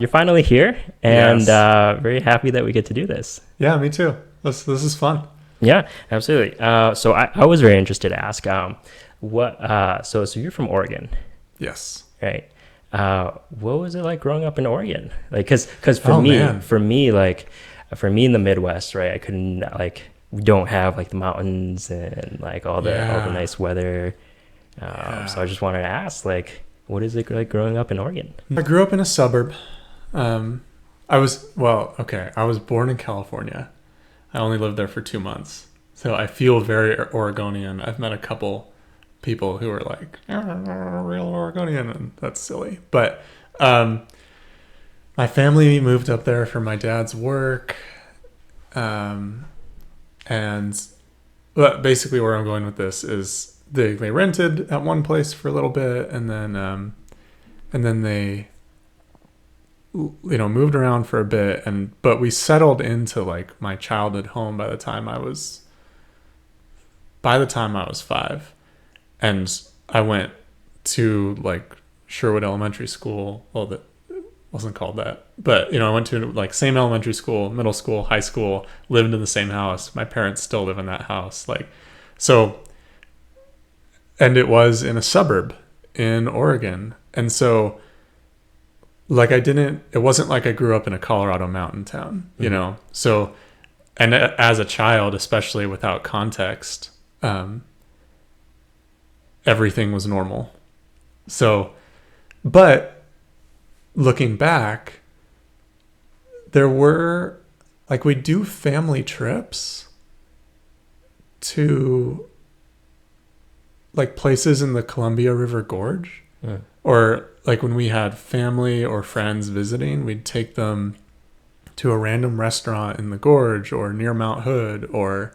You're finally here, and Yes. very happy that we get to do this. Yeah, me too. This is fun. Yeah, absolutely. So I was very interested to ask, so you're from Oregon, Yes. right? What was it like growing up in Oregon? Like, cause for Oh me, man. for me in the Midwest, right? I couldn't like we don't have like the mountains and like all the Yeah. nice weather. So Yeah. I just wanted to ask, like, what is it like growing up in Oregon? I grew up in a suburb. Um, I was born in California. I only lived there for 2 months, so I feel very Oregonian. I've met a couple people who are like, real Oregonian, and that's silly. But um, my family moved up there for my dad's work, um, and but basically where I'm going with this is they rented at one place for a little bit, and then they moved around for a bit, and but we settled into like my childhood home by the time I was 5. And I went to like Sherwood Elementary School. Well, that wasn't called that, but I went to like same elementary school, middle school, high school, lived in the same house. My parents still live in that house, like, so. And it was in a suburb in Oregon, and so like it wasn't like I grew up in a Colorado mountain town, Mm-hmm. so. And as a child, especially without context, um, everything was normal. So, but looking back, there were like we do family trips to like places in the Columbia River Gorge, or like when we had family or friends visiting, we'd take them to a random restaurant in the gorge or near Mount Hood, or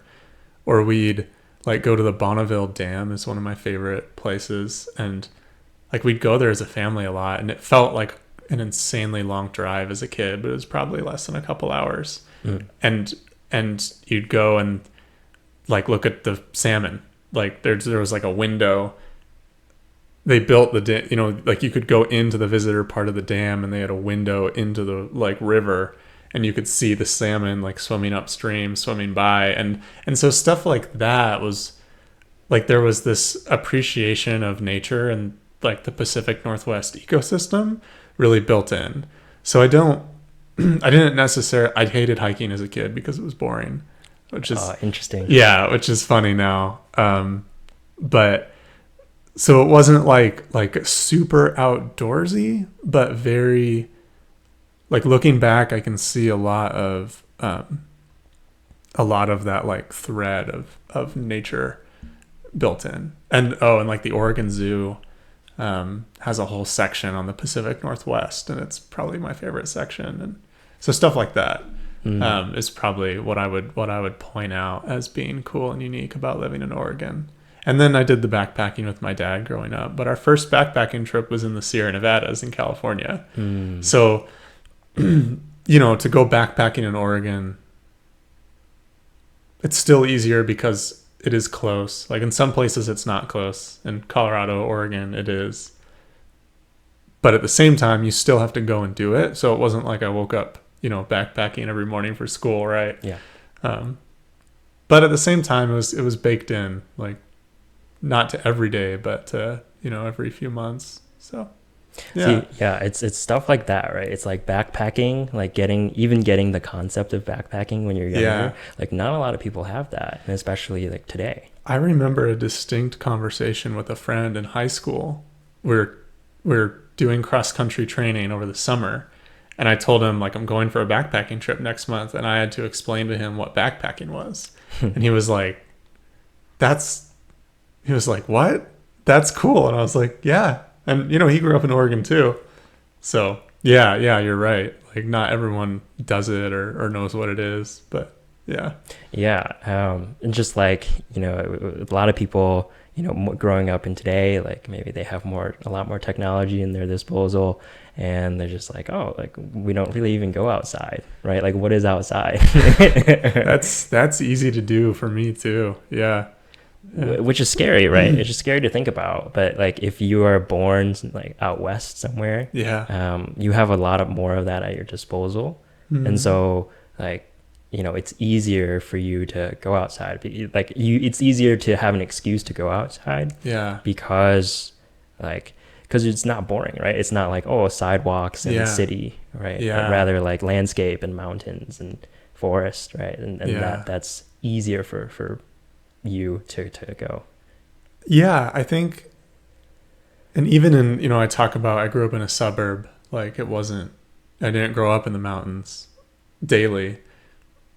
we'd like go to the Bonneville Dam is one of my favorite places, and like we'd go there as a family a lot, and it felt like an insanely long drive as a kid, but it was probably less than a couple hours. Mm. And you'd go and like look at the salmon. Like there was like a window. They built like you could go into the visitor part of the dam, and they had a window into the like river, and you could see the salmon like swimming upstream, swimming by, and so stuff like that was like there was this appreciation of nature and like the Pacific Northwest ecosystem really built in. So I didn't necessarily, I hated hiking as a kid because it was boring, which is, Interesting. yeah, which is funny now. But so it wasn't like super outdoorsy, but very like looking back, I can see a lot of that like thread of nature built in. And like the Oregon Zoo has a whole section on the Pacific Northwest, and it's probably my favorite section. And so stuff like that Mm. is probably what I would point out as being cool and unique about living in Oregon. And then I did the backpacking with my dad growing up, but our first backpacking trip was in the Sierra Nevadas in California. Mm. So to go backpacking in Oregon, it's still easier because it is close. Like in some places it's not close. In Colorado, Oregon, it is. But at the same time, you still have to go and do it. So it wasn't like I woke up, backpacking every morning for school, right? Yeah. Um, but at the same time, it was baked in, like not to every day, but to every few months. So yeah, See, yeah, it's stuff like that, right? It's like backpacking, like getting the concept of backpacking when you're yeah. younger. Like not a lot of people have that, and especially like today. I remember a distinct conversation with a friend in high school. We're doing cross country training over the summer, and I told him like I'm going for a backpacking trip next month, and I had to explain to him what backpacking was, and he was like, "That's," he was like, "What? That's cool," and I was like, "Yeah," and he grew up in Oregon too, so yeah, you're right. Like not everyone does it or knows what it is, but yeah, Yeah, and just like a lot of people, growing up in today, like maybe they have a lot more technology in their disposal, and they're just like, oh, like we don't really even go outside, right? Like, what is outside? that's easy to do for me too. Yeah. Yeah. which is scary, right? It's just scary to think about. But like if you are born like out west somewhere, Yeah. you have a lot of more of that at your disposal. And Mm. so like, it's easier for you to go outside. Like it's easier to have an excuse to go outside Yeah. because like because it's not boring, right? It's not like, oh, sidewalks and Yeah. city, right? But Yeah. rather like landscape and mountains and forest, right? And Yeah. that's easier for you to go. Yeah, I think, and even in, I talk about, I grew up in a suburb. Like I didn't grow up in the mountains daily.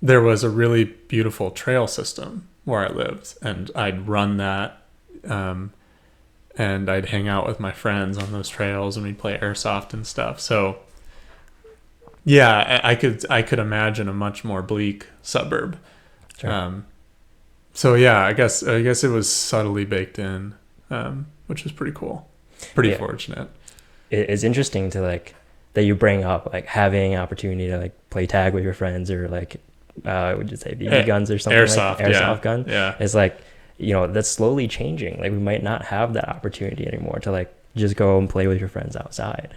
There was a really beautiful trail system where I lived, and I'd run that, and I'd hang out with my friends on those trails, and we'd play airsoft and stuff. So yeah, I could imagine a much more bleak suburb. Sure. So yeah, I guess it was subtly baked in, which was pretty cool. Pretty Yeah. fortunate. It's interesting to like that you bring up like having an opportunity to like play tag with your friends or like would you say BB guns or something, Airsoft, like airsoft gun. Yeah. It's like, that's slowly changing. Like we might not have that opportunity anymore to like just go and play with your friends outside,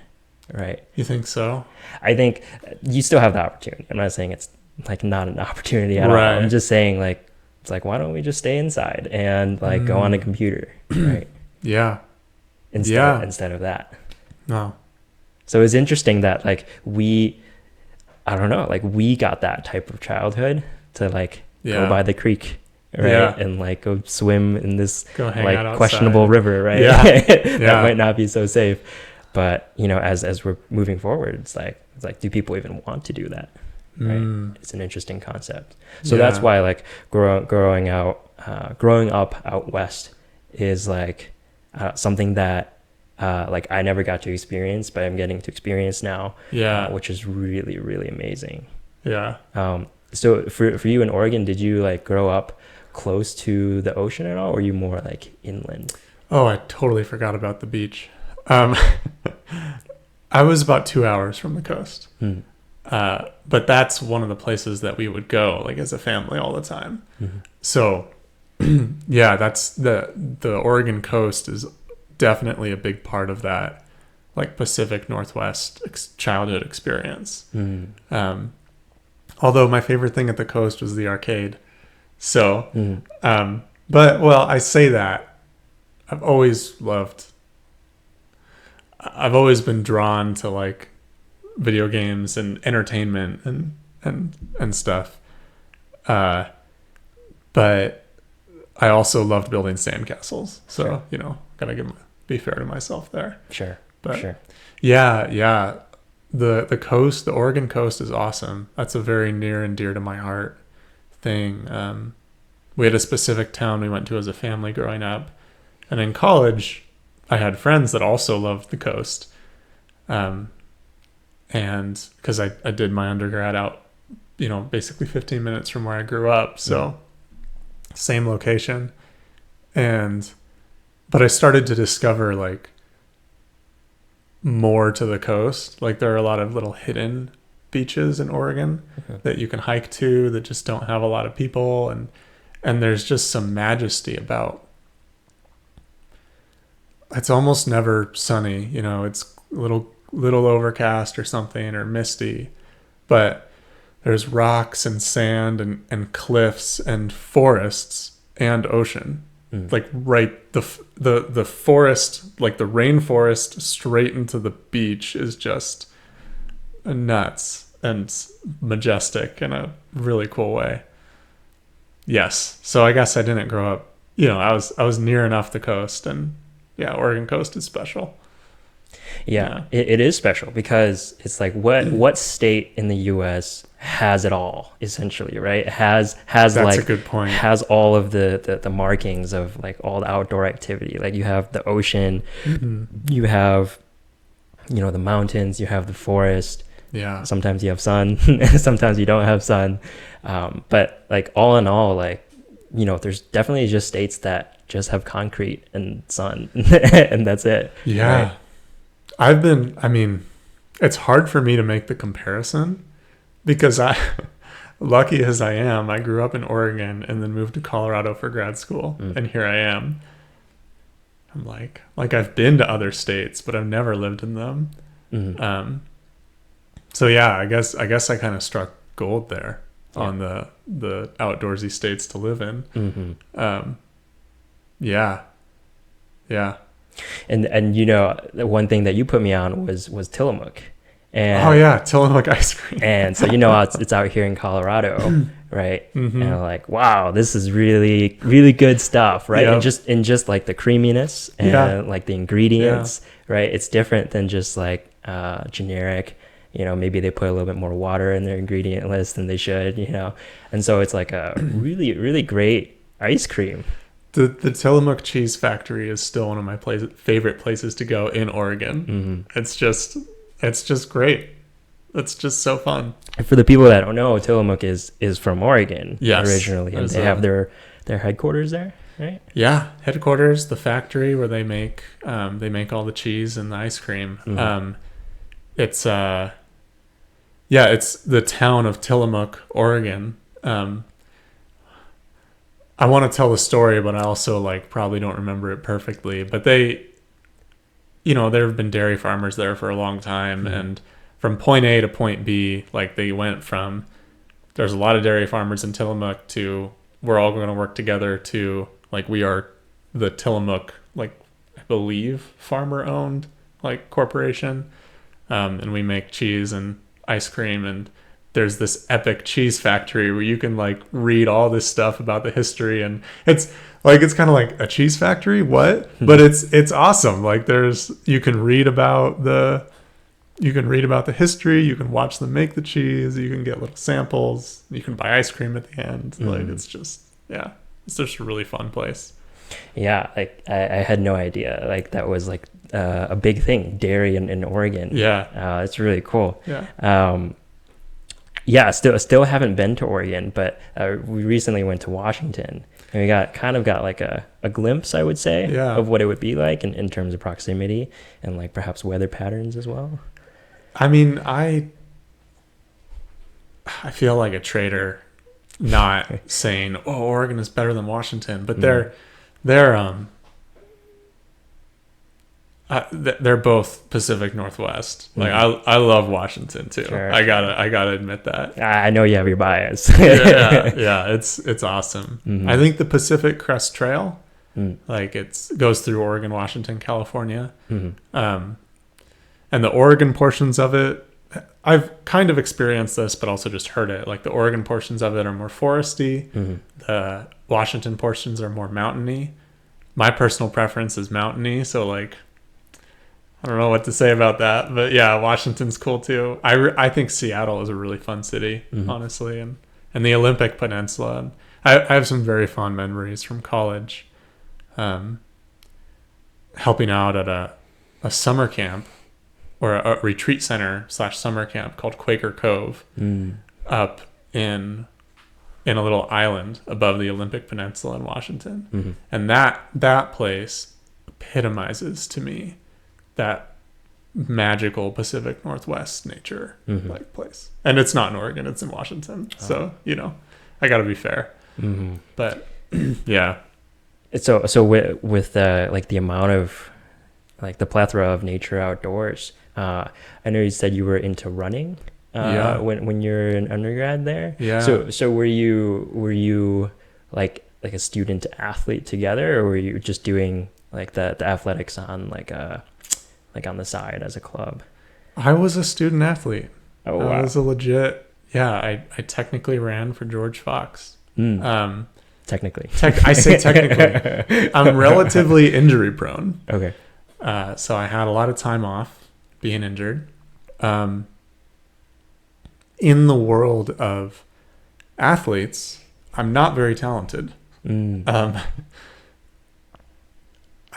right? You think so? I think you still have the opportunity. I'm not saying it's like not an opportunity at all. Right. I'm just saying like it's like, why don't we just stay inside and like go on a computer, right? Yeah. Instead of that. No. So it's interesting that like I don't know, like we got that type of childhood to like Yeah. go by the creek, right? Yeah. And like go swim in this Go hang like out outside. questionable river, right? Yeah. That Yeah. might not be so safe. But as we're moving forward, it's like do people even want to do that? Right? Mm. It's an interesting concept. So that's why like growing up out west is like something that like I never got to experience, but I'm getting to experience now. Yeah. Which is really, really amazing. Yeah. So for you in Oregon, did you like grow up close to the ocean at all, or were you more like inland? Oh, I totally forgot about the beach. I was about 2 hours from the coast. But that's one of the places that we would go, like as a family, all the time. Mm-hmm. So, yeah, that's the Oregon coast is definitely a big part of that, like Pacific Northwest childhood experience. Mm-hmm. Although my favorite thing at the coast was the arcade. So, Mm-hmm. but well, I say that I've always been drawn to like video games and entertainment and stuff. But I also loved building sandcastles. So, Sure. Gotta be fair to myself there. Sure. But sure. yeah. The coast, the Oregon coast is awesome. That's a very near and dear to my heart thing. We had a specific town we went to as a family growing up. And in college, I had friends that also loved the coast. And because I did my undergrad out, basically 15 minutes from where I grew up. So same location. But I started to discover like more to the coast. Like there are a lot of little hidden beaches in Oregon that you can hike to that just don't have a lot of people. And there's just some majesty about. It's almost never sunny, it's a little overcast or something or misty, but there's rocks and sand and cliffs and forests and ocean. Like right, the forest, like the rainforest straight into the beach is just nuts and majestic in a really cool way. Yes. So I guess I didn't grow up, I was near enough the coast, and yeah, Oregon coast is special. Yeah. It is special because it's like what state in the US has it all, essentially, right? Has That's like a good point. has all of the markings of like all the outdoor activity. Like you have the ocean, you have the mountains, you have the forest. Yeah. Sometimes you have sun, sometimes you don't have sun. But like all in all, like there's definitely just states that just have concrete and sun and that's it. Yeah. Right? It's hard for me to make the comparison because lucky as I am, I grew up in Oregon and then moved to Colorado for grad school, and here I am. I'm like I've been to other states, but I've never lived in them. So yeah, I guess I kind of struck gold there on the outdoorsy states to live in. Yeah. And you know, the one thing that you put me on was Tillamook. And, oh yeah, Tillamook ice cream. And so, you know, it's out here in Colorado, right? And I'm like, wow, this is really, really good stuff, right? Yep. And just like the creaminess and like the ingredients, right? It's different than just like generic, you know, maybe they put a little bit more water in their ingredient list than they should, you know? And so it's like a really, really great ice cream. The Tillamook Cheese Factory is still one of my favorite places to go in Oregon. It's just great. It's just so fun. And for the people that don't know, Tillamook is from Oregon originally, and There's they have their headquarters there, right? Yeah, headquarters, the factory where they make all the cheese and the ice cream. It's it's the town of Tillamook, Oregon. I want to tell the story, but I also like probably don't remember it perfectly. But they, you know, there have been dairy farmers there for a long time, and from point A to point B, like they went from there's a lot of dairy farmers in Tillamook to we're all going to work together to like we are the Tillamook, like I believe farmer owned like corporation, and we make cheese and ice cream, and there's this epic cheese factory where you can like read all this stuff about the history, and it's kind of like a cheese factory, what? But it's awesome. Like you can read about the history, you can watch them make the cheese, you can get little samples, you can buy ice cream at the end. Like it's just a really fun place. Yeah, like I had no idea like that was like a big thing, dairy in Oregon. Yeah, it's really cool. Yeah. Still haven't been to Oregon, but we recently went to Washington, and we got like a glimpse, I would say, of what it would be like in terms of proximity and like perhaps weather patterns as well. I mean, I feel like a traitor not saying, "Oh, Oregon is better than Washington," but they're both Pacific Northwest. Like I love Washington too. Sure. I gotta admit that. I know you have your bias. It's awesome. I think the Pacific Crest Trail, like goes through Oregon, Washington, California, and the Oregon portions of it. I've kind of experienced this, but also just heard it. Like the Oregon portions of it are more foresty. The Washington portions are more mountainy. My personal preference is mountainy, so like I don't know what to say about that, but yeah, Washington's cool too. I think Seattle is a really fun city, honestly, and the Olympic Peninsula. And I have some very fond memories from college, helping out at a summer camp or a retreat center / summer camp called Quaker Cove, up in a little island above the Olympic Peninsula in Washington. And that place epitomizes to me that magical Pacific Northwest nature like place. And it's not in Oregon, it's in Washington. So, you know, I got to be fair. But yeah. So with like the amount of like the plethora of nature outdoors, I know you said you were into running when you're an undergrad there. Yeah. So were you like a student athlete together, or were you just doing like the athletics on like on the side as a club? I was a student athlete. Oh wow. I was a legit I technically ran for George Fox. Technically. I say technically. I'm relatively injury prone. Okay. So I had a lot of time off being injured. In the world of athletes, I'm not very talented. I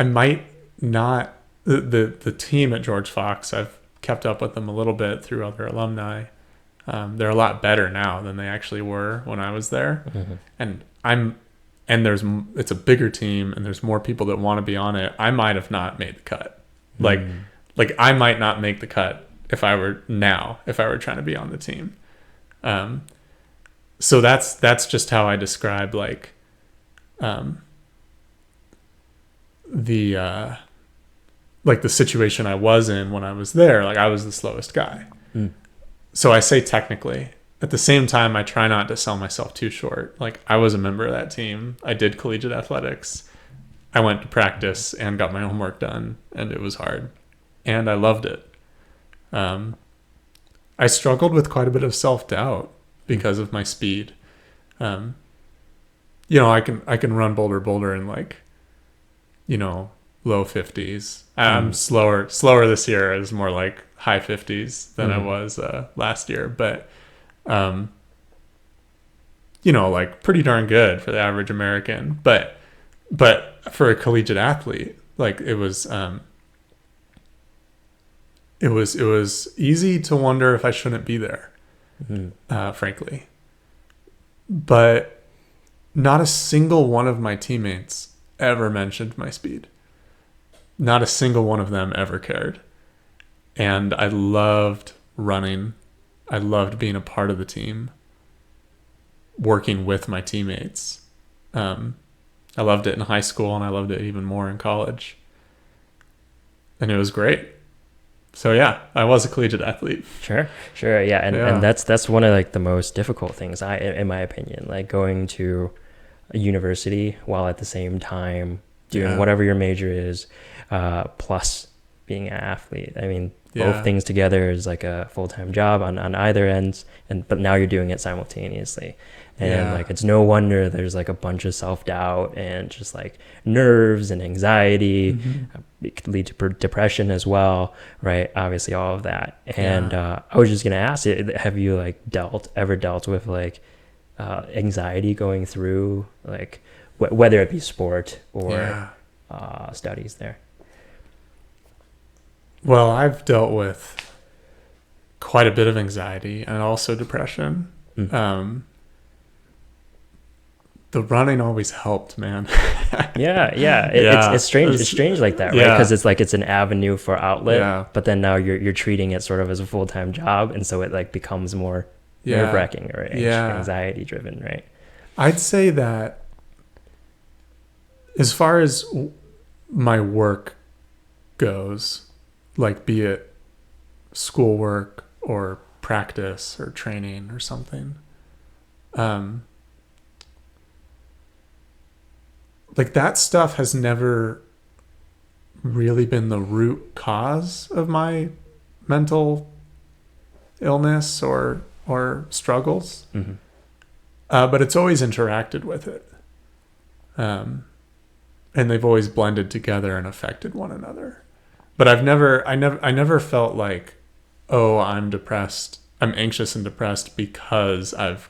might not. The team at George Fox, I've kept up with them a little bit through other alumni. They're a lot better now than they actually were when I was there. And it's a bigger team, and there's more people that want to be on it. I might have not made the cut. Like I might not make the cut if I were trying to be on the team. So that's just how I describe like um, the like the situation I was in when I was there. Like I was the slowest guy. Mm. So I say technically. At the same time, I try not to sell myself too short. Like I was a member of that team. I did collegiate athletics. I went to practice and got my homework done, and it was hard, and I loved it. Um, I struggled with quite a bit of self-doubt because of my speed. Um, I can run boulder in like, low 50s. I'm slower this year. Is more like high 50s than I was last year, but um, like pretty darn good for the average American. But for a collegiate athlete, like it was easy to wonder if I shouldn't be there, frankly. But not a single one of my teammates ever mentioned my speed. Not a single one of them ever cared. And I loved running. I loved being a part of the team, working with my teammates. I loved it in high school, and I loved it even more in college. And it was great. So yeah, I was a collegiate athlete. Sure, yeah, and that's one of like the most difficult things, in my opinion, like going to a university while at the same time doing whatever your major is, plus being an athlete. I mean, both things together is like a full-time job on either ends, but now you're doing it simultaneously. And like, it's no wonder there's like a bunch of self-doubt and just like nerves and anxiety. It could lead to depression as well, right? Obviously all of that. And I was just gonna ask you, have you like ever dealt with like anxiety going through like whether it be sport or studies there? Well, I've dealt with quite a bit of anxiety and also depression. The running always helped, man. It's strange. It's strange like that, right? Because it's like it's an avenue for outlet, but then now you're treating it sort of as a full-time job, and so it like becomes more nerve-wracking or anxiety driven, right? I'd say that as far as my work goes, like be it schoolwork or practice or training or something, like that stuff has never really been the root cause of my mental illness or struggles. But it's always interacted with it. And they've always blended together and affected one another. But I never felt like, oh, I'm anxious and depressed because I've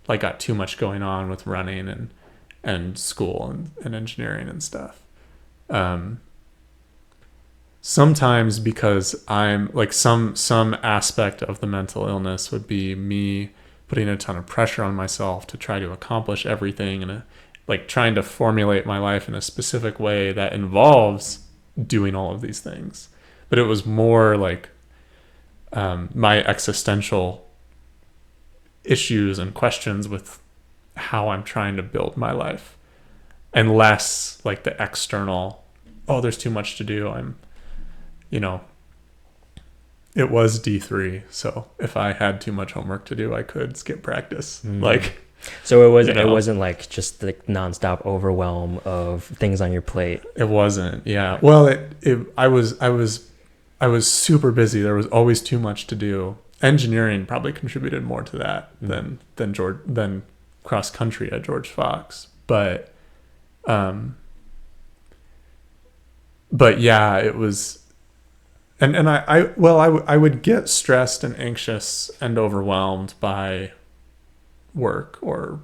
like got too much going on with running and school and engineering and stuff. Sometimes because I'm like some aspect of the mental illness would be me putting a ton of pressure on myself to try to accomplish everything and like trying to formulate my life in a specific way that involves doing all of these things. But it was more like my existential issues and questions with how I'm trying to build my life, and less like the external, oh, there's too much to do. It was D3, so if I had too much homework to do, I could skip practice. So it wasn't like just the nonstop overwhelm of things on your plate. It wasn't. Yeah. Well, I was super busy. There was always too much to do. Engineering probably contributed more to that than cross country at George Fox. But yeah, it was. And I would get stressed and anxious and overwhelmed by work or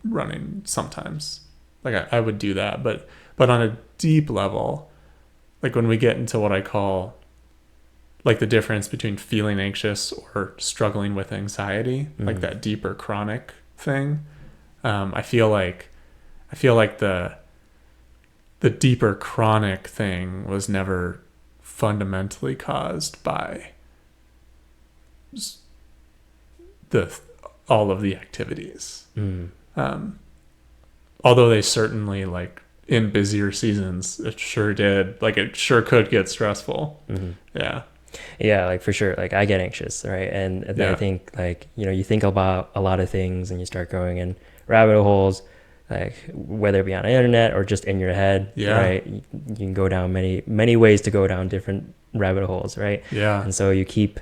running sometimes. Like I would do that, but on a deep level, like when we get into what I call like the difference between feeling anxious or struggling with anxiety, like that deeper chronic thing, I feel like the deeper chronic thing was never fundamentally caused by the all of the activities. Mm. Although they certainly, like, in busier seasons, it sure did. Like, it sure could get stressful. Mm-hmm. Yeah. Yeah, like for sure. Like I get anxious, right? And then I think like, you think about a lot of things and you start going in rabbit holes, like whether it be on the internet or just in your head, right? You can go down many ways to go down different rabbit holes, right? Yeah. And so you keep,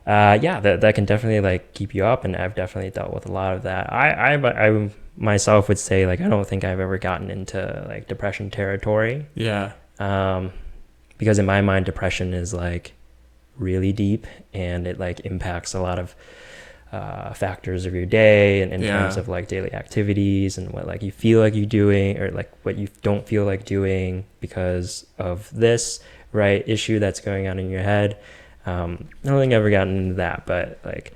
that can definitely like keep you up. And I've definitely dealt with a lot of that. I myself would say like, I don't think I've ever gotten into like depression territory. Yeah. Because in my mind, depression is like really deep and it like impacts a lot of factors of your day and in terms of like daily activities and what like you feel like you're doing or like what you don't feel like doing because of this right issue that's going on in your head. I don't think I've ever gotten into that, but like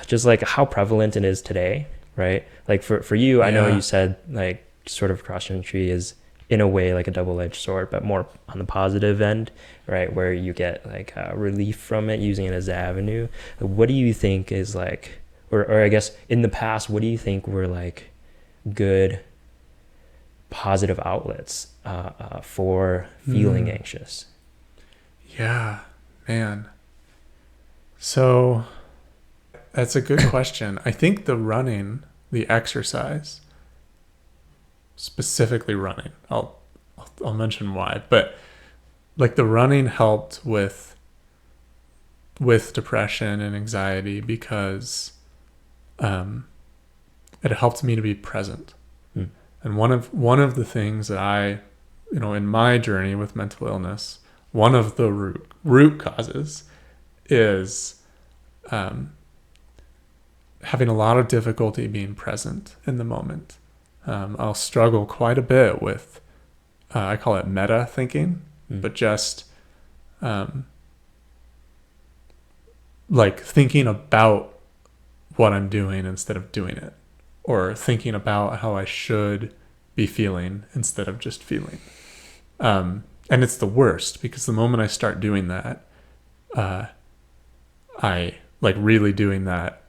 just like how prevalent it is today, right? Like for you, I know you said like sort of cross country is in a way like a double-edged sword, but more on the positive end, right? Where you get like relief from it, using it as an avenue. What do you think is like, or I guess in the past, what do you think were like good positive outlets for feeling anxious? Yeah, man. So that's a good question. I think the running, the exercise, specifically running, I'll mention why, but like the running helped with depression and anxiety because it helped me to be present. And one of the things that I, in my journey with mental illness, one of the root causes is having a lot of difficulty being present in the moment. I'll struggle quite a bit with, I call it meta thinking, but just like thinking about what I'm doing instead of doing it, or thinking about how I should be feeling instead of just feeling. And it's the worst because the moment I start doing that, I like really doing that,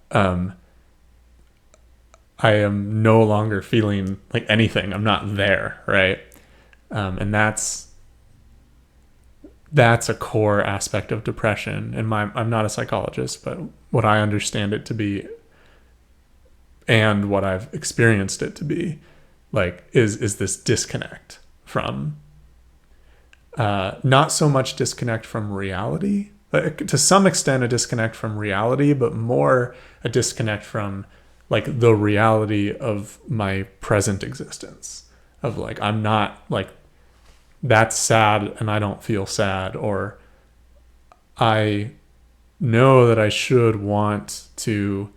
I am no longer feeling like anything. I'm not there, right? And that's a core aspect of depression. And I'm not a psychologist, but what I understand it to be and what I've experienced it to be like is this disconnect from not so much disconnect from reality, but to some extent a disconnect from reality, but more a disconnect from like the reality of my present existence, of like, I'm not like, that's sad and I don't feel sad, or I know that I should want to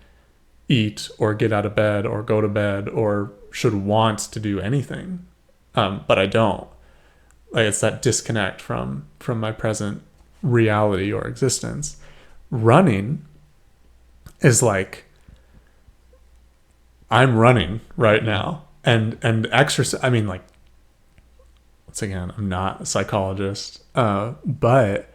eat or get out of bed or go to bed or should want to do anything, but I don't. Like, it's that disconnect from my present reality or existence. Running is like, I'm running right now, and exercise. I mean, like, once again, I'm not a psychologist, but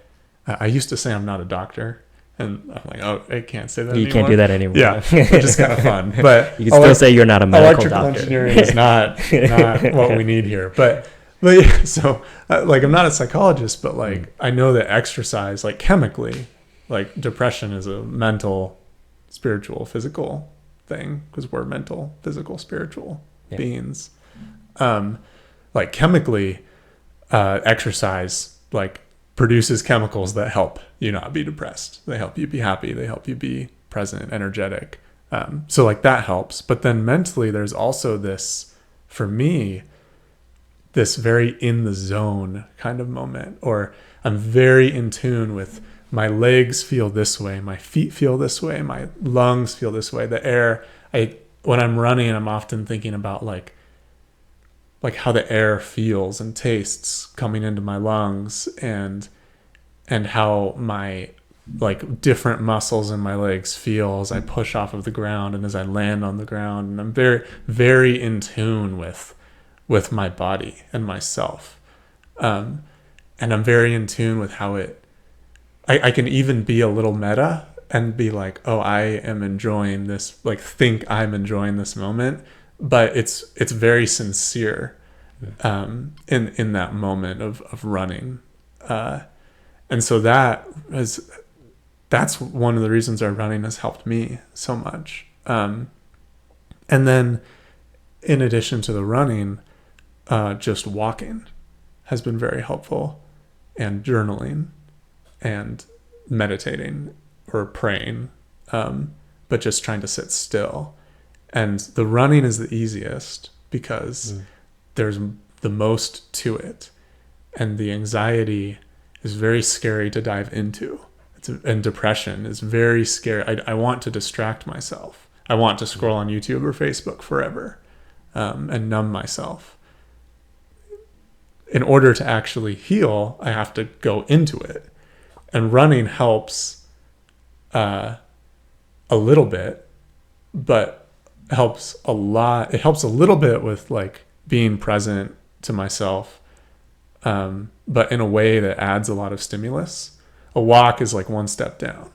I used to say I'm not a doctor, and I'm like, oh, I can't say that anymore. You can't do that anymore. Yeah, which is kind of fun. But you can still say you're not a medical electrical doctor. Engineering is not what we need here. But yeah, so like, I'm not a psychologist, but like, I know that exercise, like chemically, like depression is a mental, spiritual, physical thing, because we're mental, physical, spiritual beings. Like chemically, exercise like produces chemicals that help you not be depressed. They help you be happy. They help you be present, energetic. So like that helps. But then mentally, there's also this, for me, this very in the zone kind of moment, or I'm very in tune with my legs feel this way, my feet feel this way, my lungs feel this way. The air, when I'm running, I'm often thinking about like how the air feels and tastes coming into my lungs, and how my like different muscles in my legs feel as I push off of the ground and as I land on the ground. And I'm very, very in tune with my body and myself. And I'm very in tune with how I can even be a little meta and be like, oh, I am enjoying this, like think I'm enjoying this moment, but it's very sincere in that moment of running. And so that's one of the reasons our running has helped me so much. And then in addition to the running, just walking has been very helpful, and journaling and meditating or praying, but just trying to sit still. And the running is the easiest because there's the most to it. And the anxiety is very scary to dive into. And depression is very scary. I want to distract myself. I want to scroll on YouTube or Facebook forever and numb myself. In order to actually heal, I have to go into it. And running helps a little bit, but helps a lot. It helps a little bit with like being present to myself, but in a way that adds a lot of stimulus. A walk is like one step down.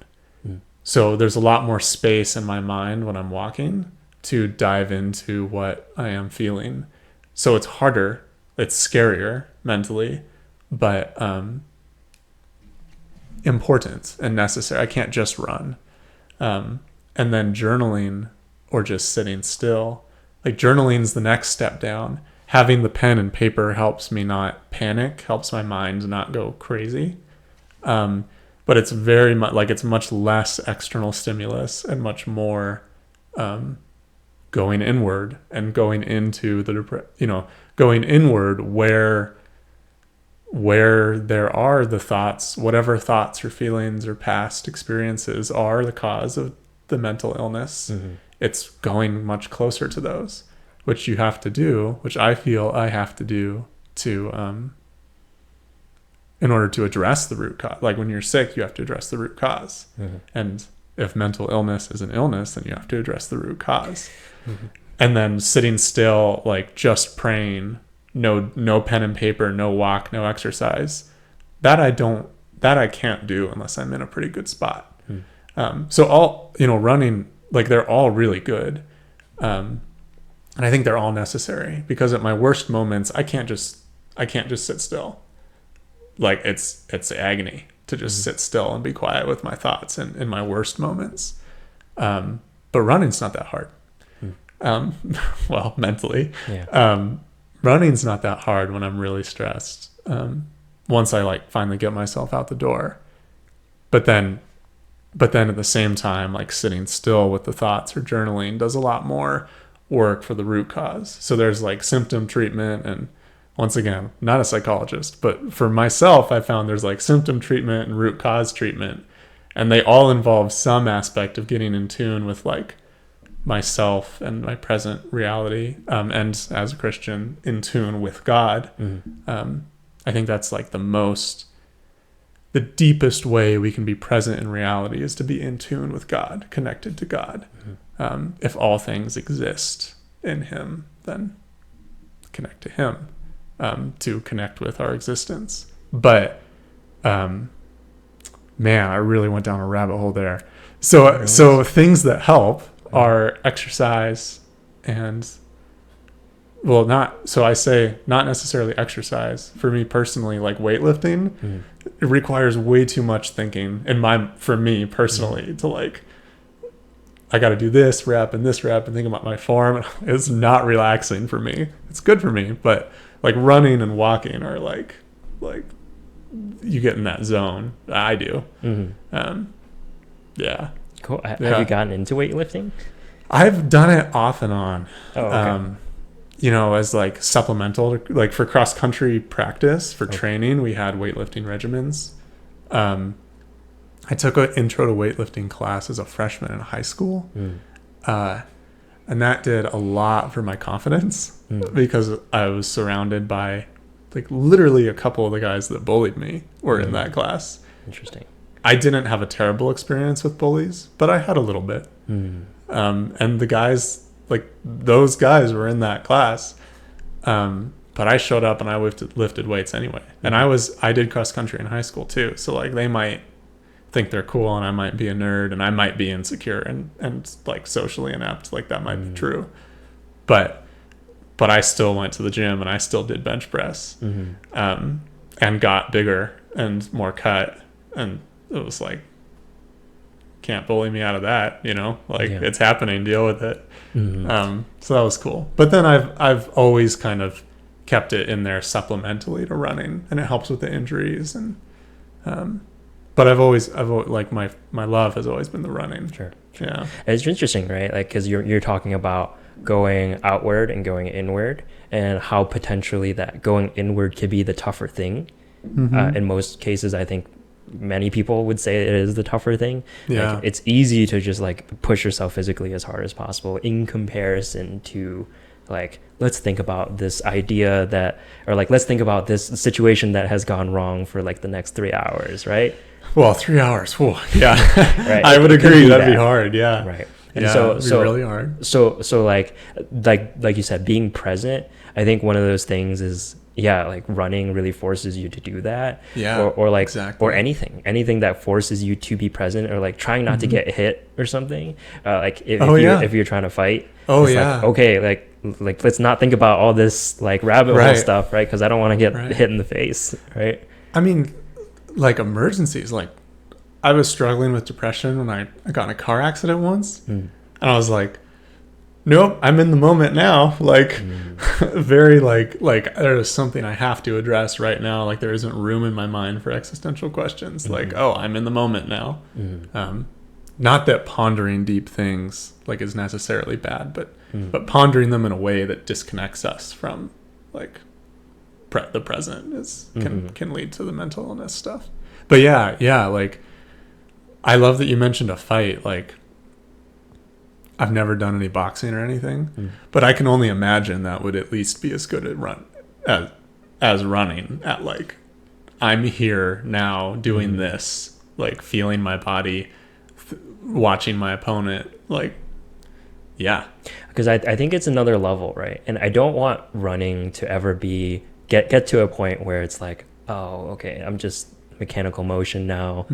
So there's a lot more space in my mind when I'm walking to dive into what I am feeling. So it's harder, it's scarier mentally, but important and necessary. I can't just run. And then journaling or just sitting still. Like journaling is the next step down. Having the pen and paper helps me not panic, helps my mind not go crazy. But it's very much like it's much less external stimulus and much more going inward and going into going inward where there are the thoughts, whatever thoughts or feelings or past experiences are the cause of the mental illness. It's going much closer to those, which you have to do, which I feel I have to do to in order to address the root cause. Like when you're sick, you have to address the root cause. And if mental illness is an illness, then you have to address the root cause. And then sitting still, like just praying, no pen and paper, no walk, no exercise. That I can't do unless I'm in a pretty good spot. So all, running, like they're all really good. And I think they're all necessary because at my worst moments, I can't just sit still. Like it's agony to just sit still and be quiet with my thoughts in my worst moments. But running's not that hard. Well, mentally. Running's not that hard when I'm really stressed. Once I like finally get myself out the door. But then at the same time, like sitting still with the thoughts or journaling does a lot more work for the root cause. So there's like symptom treatment, and once again, not a psychologist, but for myself, I found there's like symptom treatment and root cause treatment, and they all involve some aspect of getting in tune with like myself and my present reality, and as a Christian, in tune with God. I think that's like the deepest way we can be present in reality is to be in tune with God, connected to God. If all things exist in Him, then connect to Him, to connect with our existence. But man, I really went down a rabbit hole there. So things that help are exercise and I say not necessarily exercise. For me personally, like weightlifting, it requires way too much thinking. For me personally, to like, I got to do this rep and think about my form. It's not relaxing for me. It's good for me, but like running and walking are like you get in that zone. I do. Yeah. Cool. Have you gotten into weightlifting? I've done it off and on. Oh, okay. As like supplemental, like for cross country practice, for training, we had weightlifting regimens. I took an intro to weightlifting class as a freshman in high school. And that did a lot for my confidence because I was surrounded by like literally a couple of the guys that bullied me were in that class. Interesting. I didn't have a terrible experience with bullies, but I had a little bit. And the guys, like those guys were in that class. But I showed up and I lifted weights anyway. And I did cross country in high school too. So like they might think they're cool, and I might be a nerd, and I might be insecure and like socially inept. Like that might be true, but I still went to the gym and I still did bench press, and got bigger and more cut, and it was like, can't bully me out of that, like it's happening, deal with it. So that was cool. But then I've always kind of kept it in there supplementally to running, and it helps with the injuries, and but I've always like my love has always been the running. Sure. Yeah, it's interesting, right? Like, because you're talking about going outward and going inward, and how potentially that going inward could be the tougher thing. In most cases, I think many people would say it is the tougher thing. Yeah, like, it's easy to just like push yourself physically as hard as possible in comparison to like, let's think about this idea that, or like, let's think about this situation that has gone wrong for like the next 3 hours, right? Well, 3 hours. Whew, yeah, right. I would agree. That'd be hard. Yeah, right. And yeah, so it'd be really hard. So like you said, being present, I think one of those things is, like running really forces you to do that. Yeah, or like, exactly. or anything that forces you to be present, or like trying not to get hit or something. Like if you're trying to fight. Oh it's yeah. Like, okay, like let's not think about all this like rabbit hole stuff, right? Because I don't want to get hit in the face, right? I mean, like emergencies. Like, I was struggling with depression when I got in a car accident once, and I was like, nope, I'm in the moment now. Like, very like there is something I have to address right now. Like, there isn't room in my mind for existential questions. Like, oh, I'm in the moment now. Not that pondering deep things like is necessarily bad, but pondering them in a way that disconnects us from like the present can lead to the mental illness stuff. But yeah, like, I love that you mentioned a fight. Like, I've never done any boxing or anything, but I can only imagine that would at least be as good as running at, like, I'm here now doing this, like feeling my body, watching my opponent, like, yeah. Because I think it's another level, right? And I don't want running to ever be get to a point where it's like, oh, okay, I'm just mechanical motion now.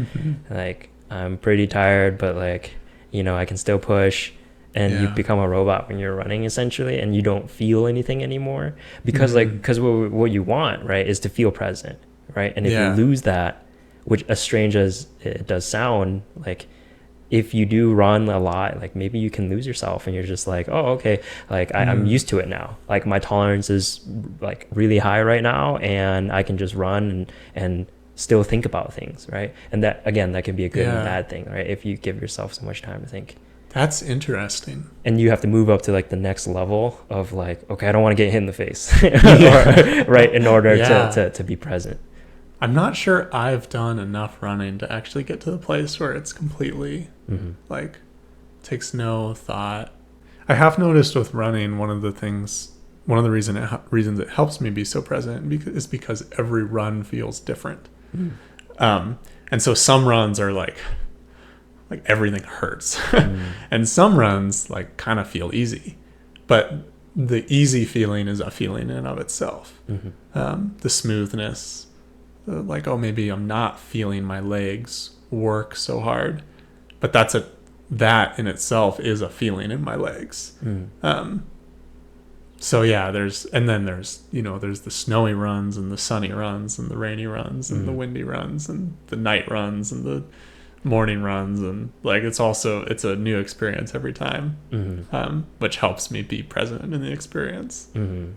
Like, I'm pretty tired, but like, I can still push. And you become a robot when you're running, essentially, and you don't feel anything anymore. Because because what you want, right, is to feel present, right? And if you lose that, which as strange as it does sound, like, if you do run a lot, like, maybe you can lose yourself, and you're just like, oh, okay, like I'm used to it now. Like, my tolerance is like really high right now, and I can just run and still think about things, right? And that, again, that can be a good and bad thing, right? If you give yourself so much time to think. That's interesting. And you have to move up to like the next level of like, okay, I don't want to get hit in the face, right? In order to be present. I'm not sure I've done enough running to actually get to the place where it's completely like takes no thought. I have noticed with running, one of the reasons it helps me be so present is because every run feels different. And so some runs are like everything hurts, and some runs like kind of feel easy, but the easy feeling is a feeling in and of itself. The smoothness, like, oh, maybe I'm not feeling my legs work so hard, but that in itself is a feeling in my legs. So yeah, there's the snowy runs and the sunny runs and the rainy runs and the windy runs and the night runs and the morning runs, and like it's a new experience every time, which helps me be present in the experience. And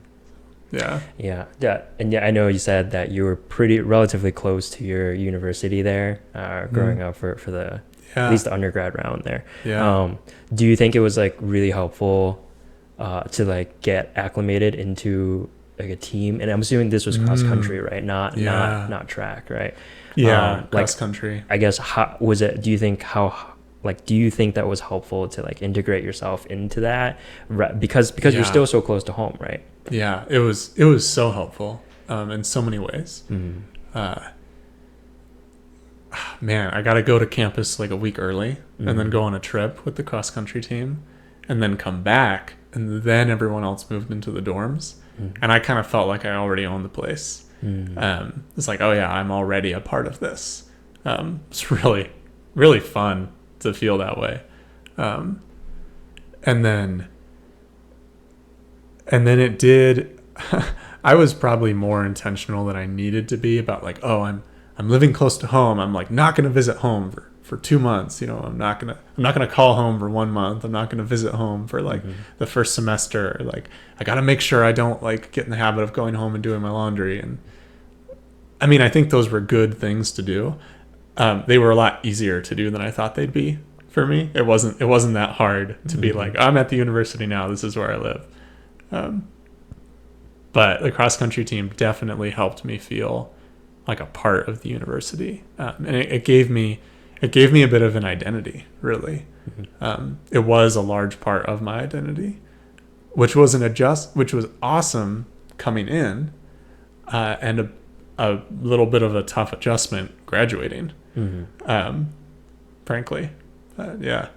I know you said that you were relatively close to your university there, growing up for the at least the undergrad round there. Do you think it was like really helpful to like get acclimated into like a team? And I'm assuming this was cross country, right? Not track, right? Cross country. I guess, how was it? Do you think that was helpful to like integrate yourself into that, because you're still so close to home, right? Yeah, it was so helpful in so many ways. Man, I got to go to campus like a week early and then go on a trip with the cross country team and then come back, and then everyone else moved into the dorms, and I kind of felt like I already owned the place. It's like, oh yeah, I'm already a part of this. It's really, really fun to feel that way. Um, and then it did. I was probably more intentional than I needed to be about like, oh, I'm living close to home. I'm like not going to visit home for 2 months. I'm not gonna call home for 1 month. I'm not gonna visit home for like the first semester. Like I got to make sure I don't like get in the habit of going home and doing my laundry. And I mean, I think those were good things to do. They were a lot easier to do than I thought they'd be for me. It wasn't that hard to be like, I'm at the university now. This is where I live. But the cross country team definitely helped me feel like a part of the university, and it gave me a bit of an identity. Really, it was a large part of my identity, which was awesome coming in, and a little bit of a tough adjustment graduating. Frankly, yeah.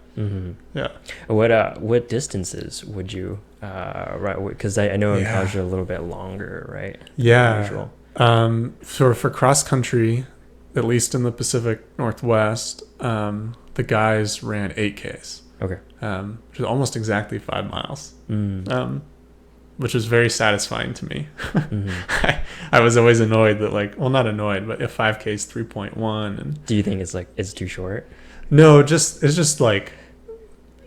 Yeah. What distances would you right? Because I know in college are a little bit longer, right? Yeah. Usual. For cross country, at least in the Pacific Northwest, the guys ran 8Ks. Okay. Which is almost exactly 5 miles. Which was very satisfying to me. I was always annoyed that not annoyed, but if 5K is 3.1, and do you think it's too short? No, it's just like,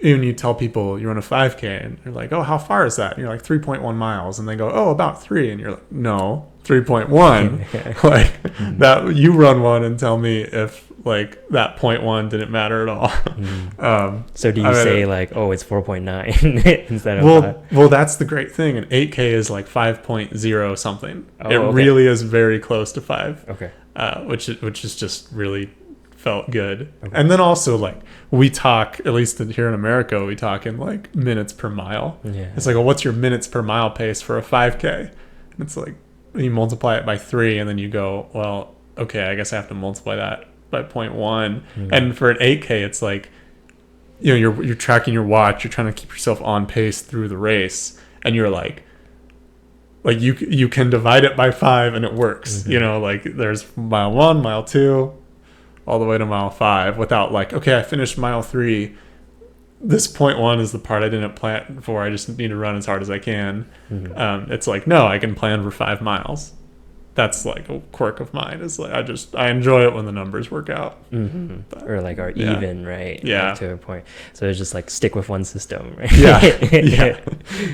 when you tell people you run a 5K and you're like, oh, how far is that? And you're like 3.1 miles, and they go, oh, about 3, and you're like, no, 3.1. Like that, you run one and tell me if like that 0.1 didn't matter at all. So do you say like, oh, it's 4.9 instead of 5? Well, that's the great thing. And 8K is like 5.0 something. It really is very close to 5. Okay. Which is just really felt good. Okay. And then also like we talk, at least here in America, we talk in like minutes per mile. Yeah. It's like, well, what's your minutes per mile pace for a 5K? And it's like, you multiply it by 3, and then you go, well, okay, I guess I have to multiply that by 0.1. And for an 8K, it's like, you're tracking your watch, you're trying to keep yourself on pace through the race, and you're like you can divide it by 5 and it works. Like there's mile 1, mile 2, all the way to mile 5 without like, okay, I finished mile 3. This 0.1 is the part I didn't plan for. I just need to run as hard as I can. It's like, no, I can plan for 5 miles. That's like a quirk of mine. Is like I enjoy it when the numbers work out, but, or like are even, right? Yeah, like to a point. So it's just like stick with one system, right?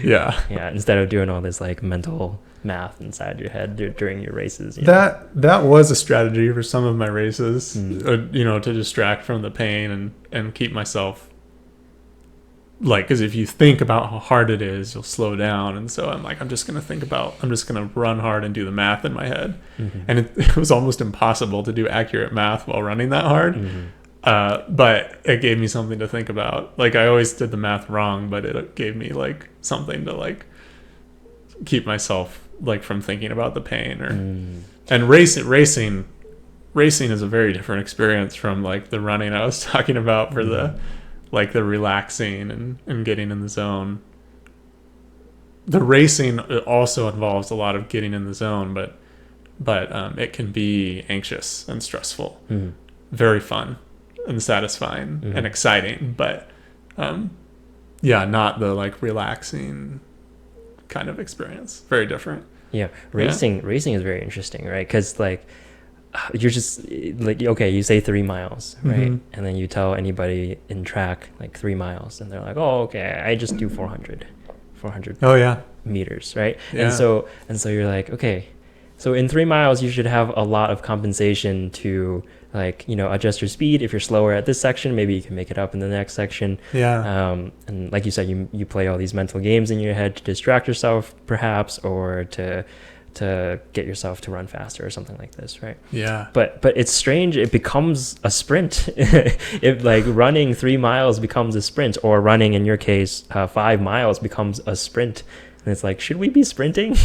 Yeah. Instead of doing all this like mental math inside your head during your races. That was a strategy for some of my races. To distract from the pain and keep myself. Like, because if you think about how hard it is, you'll slow down. And so I'm like, I'm just going to run hard and do the math in my head. And it was almost impossible to do accurate math while running that hard. But it gave me something to think about. Like, I always did the math wrong, but it gave me like something to like keep myself like from thinking about the pain. And racing is a very different experience from like the running I was talking about for the relaxing and getting in the zone. The racing also involves a lot of getting in the zone, but it can be anxious and stressful. Very fun and satisfying and exciting, but not the like relaxing kind of experience. Very different. Racing is very interesting, right? Because like you're just like, okay, you say 3 miles, right? And then you tell anybody in track like 3 miles, and they're like, oh, okay, I just do 400 meters, right? And so you're like, okay, so in 3 miles you should have a lot of compensation to like, adjust your speed. If you're slower at this section, maybe you can make it up in the next section. And like you said, you play all these mental games in your head to distract yourself perhaps, or to get yourself to run faster or something like this, right? But it's strange, it becomes a sprint. If like running 3 miles becomes a sprint, or running in your case 5 miles becomes a sprint, and it's like, should we be sprinting?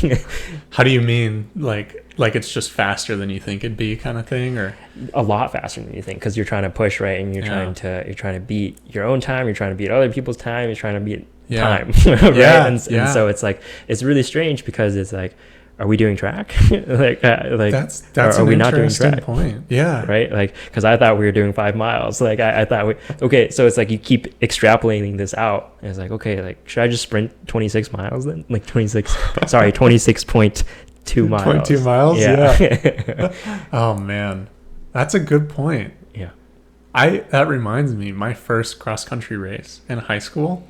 How do you mean? Like it's just faster than you think it'd be kind of thing? Or a lot faster than you think, because you're trying to push, right? And you're trying to beat your own time, you're trying to beat other people's time, you're trying to beat time. Right? And so it's like, it's really strange, because it's like, are we doing track? Like That's are an we not doing interesting track? point. Yeah. Right? Like, because I thought we were doing 5 miles. Like, I thought okay, so it's like you keep extrapolating this out. And it's like, okay, like, should I just sprint 26 miles then? Like, 26.2 miles. 22 miles? Yeah. Yeah. Oh, man. That's a good point. Yeah. That reminds me, my first cross country race in high school,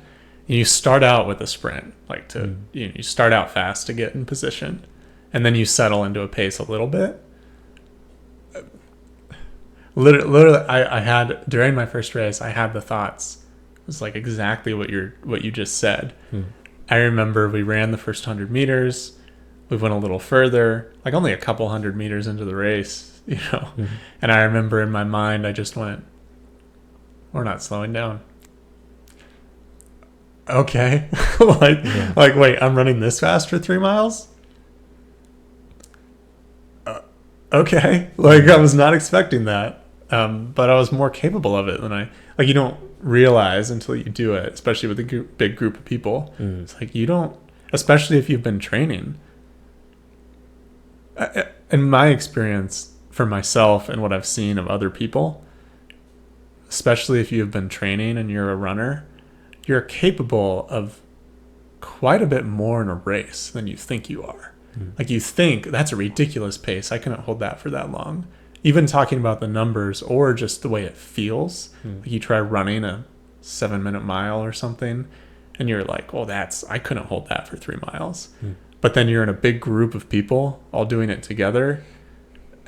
you start out with a sprint, like you start out fast to get in position, and then you settle into a pace a little bit. Literally, I had, during my first race, I had the thoughts. It was like exactly what you just said. I remember we ran the first 100 meters. We went a little further, like only a couple 100 meters into the race, And I remember in my mind, I just went, we're not slowing down. Okay. Like, wait, I'm running this fast for 3 miles? Okay. Like, I was not expecting that. But I was more capable of it than you don't realize until you do it, especially with a big group of people. It's like, you don't, especially if you've been training. In my experience for myself and what I've seen of other people, especially if you've been training and you're a runner, you're capable of quite a bit more in a race than you think you are. Like, you think that's a ridiculous pace. I couldn't hold that for that long. Even talking about the numbers or just the way it feels. Like, you try running a 7-minute mile or something and you're like, well, I couldn't hold that for 3 miles. But then you're in a big group of people all doing it together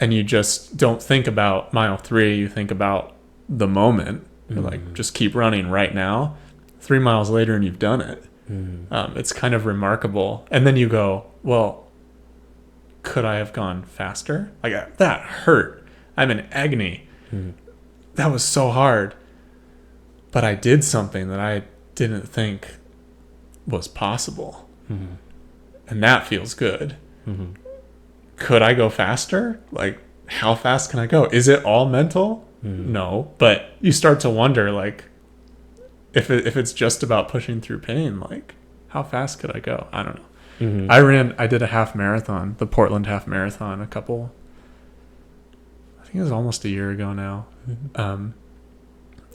and you just don't think about mile 3. You think about the moment. You're like, just keep running right now. 3 miles later and you've done it. It's kind of remarkable. And then you go, well, could I have gone faster? Like, that hurt. I'm in agony. That was so hard. But I did something that I didn't think was possible. And that feels good. Could I go faster? Like, how fast can I go? Is it all mental? No. But you start to wonder, like, if it's just about pushing through pain, like, how fast could I go? I don't know. I did a half marathon, the Portland half marathon, I think it was almost a year ago now.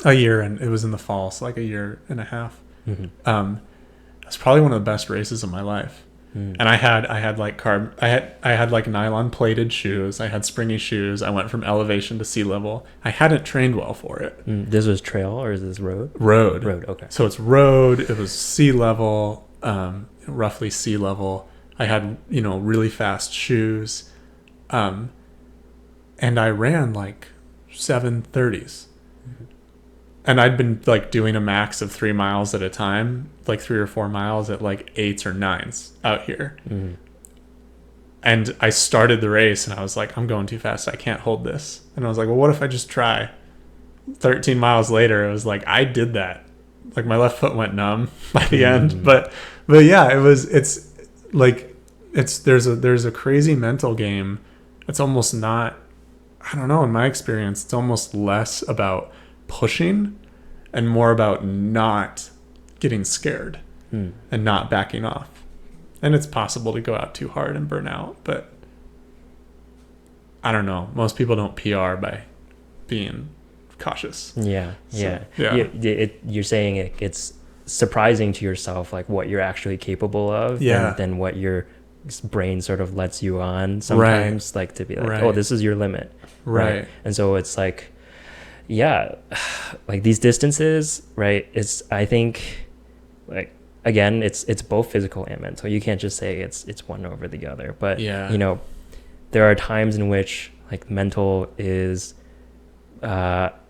A year, and it was in the fall, so like a year and a half. It was probably one of the best races of my life. And I had like nylon plated shoes. I had springy shoes. I went from elevation to sea level. I hadn't trained well for it. This was trail or is this road? Road. Okay. So it's road. It was sea level, roughly sea level. I had, really fast shoes. And I ran like 7:30s. And I'd been like doing a max of 3 miles at a time, like 3 or 4 miles at like 8s or 9s out here. And I started the race and I was like, I'm going too fast. I can't hold this. And I was like, well, what if I just try? 13 miles later, it was like, I did that. Like, my left foot went numb by the end. But yeah, there's a crazy mental game. It's almost not, I don't know, in my experience, it's almost less about pushing and more about not getting scared and not backing off. And it's possible to go out too hard and burn out, but I don't know. Most people don't PR by being cautious. Yeah. You're saying it's surprising to yourself, like, what you're actually capable of, than what your brain sort of lets you on sometimes, like, to be like, oh, this is your limit. Right. And so it's like, like, these distances, right, I think, like, again, it's both physical and mental. You can't just say it's one over the other. But there are times in which, like, mental is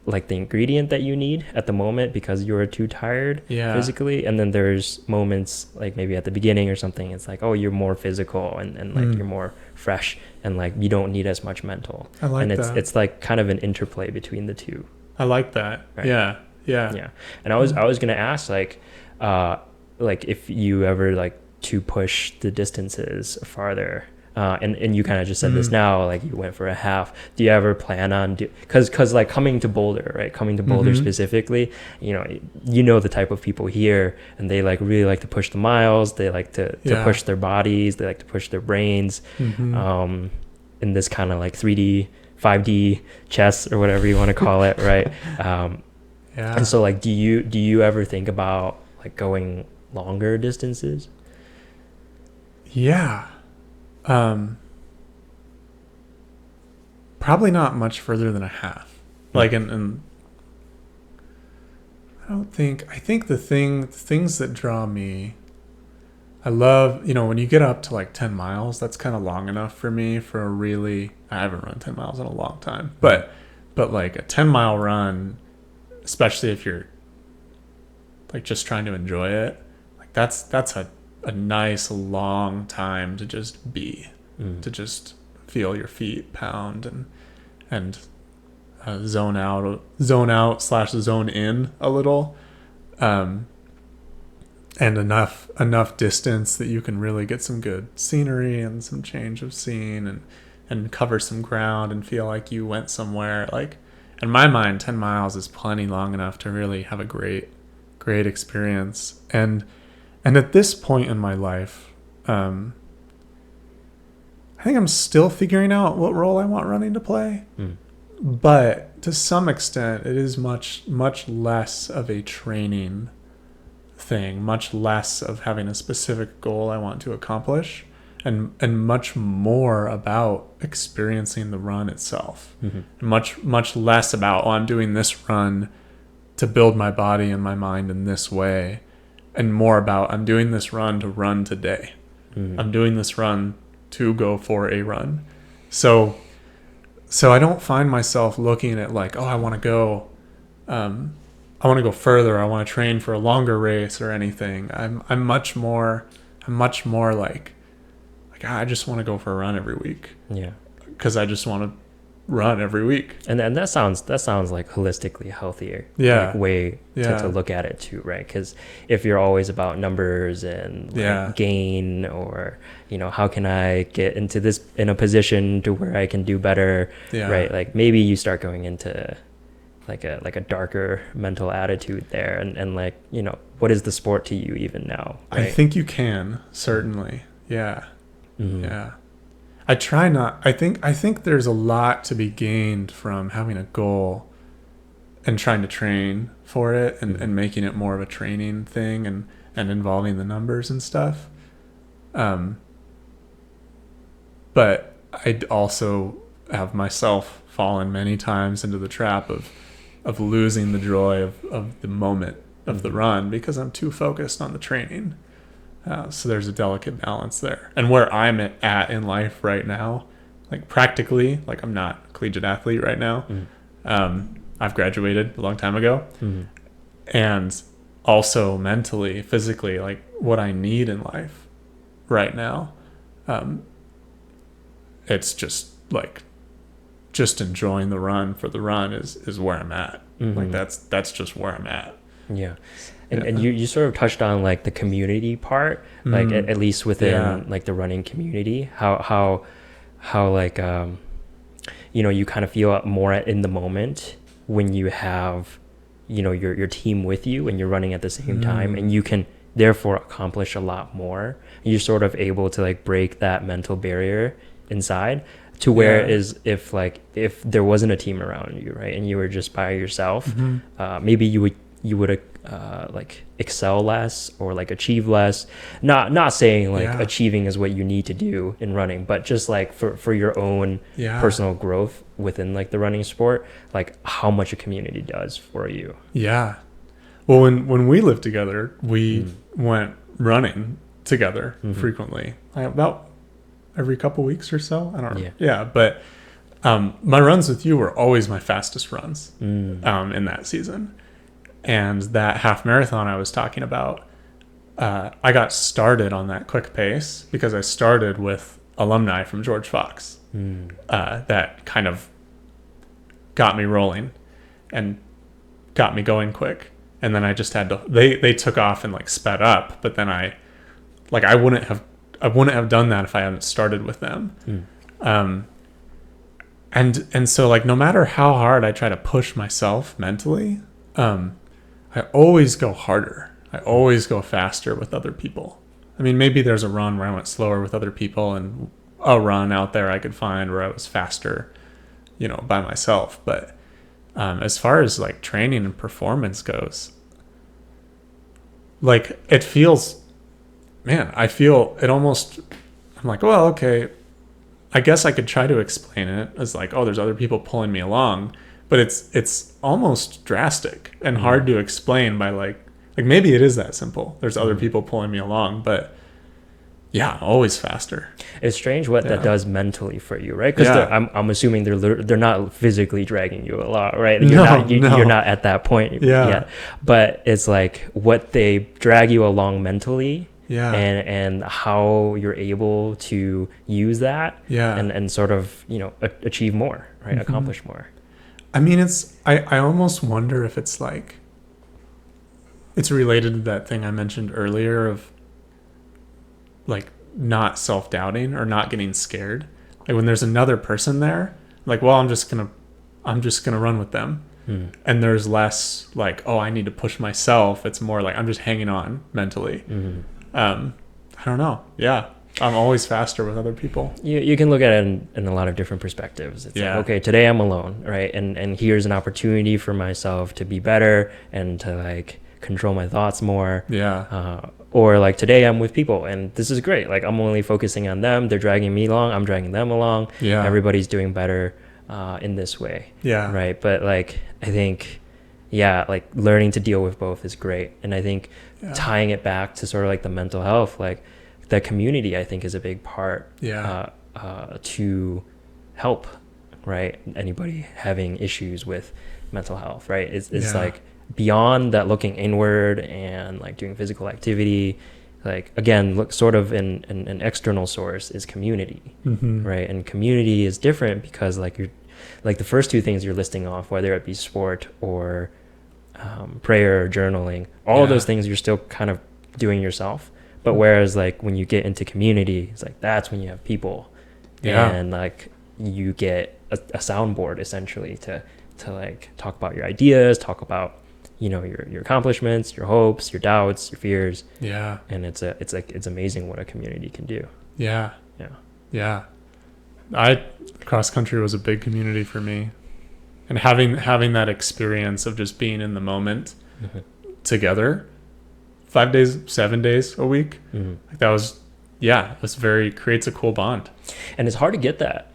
like the ingredient that you need at the moment because you're too tired physically, and then there's moments like maybe at the beginning or something, it's like, oh, you're more physical and like you're more fresh and like you don't need as much mental. I like that. And it's like kind of an interplay between the two. I like that. Right? Yeah. And I was gonna ask, like if you ever, like, to push the distances farther, And you kind of just said this now, like you went for a half. Do you ever plan on because like coming to Boulder specifically, you know the type of people here, and they like really like to push the miles. They like to push their bodies. They like to push their brains. In this kind of like 3D, 5D chess or whatever you want to call it, right? And so like, do you ever think about like going longer distances? Yeah. Probably not much further than a half. Like, and I think the things that draw me, I love, when you get up to like 10 miles, that's kind of long enough for me for I haven't run 10 miles in a long time, but like a 10-mile run, especially if you're like just trying to enjoy it, like that's a nice long time to just be, to just feel your feet pound and zone out / zone in a little, and enough distance that you can really get some good scenery and some change of scene and cover some ground and feel like you went somewhere. Like, in my mind, 10 miles is plenty long enough to really have a great experience. And at this point in my life, I think I'm still figuring out what role I want running to play. But to some extent, it is much less of a training thing, much less of having a specific goal I want to accomplish, and much more about experiencing the run itself. Much less about, I'm doing this run to build my body and my mind in this way, and more about, I'm doing this run to run today. I'm doing this run to go for a run. So I don't find myself looking at like, I want to go further. I want to train for a longer race or anything. I'm much more like I just want to go for a run every week. Yeah. Because I just want to run every week. And that sounds like holistically healthier. Yeah. Like way to look at it too, right? Because if you're always about numbers and like gain, or how can I get in a position to where I can do better, right? Like maybe you start going into like a darker mental attitude there, and like what is the sport to you even now, right? I think you can, certainly. Yeah. Yeah. I try not. I think there's a lot to be gained from having a goal and trying to train for it, and making it more of a training thing, and involving the numbers and stuff. But I'd also have myself fallen many times into the trap of losing the joy of the moment of the run because I'm too focused on the training. So there's a delicate balance there. And where I'm at in life right now, like practically, like I'm not a collegiate athlete right now. I've graduated a long time ago. And also mentally, physically, like what I need in life right now, it's just like just enjoying the run for the run is where I'm at. Like that's just where I'm at. Yeah. And you sort of touched on like the community part, like at least within like the running community, how like you kind of feel more in the moment when you have your team with you and you're running at the same time, and you can therefore accomplish a lot more. You're sort of able to like break that mental barrier inside to where is if there wasn't a team around you, right, and you were just by yourself, maybe you would like excel less or like achieve less. Not saying like achieving is what you need to do in running, but just like for your own personal growth within like the running sport, like how much a community does for you. Yeah. Well, when we lived together, we went running together frequently, about every couple weeks or so. I don't know. Yeah. But my runs with you were always my fastest runs in that season. And that half marathon I was talking about, I got started on that quick pace because I started with alumni from George Fox. That kind of got me rolling and got me going quick. And then I just had to, they took off and like sped up, but then I wouldn't have I wouldn't have done that if I hadn't started with them. Um, and so like no matter how hard I try to push myself mentally, I always go harder. I always go faster with other people. I mean, maybe there's a run where I went slower with other people, and a run out there I could find where I was faster, by myself. But as far as like training and performance goes, like it feels, man, I feel it almost, I'm like, well, okay, I guess I could try to explain it as like, oh, there's other people pulling me along, but it's almost drastic and hard to explain by like maybe it is that simple. There's other people pulling me along, but yeah, always faster. It's strange what that does mentally for you, right? Because I'm assuming they're not physically dragging you a lot, right? You're not at that point yet. But it's like what they drag you along mentally. Yeah. And how you're able to use that and sort of, achieve more, right? Accomplish more. I mean, I almost wonder if it's like, it's related to that thing I mentioned earlier of like not self-doubting or not getting scared. Like when there's another person there, like, well, I'm just gonna run with them. And there's less like, oh, I need to push myself. It's more like I'm just hanging on mentally. I don't know. Yeah. I'm always faster with other people. You can look at it in a lot of different perspectives. It's like, okay, today I'm alone, right? And here's an opportunity for myself to be better and to like control my thoughts more. Or like today I'm with people and this is great. Like I'm only focusing on them. They're dragging me along. I'm dragging them along. Everybody's doing better in this way. Right. But like, I think, like learning to deal with both is great. And I think tying it back to sort of like the mental health, like the community, I think is a big part to help, right? Anybody having issues with mental health, right? It's like beyond that, looking inward and like doing physical activity, like again, look sort of in an external source is community, right? And community is different because like you're like the first two things you're listing off, whether it be sport or prayer or journaling, all of those things you're still kind of doing yourself. But whereas like when you get into community, it's like that's when you have people and like you get a soundboard essentially to like talk about your ideas, talk about your accomplishments, your hopes, your doubts, your fears. And it's amazing what a community can do. Cross country was a big community for me, and having that experience of just being in the moment together 5 days, 7 days a week, like that was creates a cool bond. And it's hard to get that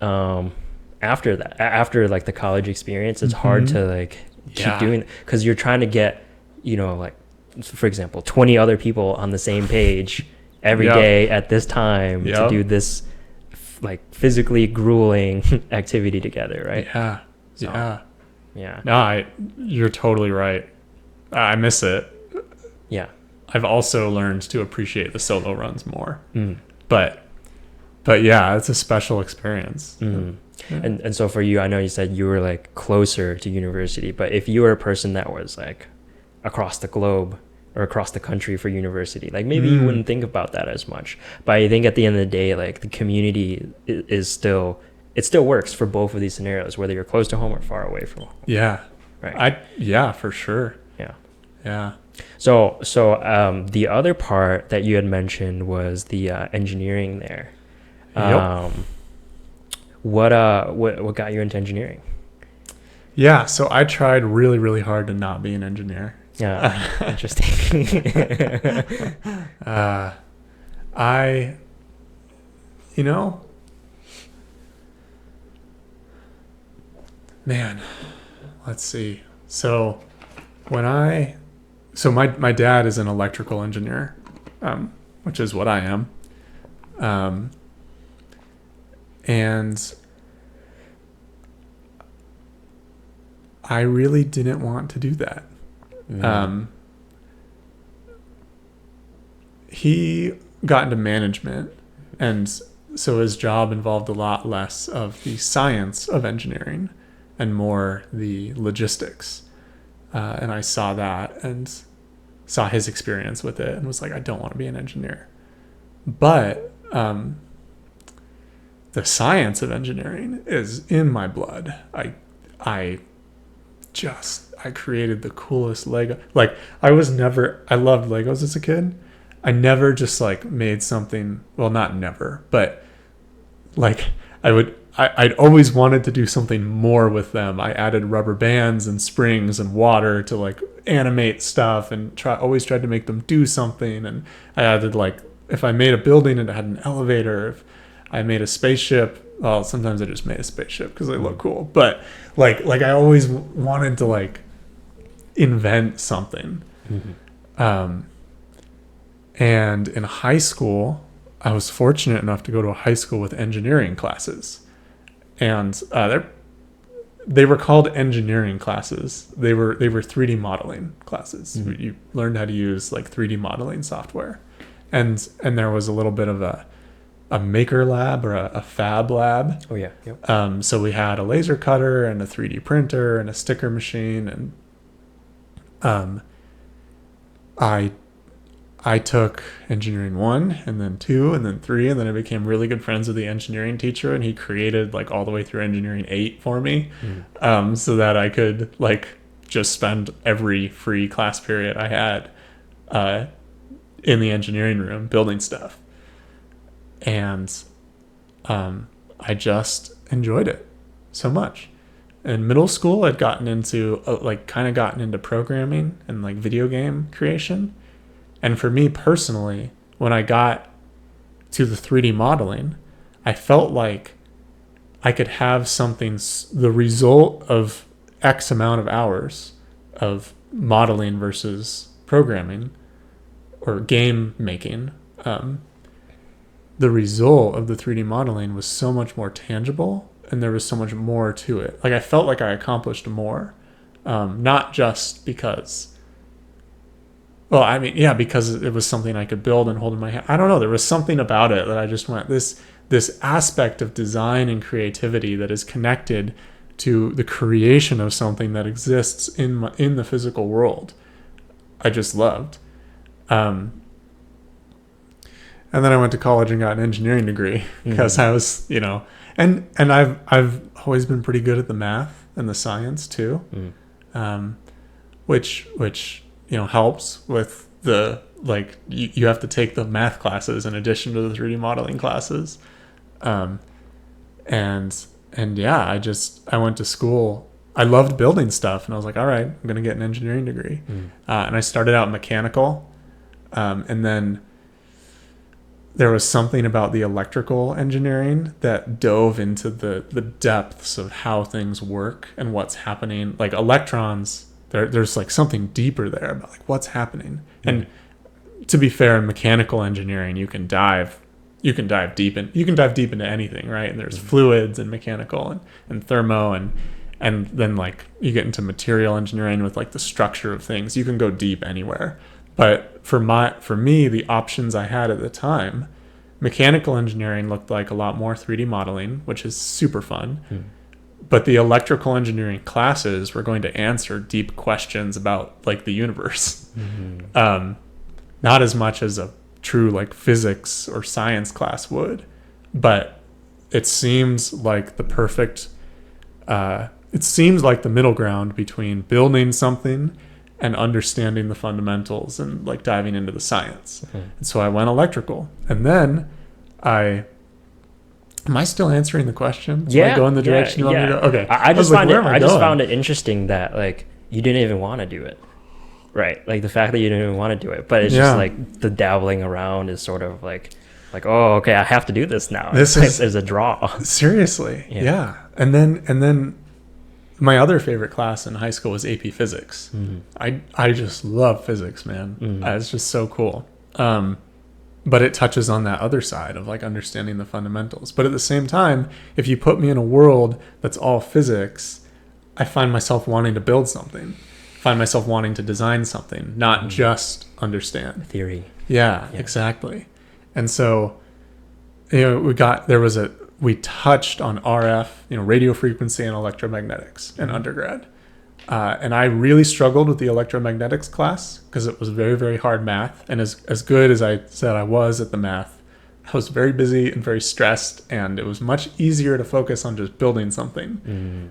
after like the college experience. It's hard to like keep doing it because you're trying to get like for example 20 other people on the same page every day at this time to do this like physically grueling activity together, right? No, you're totally right. I miss it. I've also learned to appreciate the solo runs more. But yeah, it's a special experience. And so for you, I know you said you were like closer to university, but if you were a person that was like across the globe or across the country for university, like maybe you wouldn't think about that as much. But I think at the end of the day, like the community is still, it still works for both of these scenarios, whether you're close to home or far away from home. Right. For sure. So the other part that you had mentioned was the engineering there. What got you into engineering? So I tried really, really hard to not be an engineer. Interesting. Man, let's see. So my dad is an electrical engineer, which is what I am. And I really didn't want to do that. He got into management, and so his job involved a lot less of the science of engineering and more the logistics. And I saw that and saw his experience with it and was like, I don't want to be an engineer. But The science of engineering is in my blood. I created the coolest Lego. Like I loved Legos as a kid. I never just like made something, well, not never, but like I'd always wanted to do something more with them. I added rubber bands and springs and water to like animate stuff and always tried to make them do something. And I added like, if I made a building, it had an elevator. If I made a spaceship, well, sometimes I just made a spaceship because they look cool. But like I always wanted to like invent something. Mm-hmm. And in high school, I was fortunate enough to go to a high school with engineering classes, and they were called engineering classes. They were 3D modeling classes. Mm-hmm. You learned how to use like 3D modeling software, and there was a little bit of a maker lab or a fab lab. Oh yeah. Yep. So we had a laser cutter and a 3D printer and a sticker machine, and I took engineering 1 and then 2 and then 3, and then I became really good friends with the engineering teacher, and he created like all the way through engineering 8 for me. So that I could like just spend every free class period I had in the engineering room building stuff. And I just enjoyed it so much. In middle school, I'd gotten into programming and like video game creation. And for me personally, when I got to the 3D modeling, I felt like I could have something, the result of X amount of hours of modeling versus programming or game making. The result of the 3D modeling was so much more tangible, and there was so much more to it. Like I felt like I accomplished more, not just because... Well, I mean, yeah, because it was something I could build and hold in my hand. I don't know. There was something about it that I just went, this aspect of design and creativity that is connected to the creation of something that exists in the physical world. I just loved. And then I went to college and got an engineering degree because I was, and I've always been pretty good at the math and the science too, which helps with the, like, you have to take the math classes in addition to the 3D modeling classes. And yeah, I went to school. I loved building stuff, and I was like, all right, I'm going to get an engineering degree. And I started out mechanical. And then there was something about the electrical engineering that dove into the depths of how things work and what's happening. Like electrons, there's like something deeper there about like what's happening. And to be fair, in mechanical engineering, you can dive deep into anything, right? And there's fluids and mechanical and thermo, and then like you get into material engineering with like the structure of things. You can go deep anywhere. But for me, the options I had at the time, mechanical engineering looked like a lot more 3D modeling, which is super fun. But the electrical engineering classes were going to answer deep questions about like the universe. Not as much as a true like physics or science class would, but it seems like the middle ground between building something and understanding the fundamentals and like diving into the science. And so I went electrical, and then am I still answering the question? Do I go in the direction you want me to go? Okay. I just found it interesting that like you didn't even want to do it. Right. Like the fact that you didn't even want to do it, but it's just like the dabbling around is sort of like, oh, okay, I have to do this now. This is a draw. Seriously. Yeah. And then my other favorite class in high school was AP Physics. I just love physics, man. It's just so cool. But it touches on that other side of like understanding the fundamentals. But at the same time, if you put me in a world that's all physics, I find myself wanting to build something, find myself wanting to design something, not just understand theory. Yeah, exactly. And so, we touched on RF, radio frequency and electromagnetics in undergrad. And I really struggled with the electromagnetics class because it was very, very hard math. And as good as I said I was at the math, I was very busy and very stressed, and it was much easier to focus on just building something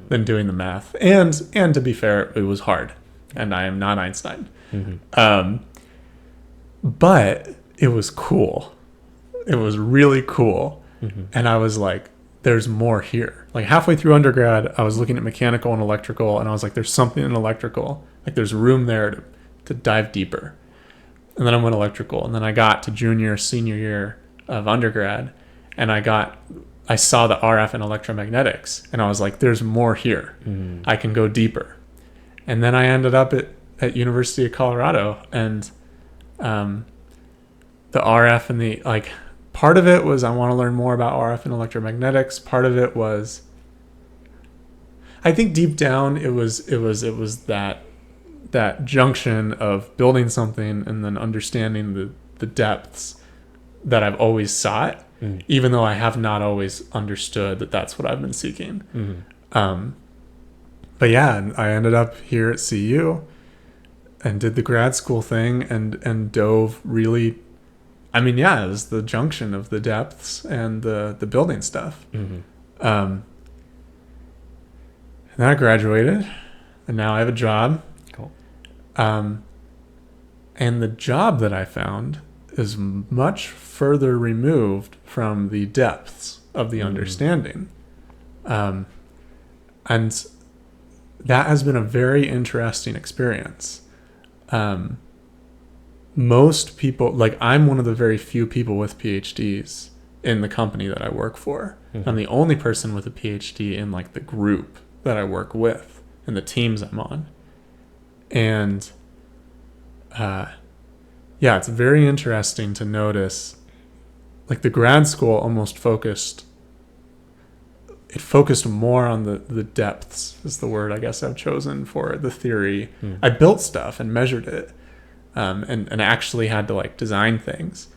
than doing the math. And to be fair, it was hard, and I am not Einstein. But it was cool. It was really cool. And I was like, there's more here. Like halfway through undergrad, I was looking at mechanical and electrical, and I was like, there's something in electrical. Like there's room there to dive deeper. And then I went electrical, and then I got to senior year of undergrad, and I saw the RF and electromagnetics, and I was like, there's more here. I can go deeper. And then I ended up at University of Colorado, and the RF and the, like, part of it was I want to learn more about RF and electromagnetics. Part of it was, I think deep down it was that junction of building something and then understanding the depths that I've always sought, even though I have not always understood that that's what I've been seeking. But yeah, I ended up here at CU and did the grad school thing and dove really. I mean, yeah, it was the junction of the depths and the building stuff. And then I graduated, and now I have a job. Cool. And the job that I found is much further removed from the depths of the understanding. And that has been a very interesting experience. Most people, like I'm one of the very few people with PhDs in the company that I work for. I'm the only person with a PhD in like the group that I work with and the teams I'm on. And yeah, it's very interesting to notice, like the grad school almost focused more on the depths is the word I guess I've chosen for the theory. I built stuff and measured it, and actually had to like design things.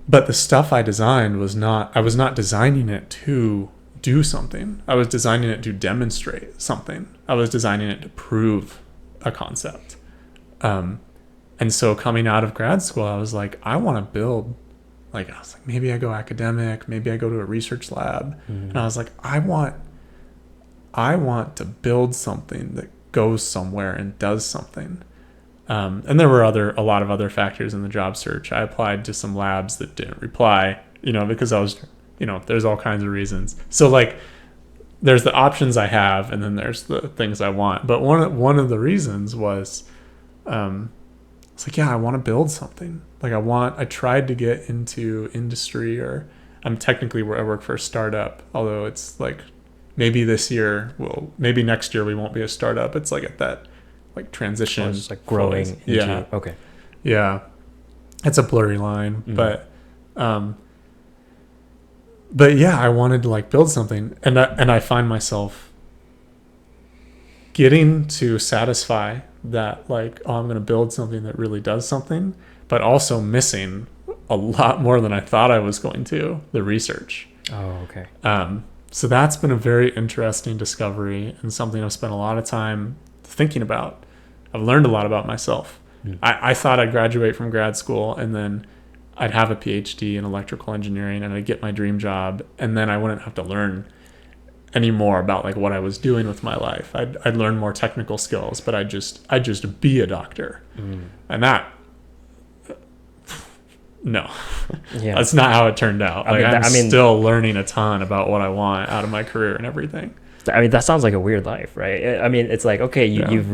But the stuff I designed I was not designing it to do something. I was designing it to demonstrate something. I was designing it to prove a concept. And so coming out of grad school, I was like, I want to build. Like, I was like, maybe I go academic, maybe I go to a research lab. And I was like, I want to build something that goes somewhere and does something. And there were a lot of other factors in the job search. I applied to some labs that didn't reply, because I was, there's all kinds of reasons. So like, there's the options I have, and then there's the things I want. But one of the reasons was, it's like, yeah, I want to build something. Like I tried to get into industry, or I'm technically where I work for a startup, although it's like maybe next year we won't be a startup. It's like at that like transition. It's like growing. Into, yeah. Okay. Yeah. It's a blurry line, but yeah, I wanted to like build something, and I find myself getting to satisfy that, like, oh, I'm going to build something that really does something, but also missing a lot more than I thought I was going to, the research. Oh, okay. So that's been a very interesting discovery and something I've spent a lot of time thinking about. I've learned a lot about myself. I thought I'd graduate from grad school and then I'd have a PhD in electrical engineering and I'd get my dream job, and then I wouldn't have to learn any more about like what I was doing with my life. I'd learn more technical skills, but I'd just be a doctor. And that, no, Yeah. that's not how it turned out. Like, I mean, still learning a ton about what I want out of my career and everything. I mean, that sounds like a weird life, right? I mean, it's like, okay, you've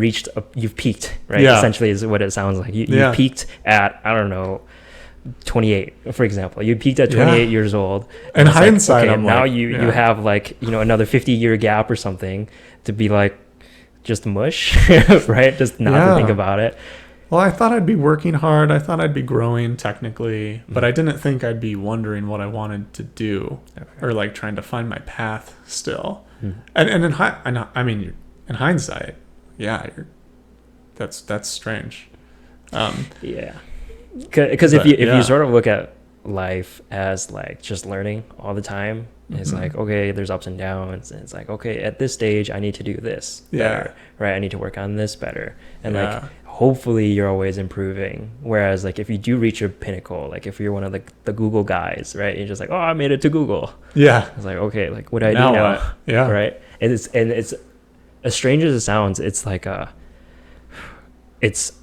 peaked, right? Yeah. Essentially is what it sounds like. You peaked at, I don't know, 28, for example. You peaked at 28 years old. In hindsight, like, okay, I'm now like, you have like, another 50-year gap or something to be like just mush, right? Just not to think about it. Well, I thought I'd be working hard. I thought I'd be growing technically, but I didn't think I'd be wondering what I wanted to do, or like trying to find my path still. And in hindsight, yeah, that's strange. Yeah, because if you sort of look at life as like just learning all the time, It's like, okay, there's ups and downs, and it's like, okay, at this stage I need to do this better, right? I need to work on this better, and like hopefully you're always improving. Whereas like if you do reach a pinnacle, like if you're one of the Google guys, right, you're just like, oh, I made it to Google. It's like, okay, like what do I do now? Right? And it's as strange as it sounds, it's like it's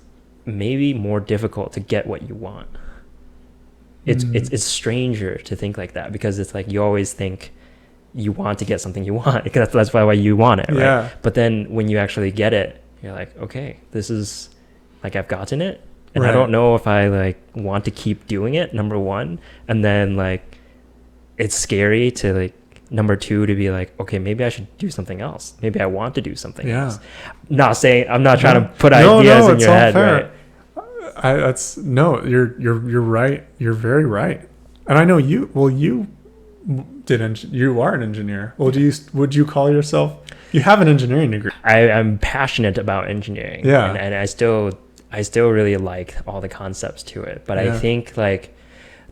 maybe more difficult to get what you want. It's stranger to think like that, because it's like you always think you want to get something you want. That's why you want it, right? But then when you actually get it, you're like, okay, this is like, I've gotten it, and I don't know if I like want to keep doing it, number one. And then like it's scary to like, number two, to be like, okay, maybe I should do something else. Maybe I want to do something else. Not saying, I'm not trying to put ideas in your head, right? You're right. You're very right. And I know you are an engineer. Well, would you call yourself, you have an engineering degree? I'm passionate about engineering. And I still really like all the concepts to it. But I think like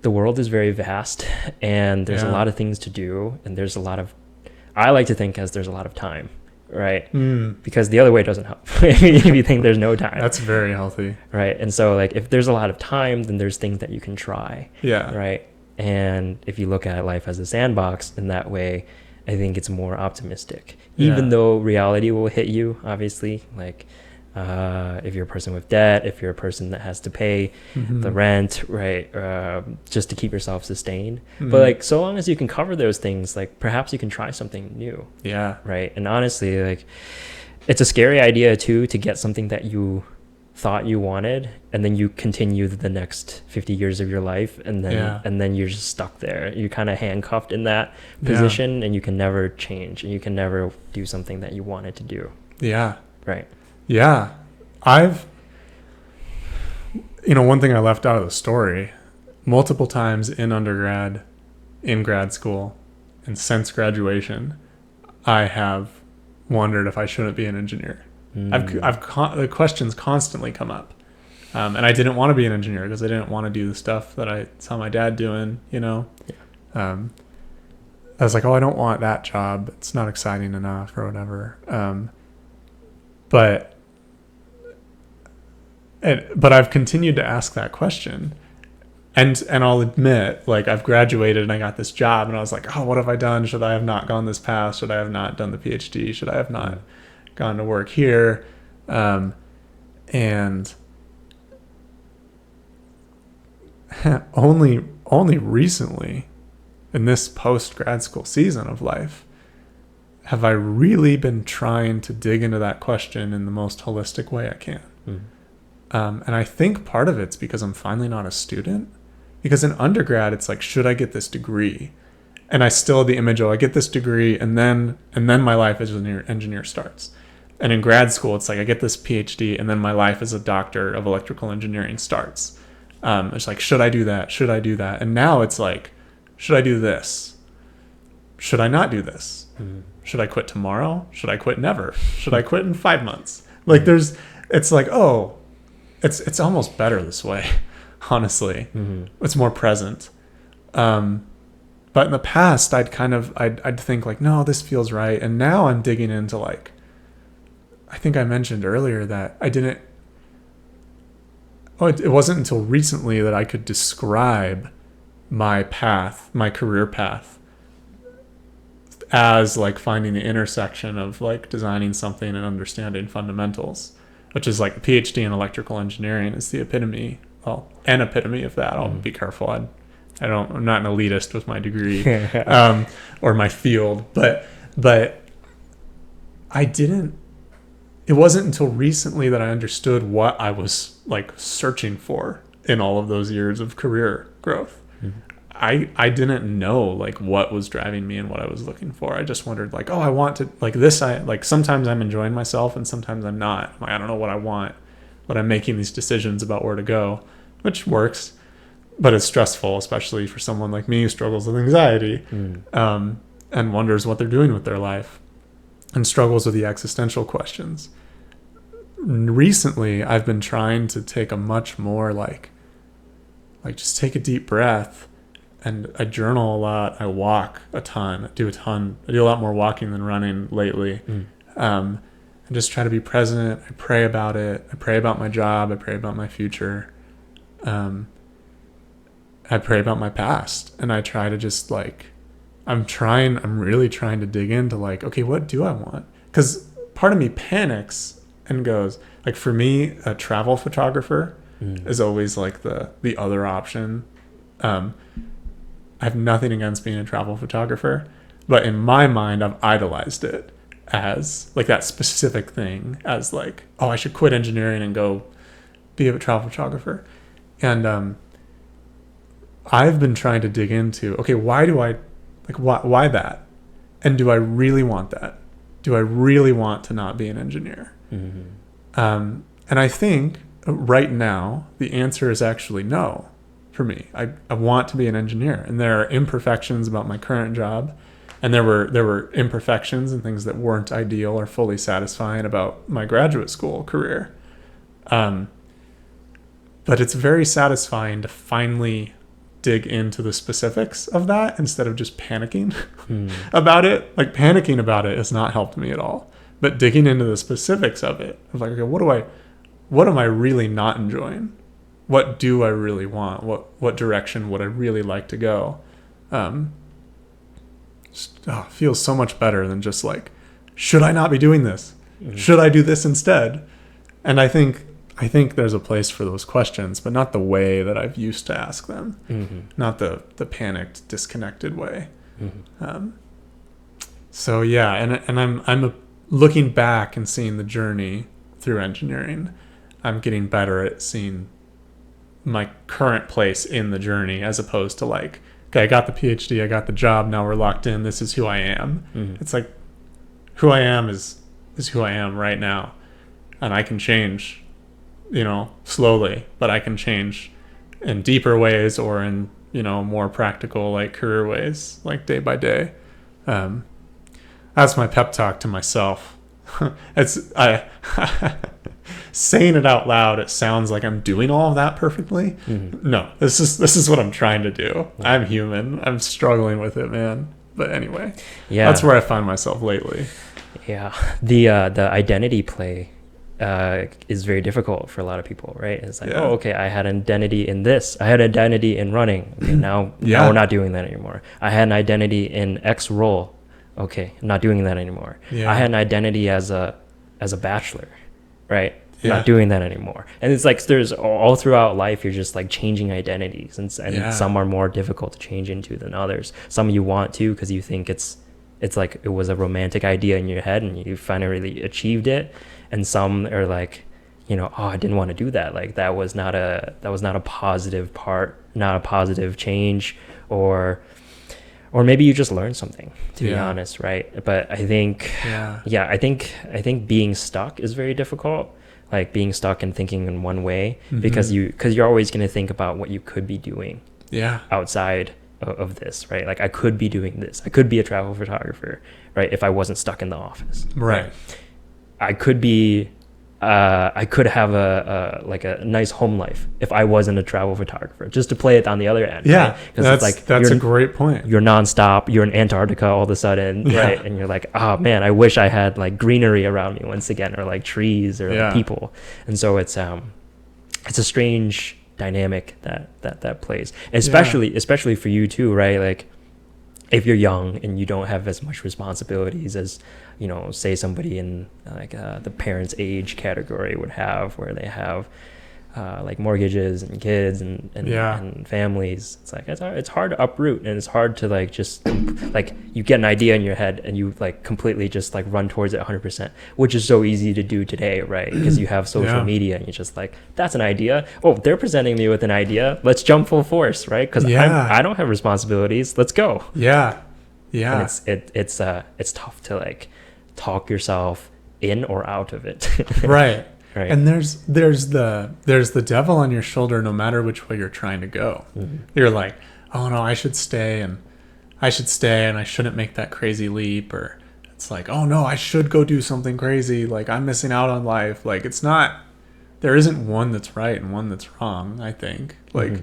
the world is very vast, and there's a lot of things to do. And I like to think as there's a lot of time. Right, because the other way doesn't help. If you think there's no time, that's very healthy, right? And so like if there's a lot of time, then there's things that you can try, right? And if you look at life as a sandbox in that way, I think it's more optimistic, even though reality will hit you, obviously. Like if you're a person with debt, if you're a person that has to pay the rent, right, just to keep yourself sustained. But like, so long as you can cover those things, like perhaps you can try something new. Right. And honestly, like it's a scary idea too, to get something that you thought you wanted, and then you continue the next 50 years of your life, and then you're just stuck there. You're kind of handcuffed in that position, and you can never change, and you can never do something that you wanted to do. Right. Yeah. One thing I left out of the story, multiple times in undergrad, in grad school, and since graduation, I have wondered if I shouldn't be an engineer. The questions constantly come up. And I didn't want to be an engineer because I didn't want to do the stuff that I saw my dad doing, I was like, oh, I don't want that job. It's not exciting enough or whatever. But I've continued to ask that question, and I'll admit, like, I've graduated and I got this job, and I was like, oh, what have I done? Should I have not gone this path? Should I have not done the PhD? Should I have not gone to work here? And only recently, in this post grad school season of life, have I really been trying to dig into that question in the most holistic way I can. And I think part of it's because I'm finally not a student. Because in undergrad, it's like, should I get this degree? And I still have the image, I get this degree, and then my life as an engineer starts. And in grad school, it's like, I get this PhD, and then my life as a doctor of electrical engineering starts. It's like, should I do that? Should I do that? And now it's like, should I do this? Should I not do this? Should I quit tomorrow? Should I quit never? Should I quit in 5 months? Like it's like, oh, it's almost better this way, honestly. It's more present. But in the past, I'd think like, no, this feels right. And now I'm digging into, like, I think I mentioned earlier that it wasn't until recently that I could describe my path, my career path, as like finding the intersection of like designing something and understanding fundamentals, which is like a PhD in electrical engineering is the epitome of that. I'll be careful. I'm not an elitist with my degree or my field, but it wasn't until recently that I understood what I was like searching for in all of those years of career growth. I didn't know like what was driving me and what I was looking for. I just wondered like, oh, I want to like this. I like sometimes I'm enjoying myself and sometimes I'm not. Like, I don't know what I want, but I'm making these decisions about where to go, which works, but it's stressful, especially for someone like me who struggles with anxiety and wonders what they're doing with their life and struggles with the existential questions. Recently, I've been trying to take a much more like just take a deep breath and I journal a lot. I walk a ton. I do a lot more walking than running lately. And just try to be present. I pray about it. I pray about my job. I pray about my future. I pray about my past, and I try to just like, I'm really trying to dig into like, okay, what do I want? Because part of me panics and goes, like, for me, a travel photographer is always like the other option. I have nothing against being a travel photographer, but in my mind, I've idolized it as like that specific thing, as like, oh, I should quit engineering and go be a travel photographer. And I've been trying to dig into, okay, why that? And do I really want that? Do I really want to not be an engineer? And I think right now the answer is actually no for me. I want to be an engineer, and there are imperfections about my current job, and there were imperfections and things that weren't ideal or fully satisfying about my graduate school career. But it's very satisfying to finally dig into the specifics of that instead of just panicking about it. Like, panicking about it has not helped me at all. But digging into the specifics of it, of like, okay, what am I really not enjoying? What do I really want? What direction would I really like to go? Feels so much better than just like, should I not be doing this? Should I do this instead? And I think there's a place for those questions, but not the way that I've used to ask them. Not the panicked, disconnected way. So yeah, and I'm looking back and seeing the journey through engineering. I'm getting better at seeing my current place in the journey, as opposed to like, okay, I got the PhD, I got the job, now we're locked in, this is who I am. It's like, who I am is who I am right now. And I can change, slowly, but I can change in deeper ways or in, more practical, like, career ways, like day by day. That's my pep talk to myself. Saying it out loud, it sounds like I'm doing all of that perfectly. No, this is what I'm trying to do. I'm human. I'm struggling with it, man. But anyway, that's where I find myself lately. Yeah, the identity play is very difficult for a lot of people, right? It's like, oh, okay, I had an identity in this. I had an identity in running. Okay, now we're not doing that anymore. I had an identity in X role. Okay, I'm not doing that anymore. I had an identity as a bachelor, right? Not doing that anymore. And it's like, there's all throughout life, you're just like changing identities, and some are more difficult to change into than others. Some you want to because you think it's like it was a romantic idea in your head and you finally achieved it, and some are like, oh, I didn't want to do that. Like, that was not a positive part, not a positive change, or maybe you just learned something, to be honest, right? But I think I think being stuck is very difficult. Like, being stuck and thinking in one way, because you're always going to think about what you could be doing outside of this, right? Like, I could be doing this. I could be a travel photographer, right? If I wasn't stuck in the office, right? I could be I could have a nice home life if I wasn't a travel photographer, just to play it on the other end. Yeah, right? Because it's like, that's a great point. You're nonstop. You're in Antarctica all of a sudden, right? And you're like, oh man, I wish I had like greenery around me once again, or like trees, or like people. And so it's a strange dynamic that plays, especially for you too, right? Like, if you're young and you don't have as much responsibilities as, say somebody in like the parents' age category would have, where they have like mortgages and kids and families. It's like, it's hard to uproot, and it's hard to like just like, you get an idea in your head and you like completely just like run towards it 100%, which is so easy to do today, right? Because you have social media and you're just like, that's an idea. Oh, they're presenting me with an idea. Let's jump full force, right? Because I don't have responsibilities. Let's go. Yeah. And it's tough to like talk yourself in or out of it. Right. Right. And there's the devil on your shoulder no matter which way you're trying to go. You're like, oh no, I should stay and I shouldn't make that crazy leap. Or it's like, oh no, I should go do something crazy. Like, I'm missing out on life. Like, it's not, there isn't one that's right and one that's wrong, I think. Like,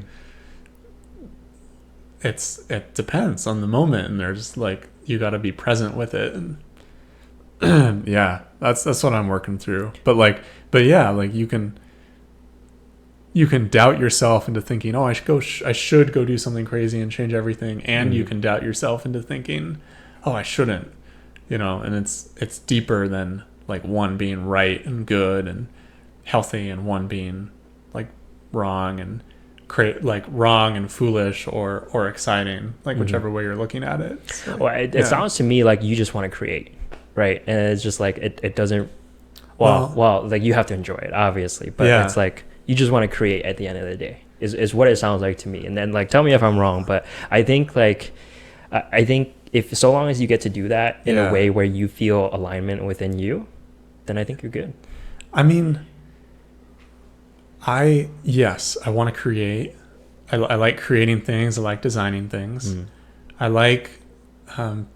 it depends on the moment, and there's like you got to be present with it, and yeah, that's what I'm working through. But yeah, like you can doubt yourself into thinking, oh, I should go do something crazy and change everything, and you can doubt yourself into thinking, oh, I shouldn't, and it's deeper than like one being right and good and healthy and one being like wrong and wrong and foolish or exciting, like whichever way you're looking at it. So, well, it sounds to me like you just want to create, right? And it's just like it doesn't. Well, like you have to enjoy it, obviously, but it's like you just want to create at the end of the day is what it sounds like to me. And then like tell me if I'm wrong, but I think if so long as you get to do that in a way where you feel alignment within you, then I think you're good. I mean, I want to create. I like creating things. I like designing things. I like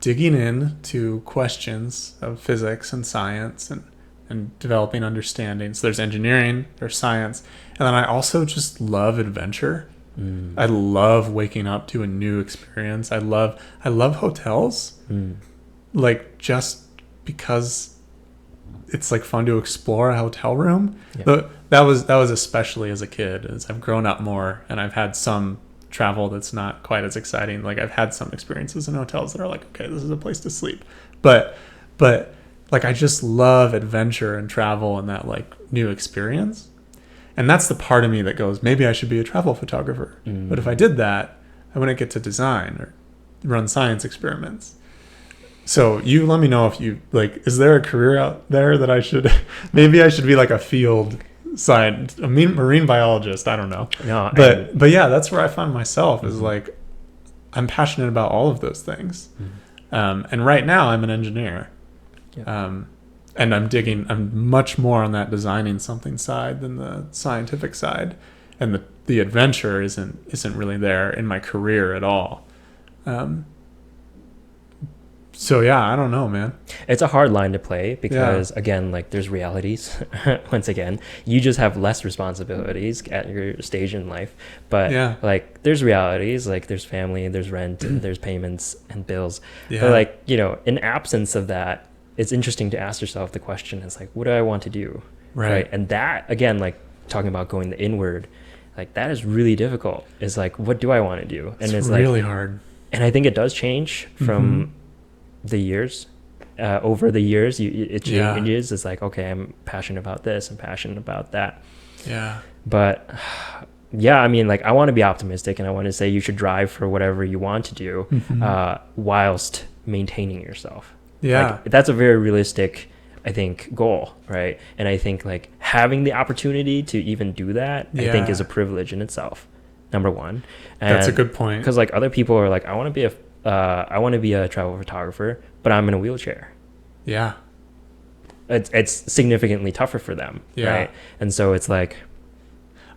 digging in to questions of physics and science and developing understanding. So there's engineering, there's science, and then I also just love adventure. I love waking up to a new experience. I love hotels, like just because it's like fun to explore a hotel room. But that was especially as a kid. As I've grown up more and I've had some travel that's not quite as exciting. Like I've had some experiences in hotels that are like, okay, this is a place to sleep, but like I just love adventure and travel and that like new experience. And that's the part of me that goes, maybe I should be a travel photographer. But if I did that, I wouldn't get to design or run science experiments. So you let me know if you like, is there a career out there that I should, maybe I should be like a field scientist, a marine biologist. I don't know. No, but yeah, that's where I find myself is like, I'm passionate about all of those things. And right now I'm an engineer. And I'm much more on that designing something side than the scientific side. And the adventure isn't really there in my career at all. So yeah, I don't know, man. It's a hard line to play because again, like there's realities. Once again, you just have less responsibilities at your stage in life. But like there's realities, like there's family, there's rent, and there's payments and bills. But like, in absence of that, it's interesting to ask yourself the question is like, what do I want to do? Right. And that again, like talking about going the inward, like that is really difficult. It's like, what do I want to do? And it's really hard. And I think it does change from the years. Over the years, it changes. It's like, okay, I'm passionate about this. I'm passionate about that. Yeah. But I mean, like I want to be optimistic and I want to say you should drive for whatever you want to do, whilst maintaining yourself. Yeah. Like, that's a very realistic, I think, goal, right? And I think like having the opportunity to even do that, I think is a privilege in itself. Number one. And that's a good point. Because like other people are like, I want to be a travel photographer, but I'm in a wheelchair. Yeah. It's significantly tougher for them. Yeah. Right. And so it's like,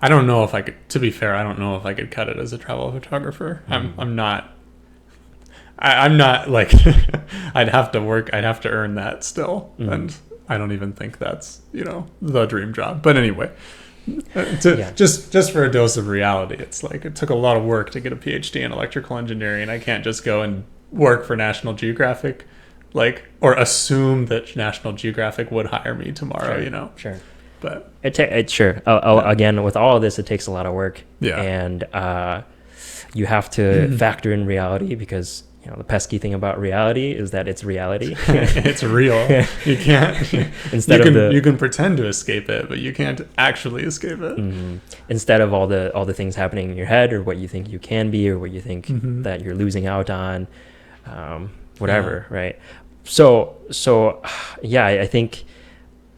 I don't know if I could, to be fair, I don't know if I could cut it as a travel photographer. I'm not like, I'd have to earn that still. And I don't even think that's, the dream job. But anyway, just for a dose of reality, it's like, it took a lot of work to get a PhD in electrical engineering. I can't just go and work for National Geographic, or assume that National Geographic would hire me tomorrow, Sure. But again, with all of this, it takes a lot of work. Yeah. And you have to factor in reality because, the pesky thing about reality is that it's reality. It's real. You can't. You can pretend to escape it, but you can't actually escape it. Instead of all the things happening in your head, or what you think you can be, or what you think that you're losing out on, whatever, right? So I think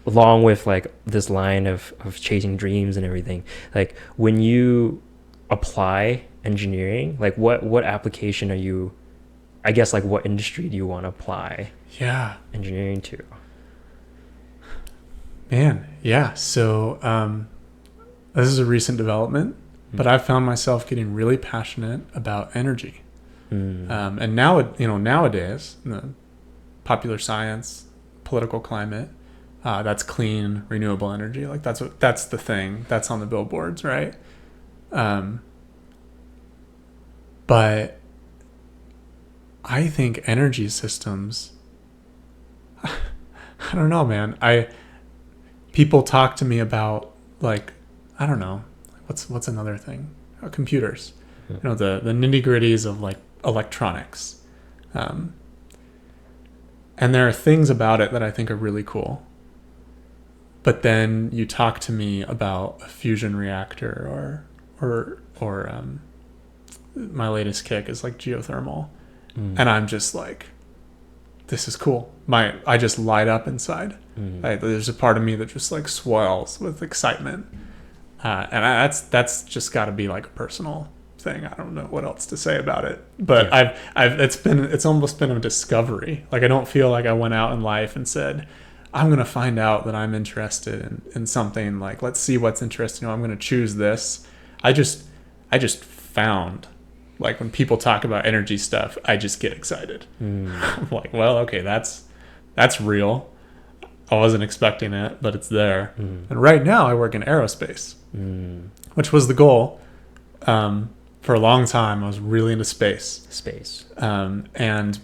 along with like this line of chasing dreams and everything, like when you apply engineering, like what application are you? I guess like what industry do you want to apply engineering to? Man, yeah. So this is a recent development, but I've found myself getting really passionate about energy. And now, nowadays, in the popular science, political climate, that's clean, renewable energy. Like that's the thing that's on the billboards, right? But I think energy systems, I don't know, man. People talk to me about, like, I don't know, what's another thing? Computers. Yeah. You know, the nitty-gritties of like electronics. And there are things about it that I think are really cool. But then you talk to me about a fusion reactor or my latest kick is like geothermal. And I'm just like, this is cool. I just light up inside. There's a part of me that just like swells with excitement. That's just got to be like a personal thing. I don't know what else to say about it, but yeah. It's almost been a discovery. Like, I don't feel like I went out in life and said, I'm going to find out that I'm interested in something, like, let's see what's interesting. I'm going to choose this. I just found, like, when people talk about energy stuff, I just get excited. I'm like, well, okay, that's real. I wasn't expecting it, but it's there. And right now I work in aerospace, which was the goal. For a long time, I was really into space. And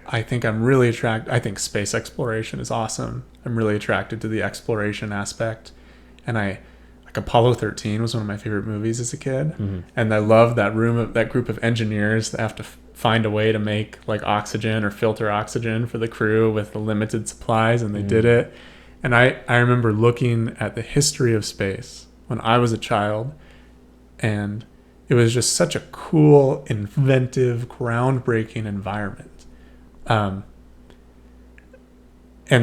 I think I'm really attracted. I think space exploration is awesome. I'm really attracted to the exploration aspect. And like Apollo 13 was one of my favorite movies as a kid. And I love that group of engineers that have to find a way to make like oxygen or filter oxygen for the crew with the limited supplies, and they did it. And I remember looking at the history of space when I was a child, and it was just such a cool, inventive, groundbreaking environment. And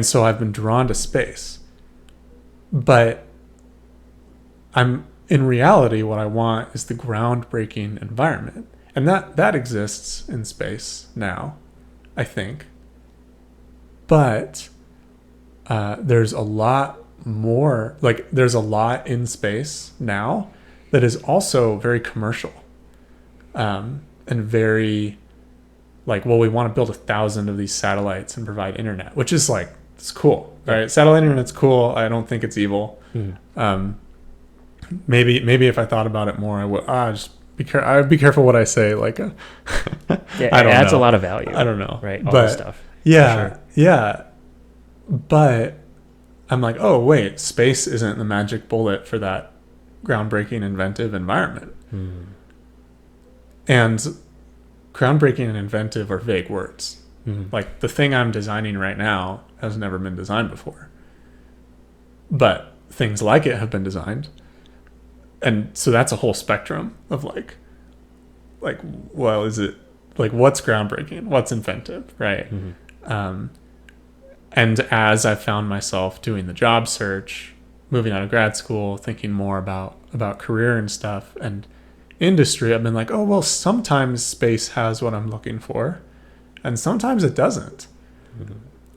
so I've been drawn to space. But in reality, what I want is the groundbreaking environment. And that exists in space now, I think. But there's a lot more, like, there's a lot in space now that is also very commercial, and very like, well, we want to build 1,000 of these satellites and provide internet, which is like, it's cool, right? Satellite internet's cool. I don't think it's evil. Maybe if I thought about it more, I would just I'd be careful what I say. Like, it adds a lot of value. I don't know, right? All this stuff. Yeah, sure. Yeah. But I'm like, oh wait, space isn't the magic bullet for that groundbreaking, inventive environment. And groundbreaking and inventive are vague words. Like, the thing I'm designing right now has never been designed before, but things like it have been designed. And so that's a whole spectrum of like, well, is it like, what's groundbreaking, what's inventive, right? And as I found myself doing the job search, moving out of grad school, thinking more about career and stuff and industry, I've been like, oh, well, sometimes space has what I'm looking for, and sometimes it doesn't.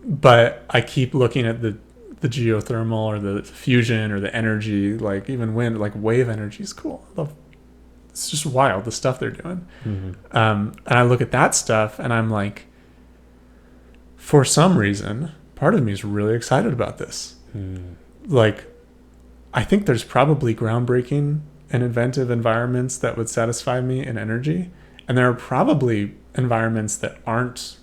But I keep looking at the geothermal or the fusion or the energy, like even wind, like wave energy is cool. It's just wild, the stuff they're doing. And I look at that stuff and I'm like, for some reason, part of me is really excited about this. Like, I think there's probably groundbreaking and inventive environments that would satisfy me in energy. And there are probably environments that aren't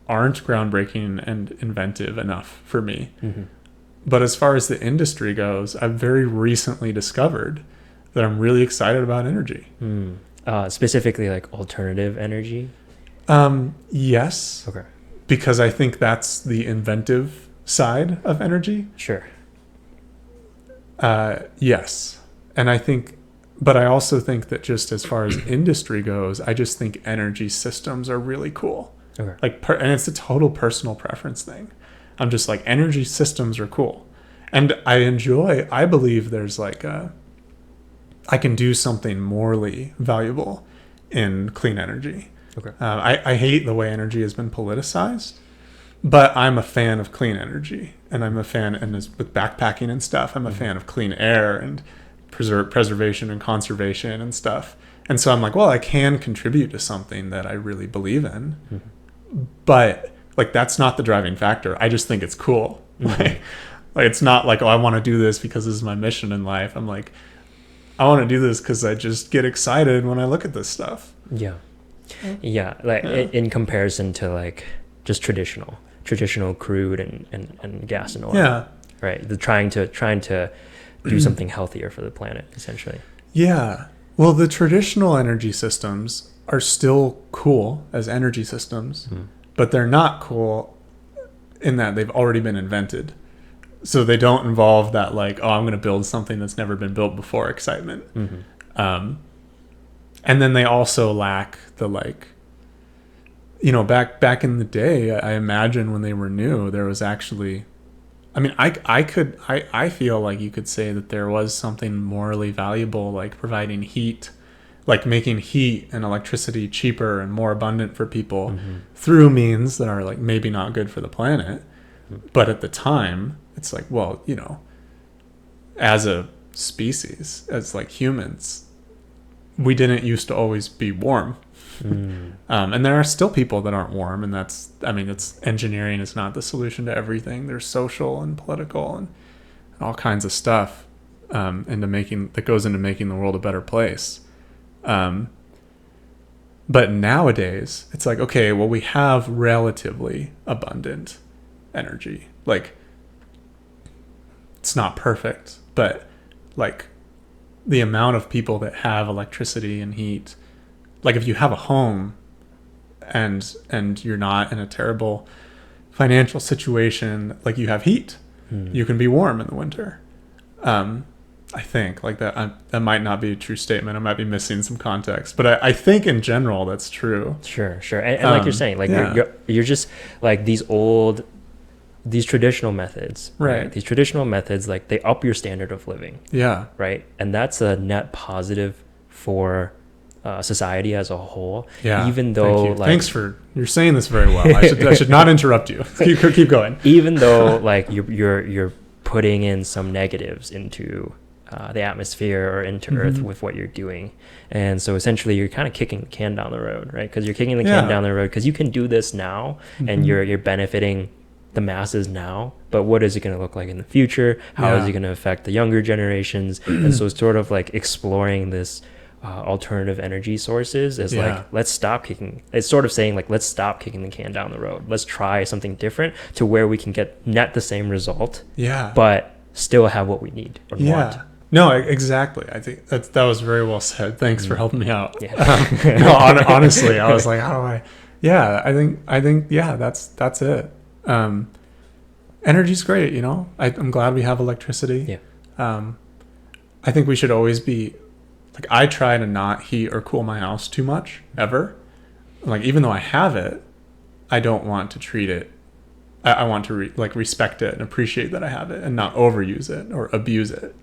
groundbreaking and inventive enough for me. But as far as the industry goes, I've very recently discovered that I'm really excited about energy. Specifically like alternative energy? Yes. Okay. Because I think that's the inventive side of energy. Sure. Yes. And but I also think that just as far as industry goes, I just think energy systems are really cool. Okay. And it's a total personal preference thing. I'm just like, energy systems are cool. And I believe there's like I can do something morally valuable in clean energy. Okay. I hate the way energy has been politicized, but I'm a fan of clean energy, and I'm a fan, and with backpacking and stuff, I'm a fan of clean air and preservation and conservation and stuff. And so I'm like, well, I can contribute to something that I really believe in, but like, that's not the driving factor. I just think it's cool. Like, it's not like, oh, I want to do this because this is my mission in life. I'm like, I want to do this because I just get excited when I look at this stuff. Yeah. Yeah, like in comparison to like just traditional crude and gas and oil. Yeah. Right. The trying to do something healthier for the planet, essentially. Yeah. Well, the traditional energy systems are still cool as energy systems, but they're not cool in that they've already been invented. So they don't involve that like, oh, I'm going to build something that's never been built before excitement. And then they also lack the like, back in the day, I imagine when they were new, there was actually, I mean, I feel like you could say that there was something morally valuable, like providing heat, like making heat and electricity cheaper and more abundant for people through means that are like maybe not good for the planet. But at the time, it's like, well, as a species, as like humans, we didn't used to always be warm. And there are still people that aren't warm, and it's engineering is not the solution to everything. There's social and political and all kinds of stuff that goes into making the world a better place. But nowadays, it's like, okay, well, we have relatively abundant energy. Like, it's not perfect, but like the amount of people that have electricity and heat, like if you have a home and you're not in a terrible financial situation, like you have heat, you can be warm in the winter. I think like that might not be a true statement. I might be missing some context, but I think in general that's true. Sure. And like you're saying, like you're just like these traditional methods, right? These traditional methods, like they up your standard of living. Yeah. Right. And that's a net positive for society as a whole. Yeah. Even though, you're saying this very well. I should not interrupt you. Keep going. Even though, like you're putting in some negatives into the atmosphere or into Earth with what you're doing, and so essentially you're kind of kicking the can down the road, right? Because you're kicking the can down the road because you can do this now, and you're benefiting the masses now, but what is it going to look like in the future? How is it going to affect the younger generations? And so it's sort of like exploring this alternative energy sources is like, let's stop kicking. It's sort of saying like, let's stop kicking the can down the road. Let's try something different to where we can get net the same result, but still have what we need or want. No, exactly. I think that was very well said. Thanks for helping me out. No, honestly, I was like, how do I? Yeah, I think, that's it. Energy's great, I'm glad we have electricity. I think we should always be like, I try to not heat or cool my house too much ever. Like, even though I have it, I don't want to treat it. I want to respect it and appreciate that I have it and not overuse it or abuse it.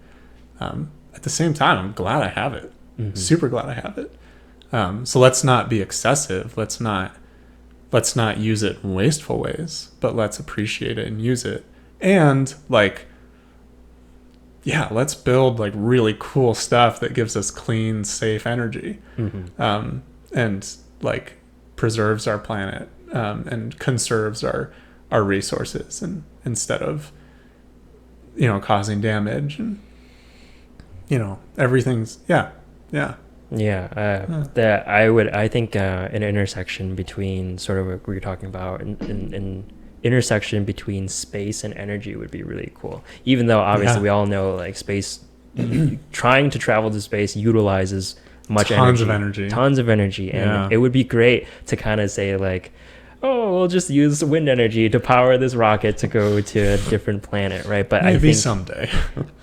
At the same time, I'm glad I have it. Super glad I have it. So let's not be excessive. Let's not use it in wasteful ways, but let's appreciate it and use it. And let's build like really cool stuff that gives us clean, safe energy, and like preserves our planet, and conserves our resources, and instead of causing damage, and everything's I think an intersection between sort of what we were talking about, an intersection between space and energy would be really cool. Even though obviously we all know like space, trying to travel to space utilizes tons of energy, and it would be great to kind of say like, oh, we'll just use wind energy to power this rocket to go to a different planet, right? But maybe I think someday.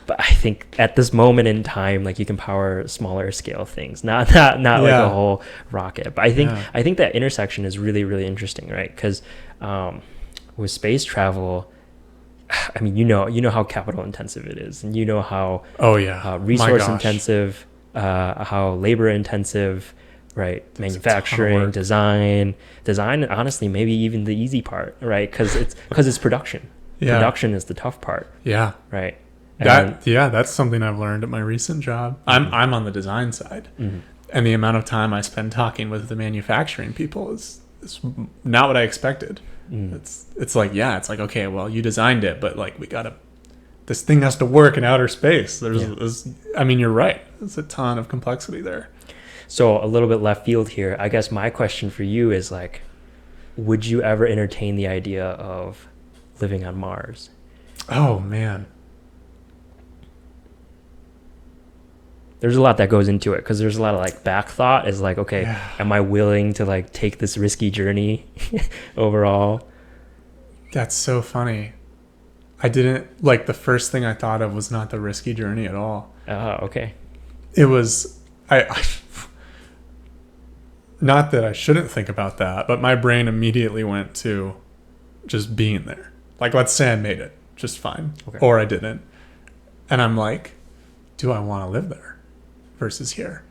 But I think at this moment in time, like you can power smaller scale things, not like a whole rocket. But I think that intersection is really, really interesting, right? Because with space travel, I mean, you know how capital intensive it is, and how resource intensive, how labor intensive. Right, manufacturing, design, honestly, maybe even the easy part, right? Because it's production. Production is the tough part. Right. That's something I've learned at my recent job. I'm on the design side, and the amount of time I spend talking with the manufacturing people is not what I expected. It's like okay, well, you designed it, but like this thing has to work in outer space. You're right. There's a ton of complexity there. So a little bit left field here. I guess my question for you is like, would you ever entertain the idea of living on Mars? Oh man. There's a lot that goes into it because there's a lot of like back thought is like, okay, Yeah. am I willing to like take this risky journey overall? That's so funny. I didn't like the first thing I thought of was not the risky journey at all. Okay. It was I not that I shouldn't think about that, but my brain immediately went to just being there. Like, let's say I made it just fine, Okay. or I didn't. And I'm like, do I want to live there versus here?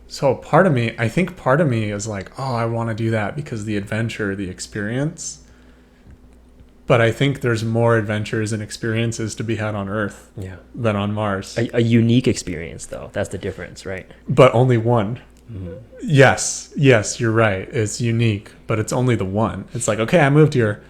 So I think part of me is like, oh, I want to do that because the adventure, the experience. But I think there's more adventures and experiences to be had on Earth Yeah. than on Mars. A unique experience though. That's the difference, right? But only one. Mm-hmm. Yes, you're right. It's unique, but it's only the one. It's like, okay, I moved here.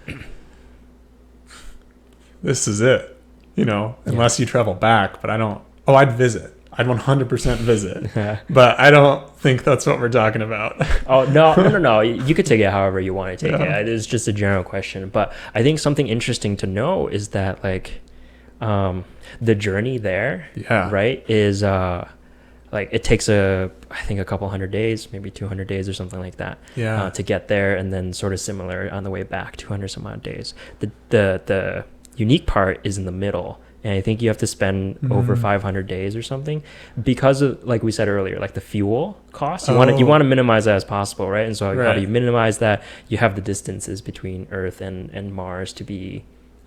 This is it, unless you travel back. But I don't. Oh, I'd visit. I'd 100% visit. But I don't think that's what we're talking about. Oh, no. You could take it however you want to take it. It's just a general question. But I think something interesting to know is that like the journey there, Yeah. right, is like it takes I think a couple hundred days, maybe 200 days or something like that, Yeah. to get there, and then sort of similar on the way back, 200 some odd days. The unique part is in the middle. And I think you have to spend over 500 days or something because of, like we said earlier, like the fuel costs. You want to minimize that as possible, right? And so how do you minimize that? You have the distances between Earth and Mars to be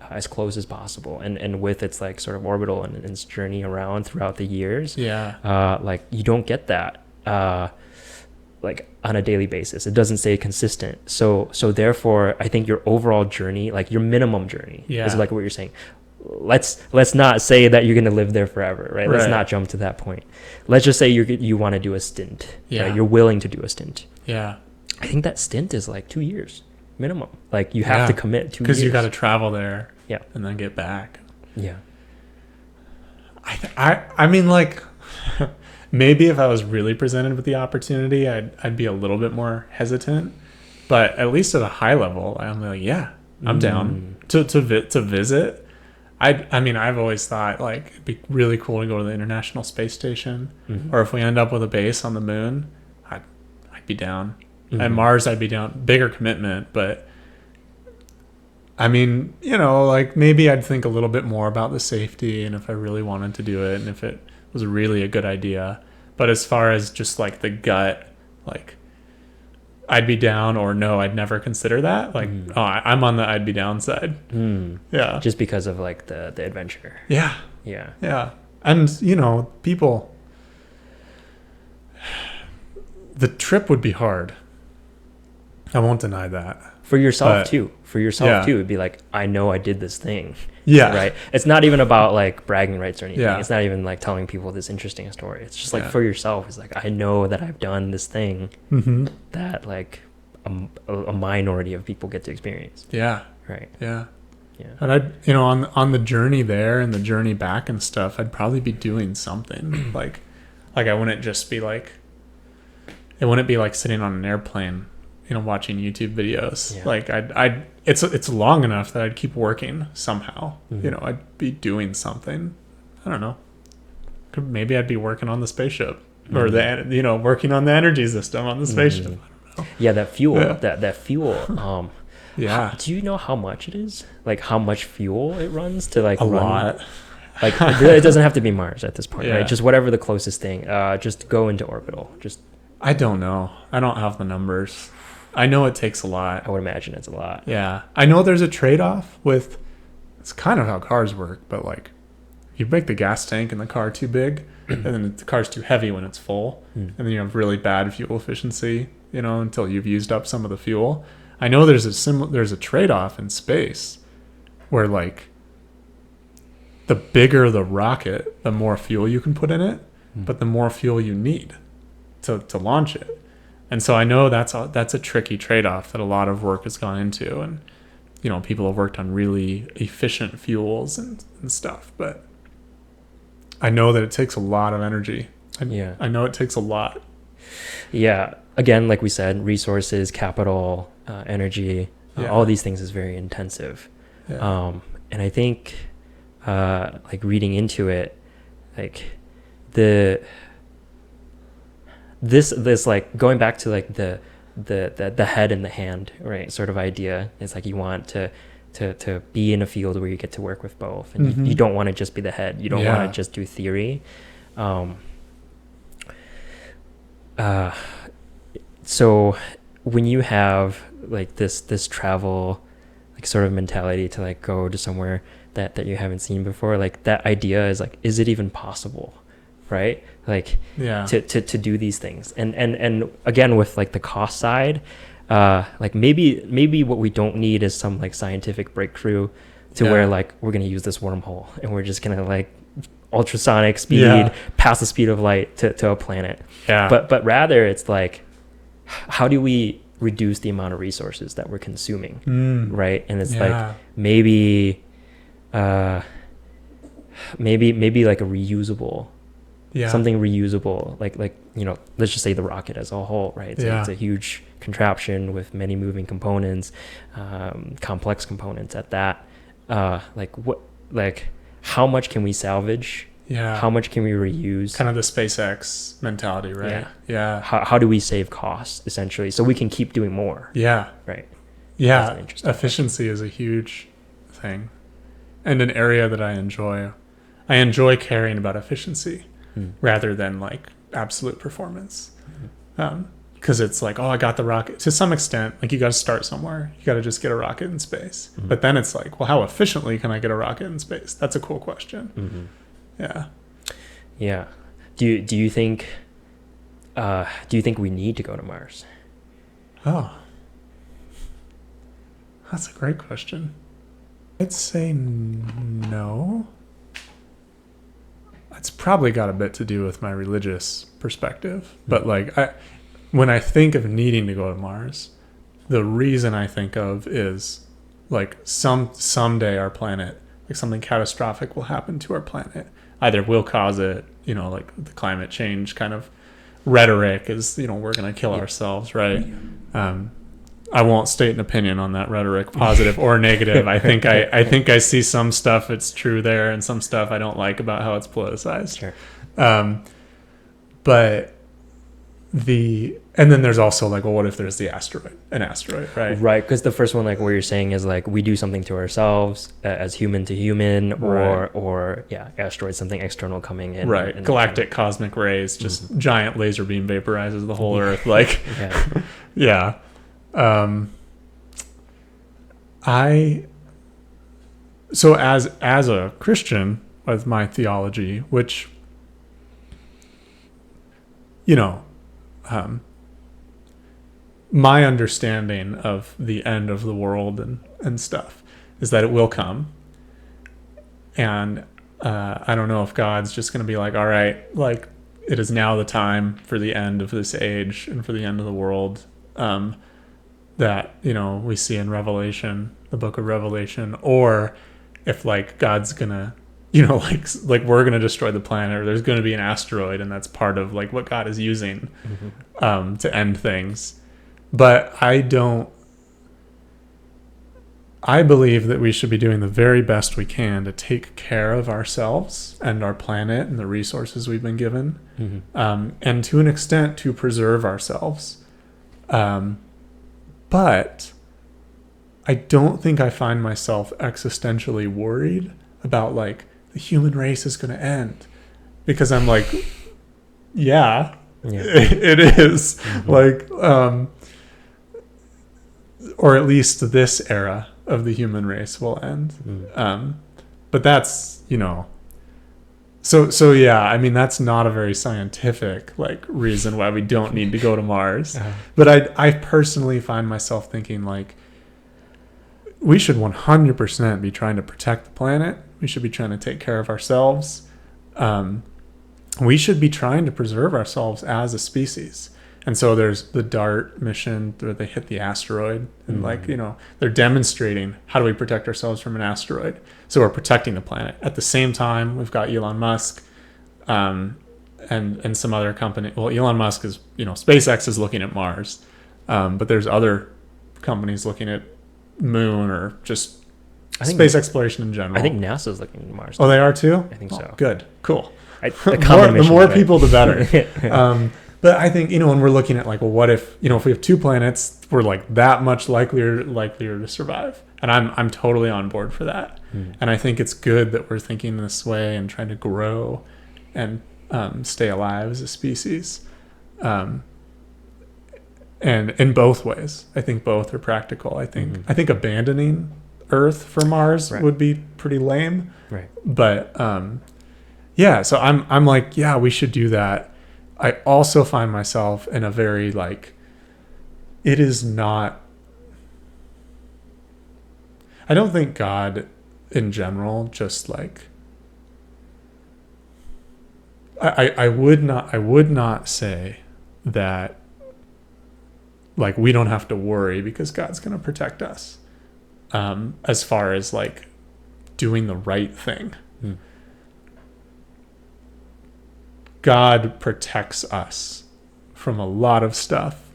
as close as possible. And with its like sort of orbital and its journey around throughout the years, like you don't get that like on a daily basis. It doesn't stay consistent. So therefore, I think your overall journey, like your minimum journey, is like what you're saying. Let's not say that you're going to live there forever, right? Let's not jump to that point. Let's just say you want to do a stint. Right? You're willing to do a stint. Yeah. I think that stint is like 2 years minimum. Like you have to commit 2 years. Because you got to travel there. Yeah. And then get back. Yeah. I mean, like, maybe if I was really presented with the opportunity, I'd be a little bit more hesitant. But at least at a high level, I'm like, yeah, I'm down to visit. I mean, I've always thought like it'd be really cool to go to the International Space Station, or if we end up with a base on the moon, I'd be down. And Mars, I'd be down. Bigger commitment, but I mean, like maybe I'd think a little bit more about the safety and if I really wanted to do it and if it was really a good idea. But as far as just like the gut, like I'd be down, or no, I'd never consider that. Like, I'm on the I'd be down side. Yeah. Just because of like the adventure. Yeah. Yeah. Yeah. And, people, the trip would be hard. I won't deny that. For yourself too. It'd be like, I know I did this thing. Yeah. Right. It's not even about like bragging rights or anything. Yeah. It's not even like telling people this interesting story. It's just like for yourself. It's like, I know that I've done this thing that like a minority of people get to experience. Yeah. Right. Yeah. Yeah. And I'd, on the journey there and the journey back and stuff, I'd probably be doing something like I wouldn't just be like, it wouldn't be like sitting on an airplane, watching YouTube videos. Yeah. Like it's long enough that I'd keep working somehow. I'd be doing something. I don't know. Maybe I'd be working on the spaceship or working on the energy system on the spaceship. I don't know. Yeah, that fuel. That fuel. Yeah. Do you know how much it is? Like how much fuel it runs to like a run? lot. Like it doesn't have to be Mars at this point, Yeah. right? Just whatever the closest thing. Just go into orbital. Just I don't know. I don't have the numbers. I know it takes a lot. I would imagine it's a lot. Yeah. I know there's a trade-off with, it's kind of how cars work, but like you make the gas tank in the car too big and then the car's too heavy when it's full and then you have really bad fuel efficiency, until you've used up some of the fuel. I know there's a trade-off in space where like the bigger the rocket, the more fuel you can put in it, but the more fuel you need to launch it. And so I know that's a tricky trade-off that a lot of work has gone into, and people have worked on really efficient fuels and stuff, but I know that it takes a lot of energy Yeah. I know it takes a lot. Yeah. Again, like we said, resources, capital, energy, all these things is very intensive. Yeah. And I think, like reading into it, like this like going back to like the head and the hand, right, sort of idea. It's like you want to be in a field where you get to work with both, and you don't want to just be the head. You don't want to just do theory. So when you have like this travel like sort of mentality to like go to somewhere that you haven't seen before, like that idea is like, is it even possible, right? Like to do these things, and again with like the cost side, like maybe what we don't need is some like scientific breakthrough to where like we're gonna use this wormhole and we're just gonna like ultrasonic speed past the speed of light to a planet. But rather it's like, how do we reduce the amount of resources that we're consuming, right? And it's like maybe like a reusable, something reusable, like you know, let's just say the rocket as a whole, right? It's a huge contraption with many moving components, complex components at that. Like how much can we salvage? How much can we reuse? Kind of the SpaceX mentality, right? How do we save costs essentially so we can keep doing more? Right. Efficiency is a huge thing, and an area that I enjoy caring about efficiency rather than like absolute performance, because it's like, oh, I got the rocket. To some extent, like you got to start somewhere. You got to just get a rocket in space. But then it's like, well, how efficiently can I get a rocket in space? That's a cool question. Do you think we need to go to Mars? Oh, that's a great question. I'd say no. It's probably got a bit to do with my religious perspective, but like when I think of needing to go to Mars, the reason I think of is like someday our planet, like something catastrophic will happen to our planet. Either we'll cause it, you know, like the climate change kind of rhetoric is, you know, we're going to kill ourselves, right? I won't state an opinion on that rhetoric, positive or negative. I think I see some stuff it's true there, and some stuff I don't like about how it's politicized. Sure. But and then there's also like, well, what if there's an asteroid, right? Right, because the first one, like what you're saying is like we do something to ourselves as human to human, or asteroid, something external coming in. Right, and galactic cosmic rays, just giant laser beam vaporizes the whole Earth. Like, So as a Christian with my theology, which, you know, my understanding of the end of the world and stuff is that it will come. And I don't know if God's just going to be like, all right, like it is now the time for the end of this age and for the end of the world, that, you know, we see in Revelation, the book of Revelation, or if like God's going to, you know, like we're going to destroy the planet, or there's going to be an asteroid, and that's part of like what God is using to end things. But I believe that we should be doing the very best we can to take care of ourselves and our planet and the resources we've been given, and to an extent to preserve ourselves. But I don't think I find myself existentially worried about like the human race is going to end, because I'm like, it is. Like, or at least this era of the human race will end. But that's, you know, so yeah, I mean, that's not a very scientific like reason why we don't need to go to Mars. But I personally find myself thinking like, we should 100% be trying to protect the planet. We should be trying to take care of ourselves. We should be trying to preserve ourselves as a species. And so there's the DART mission where they hit the asteroid, and like, you know, they're demonstrating how do we protect ourselves from an asteroid. So we're protecting the planet. At the same time, we've got Elon Musk and some other company. Well, Elon Musk is, SpaceX is looking at Mars, but there's other companies looking at moon or just space exploration in general. I think NASA's looking at Mars. Oh, they are too? I think so. Good. Cool. The more people, the better. But I think, when we're looking at like, well, what if, if we have 2 planets, we're like that much likelier to survive. And I'm totally on board for that. And I think it's good that we're thinking this way and trying to grow and stay alive as a species. And in both ways, I think both are practical. I think abandoning Earth for Mars would be pretty lame. Right. But so I'm like, yeah, we should do that. I also find myself in a very like, it is not. I don't think God, in general, just like. I would not say that. Like, we don't have to worry because God's going to protect us. As far as like doing the right thing. God protects us from a lot of stuff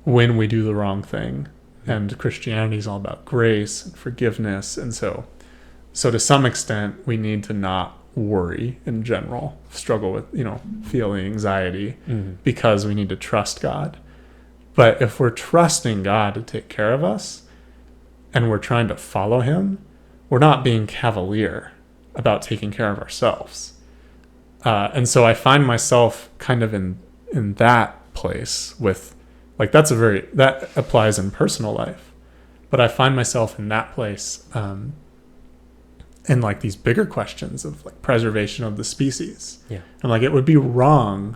when we do the wrong thing. And Christianity is all about grace and forgiveness. And so to some extent, we need to not worry in general, struggle with, feel anxiety because we need to trust God. But if we're trusting God to take care of us and we're trying to follow him, we're not being cavalier about taking care of ourselves. And so I find myself kind of in that place with, like, that applies in personal life, but I find myself in that place in like these bigger questions of like preservation of the species. Yeah. And like, it would be wrong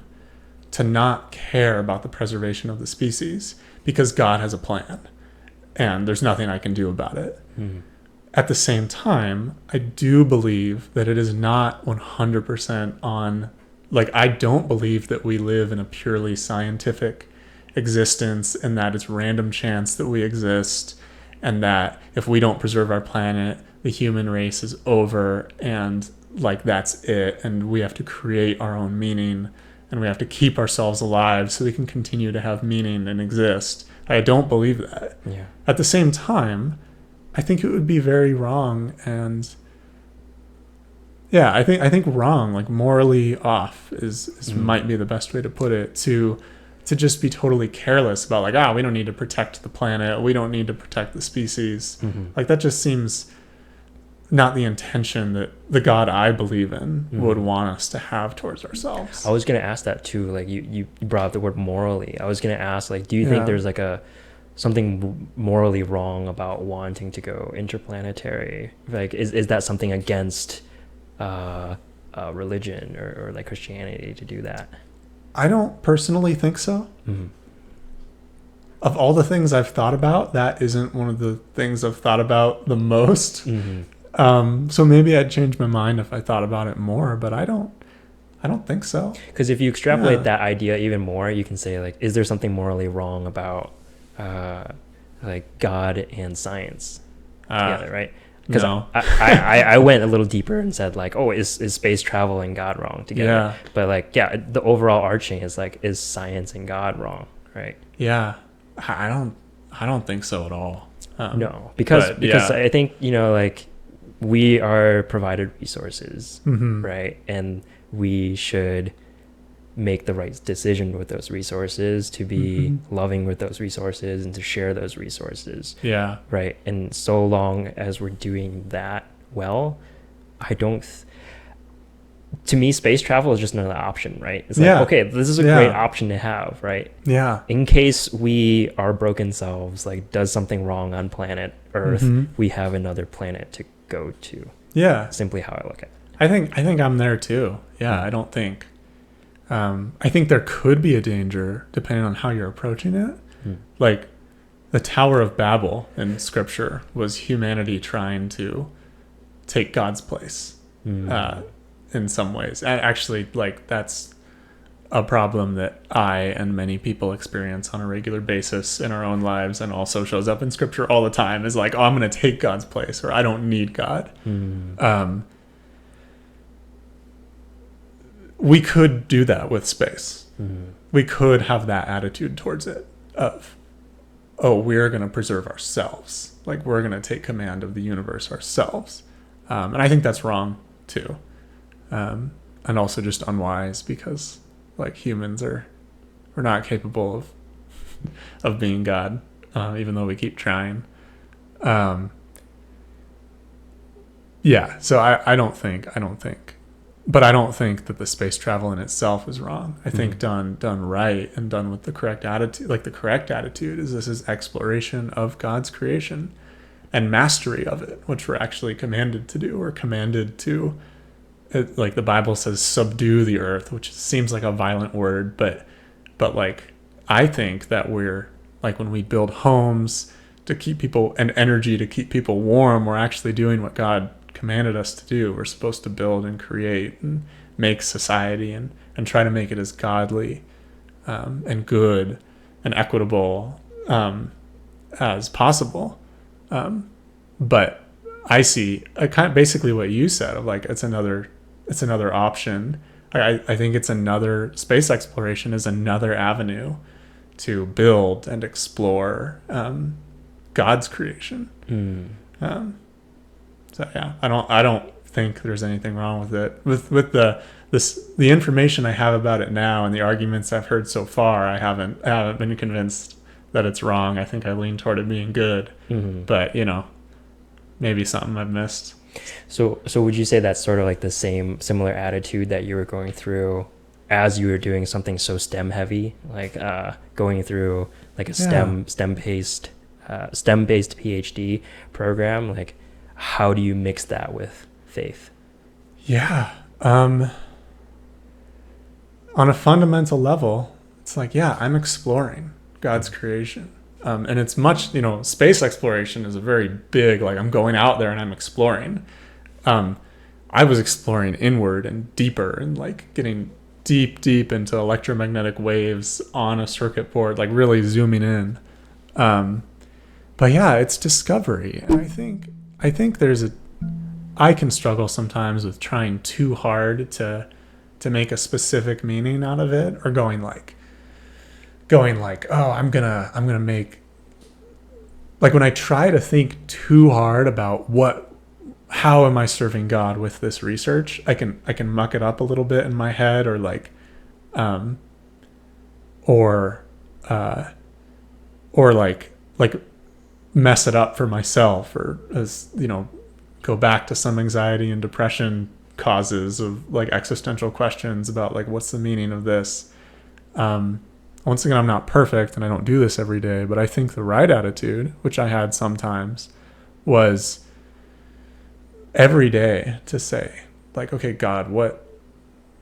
to not care about the preservation of the species because God has a plan and there's nothing I can do about it. At the same time, I do believe that it is not 100% on, like, I don't believe that we live in a purely scientific existence and that it's random chance that we exist and that if we don't preserve our planet, the human race is over and like that's it and we have to create our own meaning and we have to keep ourselves alive so we can continue to have meaning and exist. I don't believe that. Yeah. At the same time, I think it would be very wrong and I think wrong, like morally off is might be the best way to put it, to just be totally careless about like, we don't need to protect the planet, we don't need to protect the species. Like that just seems not the intention that the God I believe in would want us to have towards ourselves. I was going to ask that too. Like you brought up the word morally. I was going to ask, like, do you think there's like something morally wrong about wanting to go interplanetary? Like, is that something against religion or like Christianity to do that? I don't personally think so. Of all the things I've thought about, that isn't one of the things I've thought about the most. So maybe I'd change my mind if I thought about it more, but I don't think so. Because if you extrapolate that idea even more, you can say, like, is there something morally wrong about like God and science together, right? Because no. I went a little deeper and said, like, oh, is space travel and God wrong together? Yeah. But like, the overall arching is like, is science and God wrong, right? Yeah, I don't think so at all. No, because I think, like, we are provided resources, right? And we should make the right decision with those resources, to be loving with those resources and to share those resources. Yeah. Right. And so long as we're doing that well, to me, space travel is just another option, right? It's like, okay, this is a great option to have, right? Yeah. In case we, our broken selves, like, does something wrong on planet Earth, we have another planet to go to. Yeah. Simply how I look at it. I think I'm there too. Yeah. I don't think, I think there could be a danger depending on how you're approaching it. Like the Tower of Babel in scripture was humanity trying to take God's place, in some ways. And actually, like, that's a problem that I and many people experience on a regular basis in our own lives, and also shows up in scripture all the time, is like, oh, I'm going to take God's place, or I don't need God. we could do that with space. Mm. We could have that attitude towards it of, oh, we're going to preserve ourselves. Like, we're going to take command of the universe ourselves. And I think that's wrong too. And also just unwise, because like humans we're not capable of being God, even though we keep trying. Yeah. So I don't think, but I don't think that the space travel in itself is wrong. I think done right and done with the correct attitude, like the correct attitude is this is exploration of God's creation and mastery of it, which we're actually commanded to do. We're commanded to, like the Bible says, subdue the earth, which seems like a violent word, but like I think that we're like when we build homes to keep people and energy to keep people warm, we're actually doing what God commanded us to do. We're supposed to build and create and make society and try to make it as godly and good and equitable as possible. But I see kind of basically what you said of like it's another option. I think it's another space exploration is another avenue to build and explore God's creation. So yeah, I don't think there's anything wrong with it. With the information I have about it now and the arguments I've heard so far, I haven't been convinced that it's wrong. I think I lean toward it being good. But maybe something I've missed. So would you say that's sort of like the similar attitude that you were going through as you were doing something so STEM heavy, like going through like a STEM-based PhD program? Like, how do you mix that with faith? Yeah. On a fundamental level, it's like, I'm exploring God's creation. And it's much, space exploration is a very big, like I'm going out there and I'm exploring. I was exploring inward and deeper and like getting deep into electromagnetic waves on a circuit board, like really zooming in. But yeah, it's discovery. And I think I can struggle sometimes with trying too hard to make a specific meaning out of it, or going like, oh, I'm gonna make, like when I try to think too hard about how am I serving God with this research, I can muck it up a little bit in my head, or like, or like mess it up for myself, or as go back to some anxiety and depression causes of like existential questions about like what's the meaning of this. Once again, I'm not perfect and I don't do this every day, but I think the right attitude, which I had sometimes, was every day to say like, okay, God, what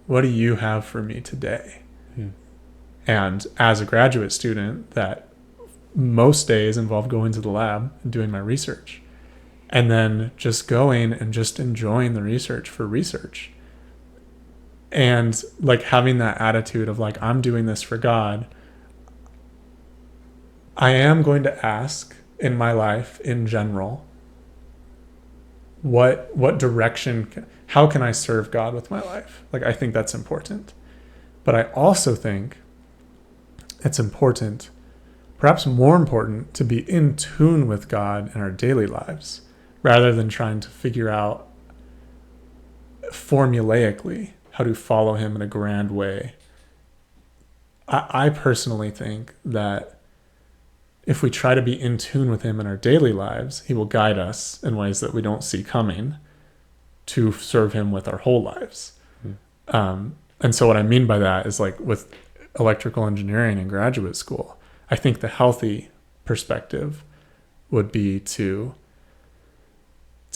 do you have for me today? And as a graduate student, that most days involve going to the lab and doing my research, and then just going and just enjoying the research for research. And like having that attitude of like, I'm doing this for God. I am going to ask in my life in general, what direction, how can I serve God with my life? Like, I think that's important. But I also think it's important, perhaps more important, to be in tune with God in our daily lives, rather than trying to figure out formulaically how to follow him in a grand way. I personally think that if we try to be in tune with him in our daily lives, he will guide us in ways that we don't see coming to serve him with our whole lives. And so what I mean by that is like with electrical engineering in graduate school, I think the healthy perspective would be to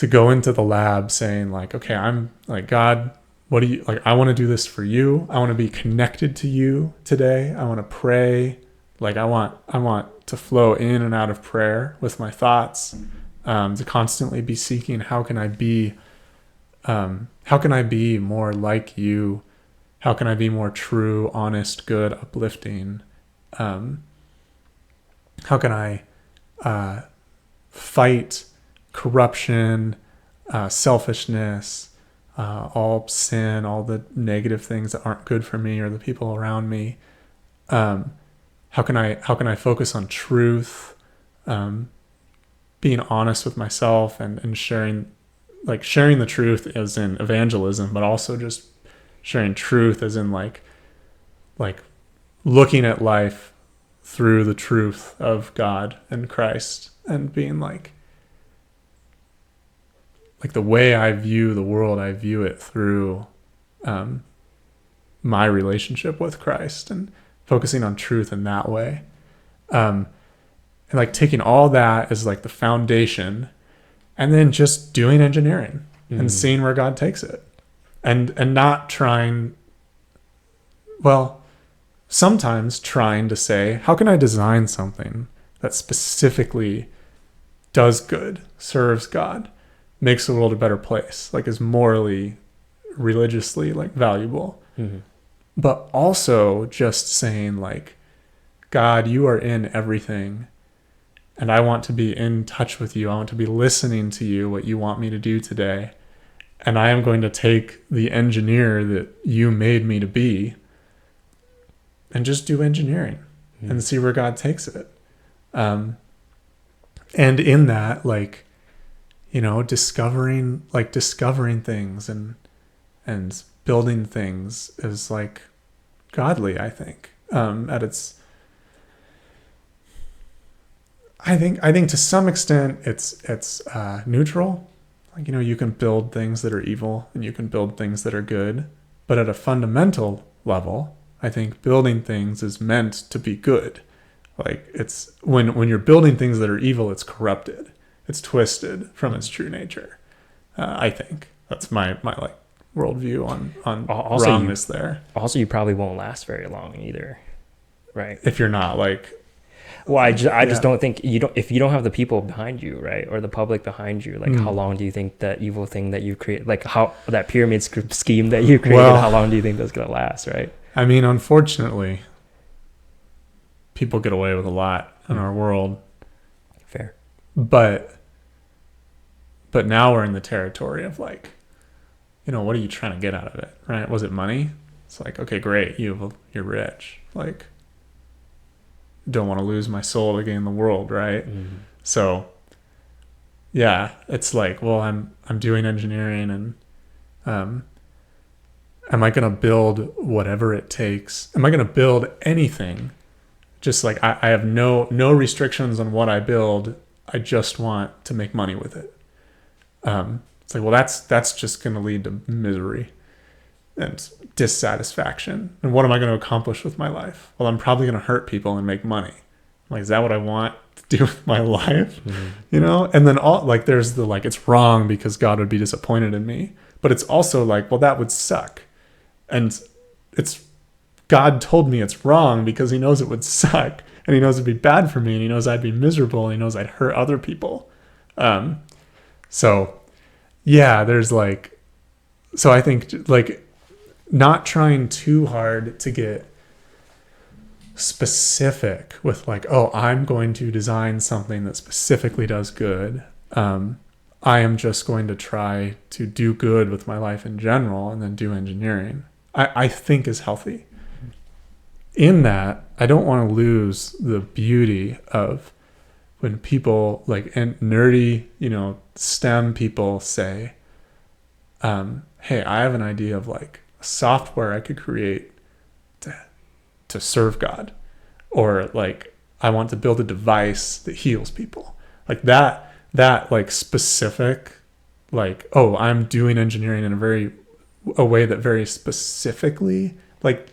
go into the lab saying like, okay, I'm like, God, what do you like? I want to do this for you. I want to be connected to you today. I want to pray. Like I want to flow in and out of prayer with my thoughts, to constantly be seeking, how can I be more like you? How can I be more true, honest, good, uplifting? How can I fight corruption, selfishness, all sin, all the negative things that aren't good for me or the people around me. How can I focus on truth, being honest with myself, and sharing the truth as in evangelism, but also just sharing truth as in like looking at life through the truth of God and Christ, and being like the way I view the world, I view it through my relationship with Christ, and focusing on truth in that way. And like taking all that as like the foundation, and then just doing engineering and seeing where God takes it, and not trying, well, sometimes trying to say, how can I design something that specifically does good, serves God, makes the world a better place, like is morally, religiously like valuable. But also just saying like, God, you are in everything, and I want to be in touch with you. I want to be listening to you, what you want me to do today. And I am going to take the engineer that you made me to be and just do engineering and see where God takes it. And in that, like, you know, discovering things and building things is like godly, I think, at its, I think to some extent it's neutral. Like, you know, you can build things that are evil and you can build things that are good, but at a fundamental level, I think building things is meant to be good. Like, it's when you're building things that are evil, it's corrupted, it's twisted from its true nature. I think that's my like worldview on Also, wrongness there. Also, you probably won't last very long either, right? If you're not like, well, I just don't think if you don't have the people behind you, right, or the public behind you, like how long do you think that evil thing that you create, like how that pyramid scheme that you created, how long do you think that's gonna last, right? I mean, unfortunately, people get away with a lot in our world. Fair. But now we're in the territory of like, you know, what are you trying to get out of it, right? Was it money? It's like, okay, great, you're rich. Like, don't want to lose my soul to gain the world, right? So yeah, it's like, well, I'm doing engineering, and am I going to build whatever it takes? Am I going to build anything? Just like I have no restrictions on what I build. I just want to make money with it. It's like, well, that's just going to lead to misery and dissatisfaction. And what am I going to accomplish with my life? Well, I'm probably going to hurt people and make money. Like, is that what I want to do with my life? You know? And then there's the, like, it's wrong because God would be disappointed in me. But it's also like, well, that would suck. And it's, God told me it's wrong because he knows it would suck, and he knows it'd be bad for me, and he knows I'd be miserable, and he knows I'd hurt other people. So yeah, there's like, so I think like not trying too hard to get specific with like, oh, I'm going to design something that specifically does good. I am just going to try to do good with my life in general and then do engineering, I think is healthy. In that, I don't want to lose the beauty of when people like, and nerdy, you know, STEM people say, hey, I have an idea of like software I could create to serve God, or like I want to build a device that heals people. Like that like specific, like, oh, I'm doing engineering in a way that very specifically like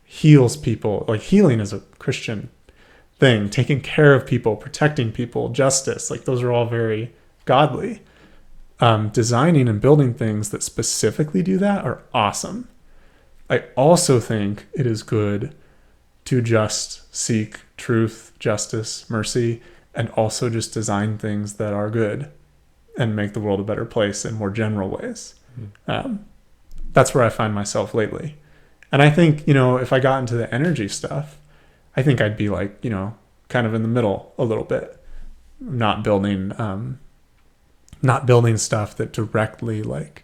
heals people. Like, healing is a Christian thing. Taking care of people, protecting people, justice, like those are all very godly. Designing and building things that specifically do that are awesome. I also think it is good to just seek truth, justice, mercy, and also just design things that are good and make the world a better place in more general ways. That's where I find myself lately. And I think, you know, if I got into the energy stuff, I think I'd be like, you know, kind of in the middle a little bit, not building stuff that directly like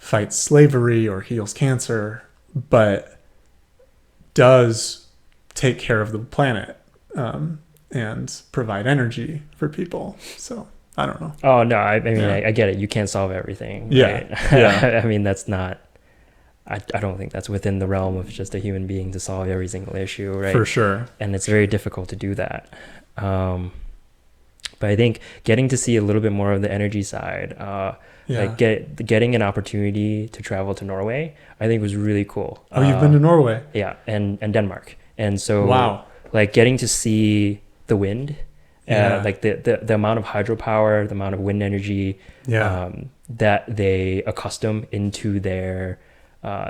fights slavery or heals cancer, but does take care of the planet, and provide energy for people. So I don't know. Oh no, I mean, Yeah. I get it. You can't solve everything, Yeah. right? Yeah. I mean, that's not. I don't think that's within the realm of just a human being to solve every single issue, right? For sure. And it's very difficult to do that. But I think getting to see a little bit more of the energy side, Yeah. like getting an opportunity to travel to Norway, I think was really cool. Oh, you've been to Norway? Yeah, and Denmark, and so Wow. like getting to see the wind, Yeah. like the amount of hydropower, the amount of wind energy, Yeah. that they accustom into their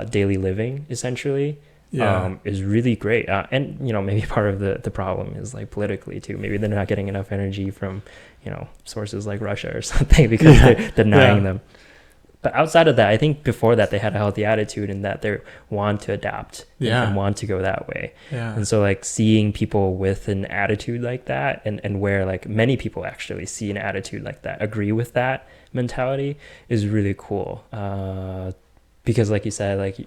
daily living, essentially, Yeah. is really great. And maybe part of the problem is like politically too. Maybe they're not getting enough energy from sources like Russia or something because Yeah. they're denying Yeah. them. But outside of that, I think before that they had a healthy attitude in that they want to adapt Yeah. and want to go that way. Yeah. And so like seeing people with an attitude like that, and where like many people actually see an attitude like that, agree with that mentality, is really cool. Because like you said, like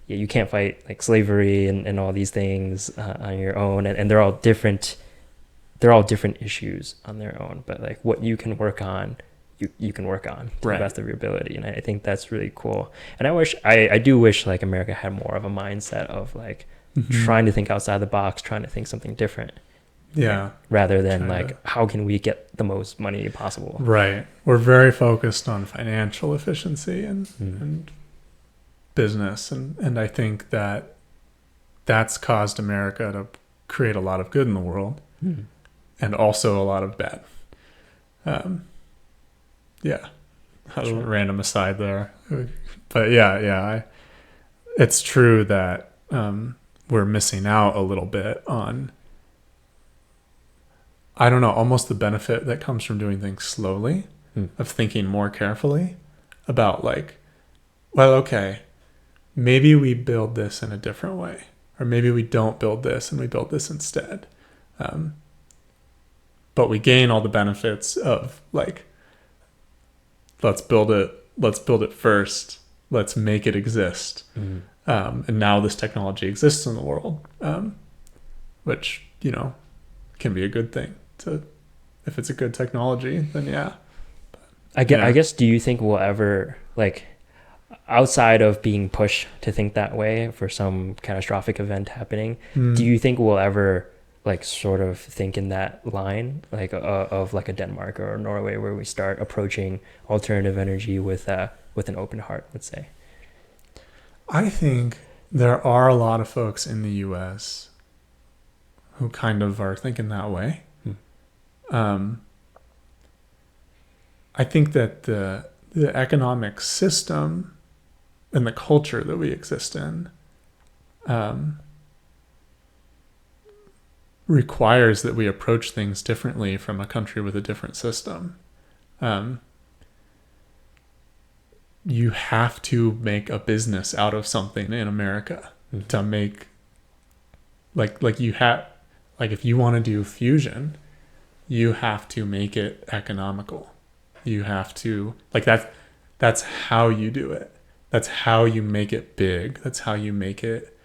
you can't fight like slavery and all these things on your own, and they're all different. They're all different issues on their own, but like what you can work on, you can work on to Right. the best of your ability. And I think that's really cool. And I do wish like America had more of a mindset of like Mhm. trying to think outside the box, trying to think something different, Yeah. rather than Trying like how can we get the most money possible. Right. We're very focused on financial efficiency and business, and I think that that's caused America to create a lot of good in the world Mm. and also a lot of bad. Yeah. That's a Sure. random aside there. But yeah, it's true that we're missing out a little bit on, I don't know, almost the benefit that comes from doing things slowly, of thinking more carefully about like, well, okay, maybe we build this in a different way, or maybe we don't build this and we build this instead. But we gain all the benefits of like, let's build it first. Let's make it exist. And now this technology exists in the world, which, can be a good thing if it's a good technology, then yeah. I guess, do you think we'll ever, like, outside of being pushed to think that way for some catastrophic event happening, do you think we'll ever like sort of think in that line, like of like a Denmark or Norway, where we start approaching alternative energy with an open heart, let's say? I think there are a lot of folks in the US who kind of are thinking that way. I think that the economic system and the culture that we exist in requires that we approach things differently from a country with a different system. You have to make a business out of something in America to make like you have, like if you want to do fusion, you have to make it economical. You have to, like, that's how you do it. That's how you make it big. That's how you make it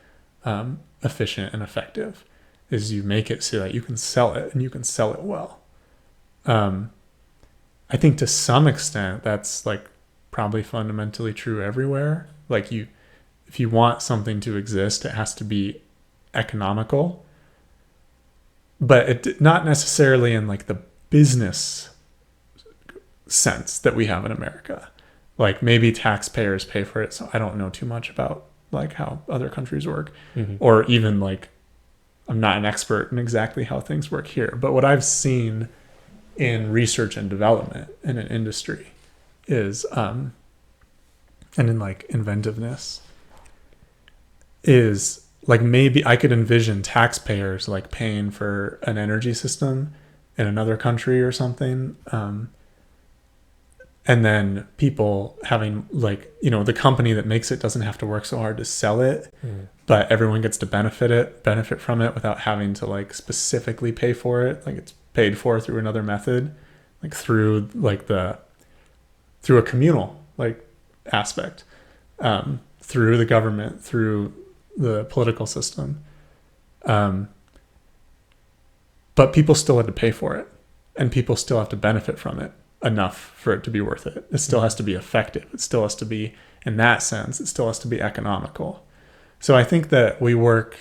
efficient and effective, is you make it so that you can sell it, and you can sell it well. I think to some extent that's like probably fundamentally true everywhere. Like if you want something to exist, it has to be economical, but it not necessarily in like the business sense that we have in America. Like maybe taxpayers pay for it. So I don't know too much about like how other countries work, or even like I'm not an expert in exactly how things work here. But what I've seen in research and development in an industry is, and in like inventiveness, is like maybe I could envision taxpayers like paying for an energy system in another country or something. And then people having like, the company that makes it doesn't have to work so hard to sell it, but everyone gets to benefit from it without having to like specifically pay for it. Like it's paid for through another method, like through a communal like aspect. through the government, through the political system. But people still had to pay for it, and people still have to benefit from it enough for it to be worth it. It still has to be effective. It still has to be, in that sense, it still has to be economical. So I think that we work,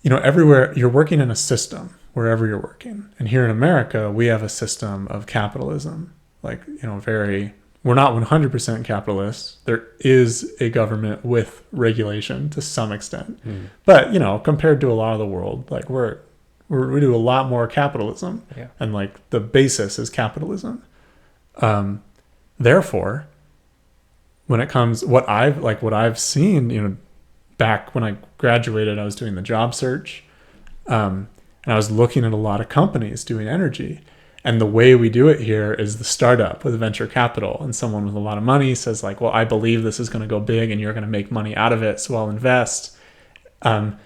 everywhere. You're working in a system wherever you're working. And here in America, we have a system of capitalism. We're not 100% capitalists. There is a government with regulation to some extent. But, compared to a lot of the world, we do a lot more capitalism. Yeah. And the basis is capitalism. Therefore, when it comes, what I've seen, back when I graduated, I was doing the job search. And I was looking at a lot of companies doing energy. And the way we do it here is the startup with venture capital. And someone with a lot of money says well, I believe this is going to go big and you're going to make money out of it, so I'll invest. And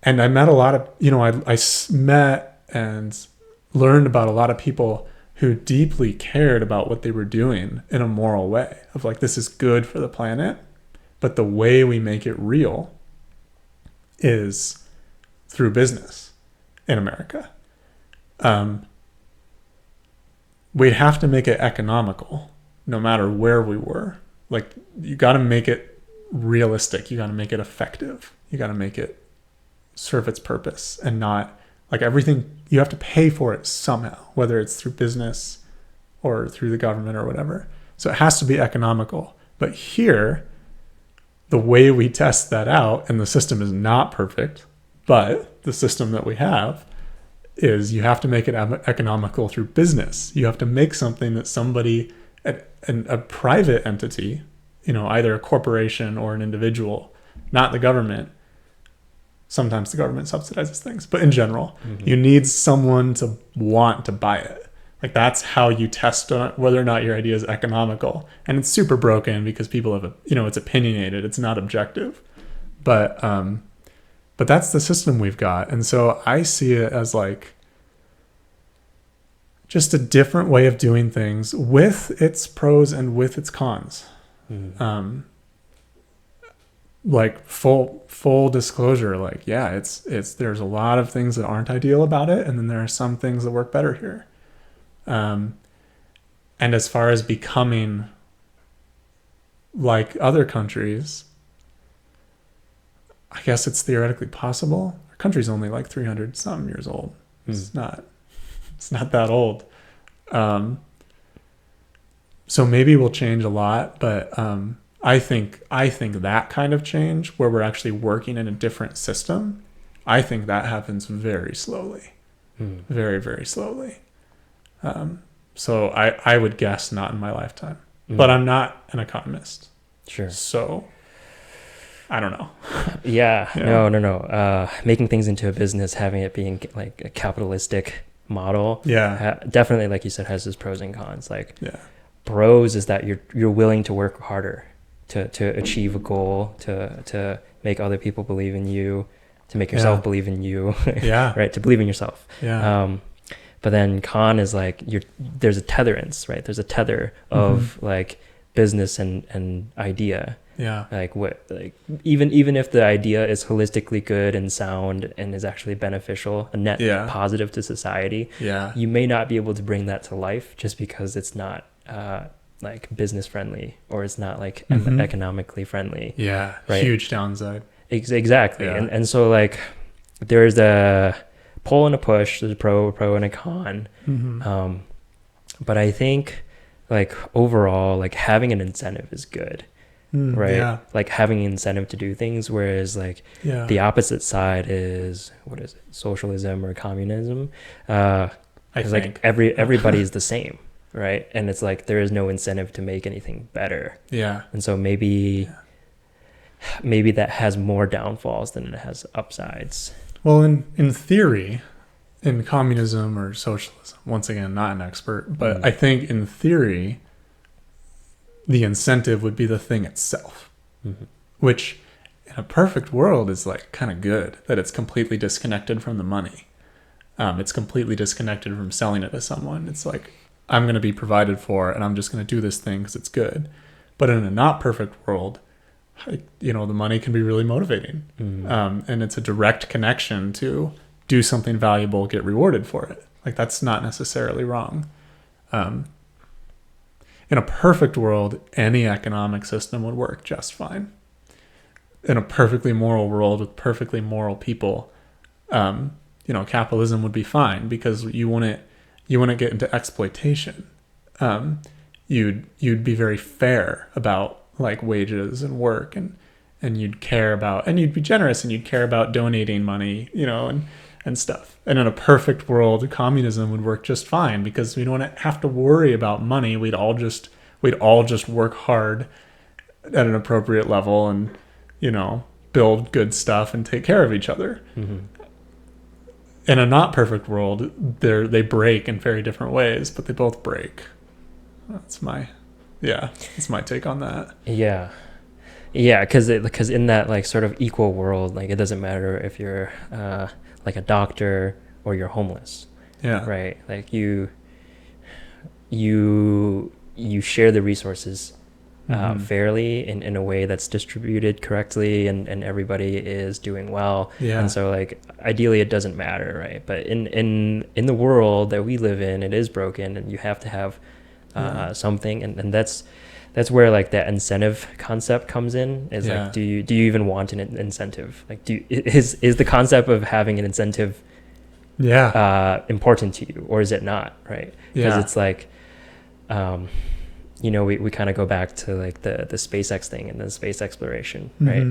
I met a lot of, I met and learned about a lot of people who deeply cared about what they were doing in a moral way of this is good for the planet. But the way we make it real is through business in America. We'd have to make it economical no matter where we were. You got to make it realistic. You got to make it effective. You got to make it serve its purpose and not everything. You have to pay for it somehow, whether it's through business or through the government or whatever. So it has to be economical. But here, the way we test that out, and the system is not perfect, but the system that we have is you have to make it economical through business. You have to make something that somebody, a private entity, either a corporation or an individual, not the government. Sometimes the government subsidizes things, but in general, you need someone to want to buy it. That's how you test whether or not your idea is economical. And it's super broken because people have, it's opinionated. It's not objective. But that's the system we've got. And so I see it as just a different way of doing things with its pros and with its cons. Full disclosure, it's there's a lot of things that aren't ideal about it. And then there are some things that work better here. And as far as becoming like other countries, I guess it's theoretically possible. Our country's only 300 some years old. It's not that old. So maybe we'll change a lot, but I think that kind of change where we're actually working in a different system, I think that happens very slowly. Very, very slowly. So I would guess not in my lifetime. But I'm not an economist. Sure. So I don't know. Yeah. No. Making things into a business, having it being a capitalistic model. Yeah. Definitely, like you said, has its pros and cons. Pros is that you're willing to work harder to achieve a goal, to make other people believe in you, to make yourself believe in you. Yeah. Right. To believe in yourself. Yeah. But then con is there's a tetherance, right? There's a tether of business and idea. Yeah. Even if the idea is holistically good and sound and is actually beneficial, a net positive to society, you may not be able to bring that to life just because it's not business friendly or it's not economically friendly. Yeah. Right? Huge downside. Exactly. Yeah. And so there's a pull and a push, there's a pro and a con. But I think overall, having an incentive is good. Right. Yeah. Having an incentive to do things, whereas the opposite side is, what is it, socialism or communism? I think everybody's the same, right? And it's there is no incentive to make anything better. Yeah. And so maybe that has more downfalls than it has upsides. Well, in theory, in communism or socialism, once again, not an expert, but I think in theory, the incentive would be the thing itself, which in a perfect world is kind of good, that it's completely disconnected from the money. It's completely disconnected from selling it to someone. It's I'm going to be provided for and I'm just going to do this thing because it's good. But in a not perfect world, the money can be really motivating. And it's a direct connection to do something valuable, get rewarded for it. Like, that's not necessarily wrong. In a perfect world, any economic system would work just fine. In a perfectly moral world with perfectly moral people, capitalism would be fine, because you wouldn't get into exploitation. You'd be very fair about like wages and work, and you'd care about, and you'd be generous, and you'd care about donating money, and stuff. And in a perfect world, communism would work just fine, because we don't have to worry about money. We'd all just work hard at an appropriate level, and build good stuff and take care of each other. In a not perfect world, they break in very different ways, but they both break. That's my take on that. Yeah, because in that like sort of equal world, like it doesn't matter if you're like a doctor or you're homeless. Yeah. Right. Like you share the resources fairly in a way that's distributed correctly, and everybody is doing well. Yeah. And so like ideally it doesn't matter, right? But in the world that we live in, it is broken, and you have to have something, and that's where like that incentive concept comes in. Is like, do you even want an incentive? Like, is the concept of having an incentive important to you, or is it not, right? Because it's like we kind of go back to like the SpaceX thing and the space exploration, right?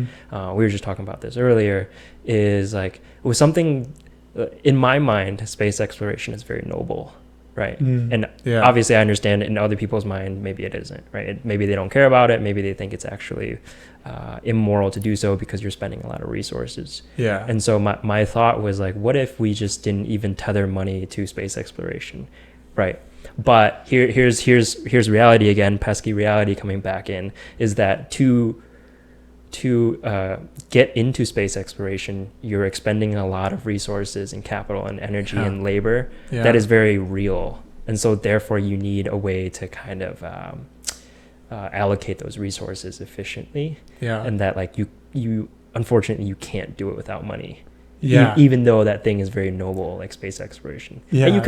We were just talking about this earlier. Is like, it was something in my mind, space exploration is very noble, right? And obviously I understand in other people's mind maybe it isn't, right? Maybe they don't care about it. Maybe they think it's actually immoral to do so because you're spending a lot of resources. And so my thought was like, what if we just didn't even tether money to space exploration, right? But here's reality again, pesky reality coming back in, is that to get into space exploration, you're expending a lot of resources and capital and energy and labor that is very real. And so therefore you need a way to kind of allocate those resources efficiently. And that like you unfortunately you can't do it without money. Even though that thing is very noble, like space exploration. And you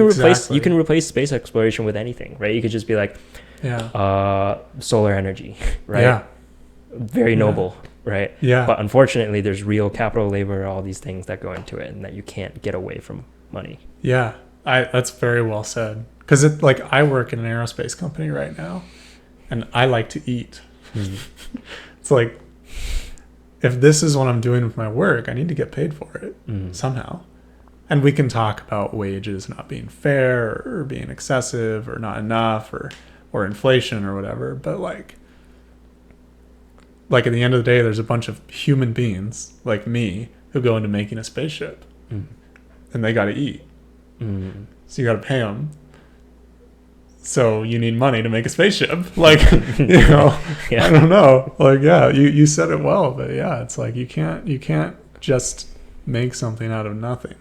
can replace space exploration with anything, right? You could just be like solar energy, right? Very noble, right? But unfortunately there's real capital, labor, all these things that go into it, and that you can't get away from money. That's very well said, because it like I work in an aerospace company right now, and I like to eat. It's like, if this is what I'm doing with my work, I need to get paid for it somehow. And we can talk about wages not being fair, or being excessive, or not enough, or inflation or whatever. But like at the end of the day, there's a bunch of human beings like me who go into making a spaceship, and they got to eat. So you got to pay them. So you need money to make a spaceship. Like, I don't know. Like, you said it well, but it's like you can't just make something out of nothing.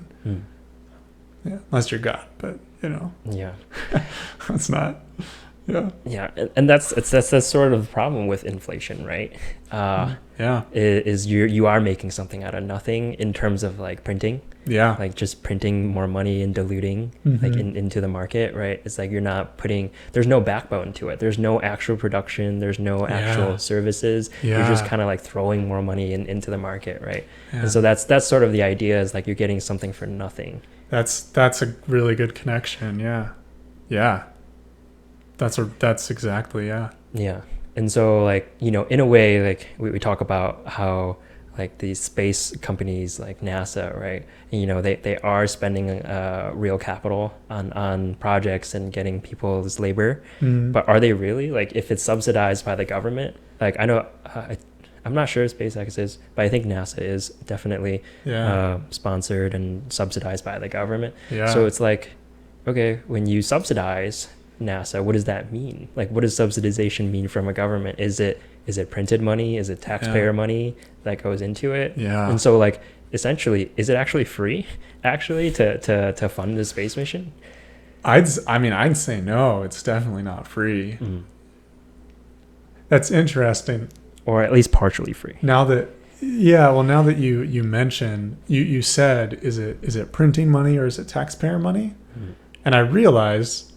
Unless you're God, but that's not. And that's sort of the problem with inflation, right? Is you are making something out of nothing in terms of like printing. Like just printing more money and diluting like into the market, right? It's like you're not there's no backbone to it. There's no actual production. There's no actual services. You're just kind of like throwing more money into the market, right? And so that's sort of the idea, is like you're getting something for nothing. That's a really good connection. That's exactly. And so like, in a way, like we talk about how like these space companies like NASA, right? And, they are spending real capital on projects and getting people's labor. But are they really? Like, if it's subsidized by the government, like I know, I'm not sure SpaceX is, but I think NASA is definitely sponsored and subsidized by the government. So it's like, okay, when you subsidize NASA, what does that mean? Like, what does subsidization mean from a government? Is it printed money? Is it taxpayer money that goes into it? And so like, essentially, is it actually free actually to fund the space mission? I'd say no, it's definitely not free. That's interesting. or at least partially free. Now that now that you mention, you said, is it printing money or is it taxpayer money? Mm. And I realized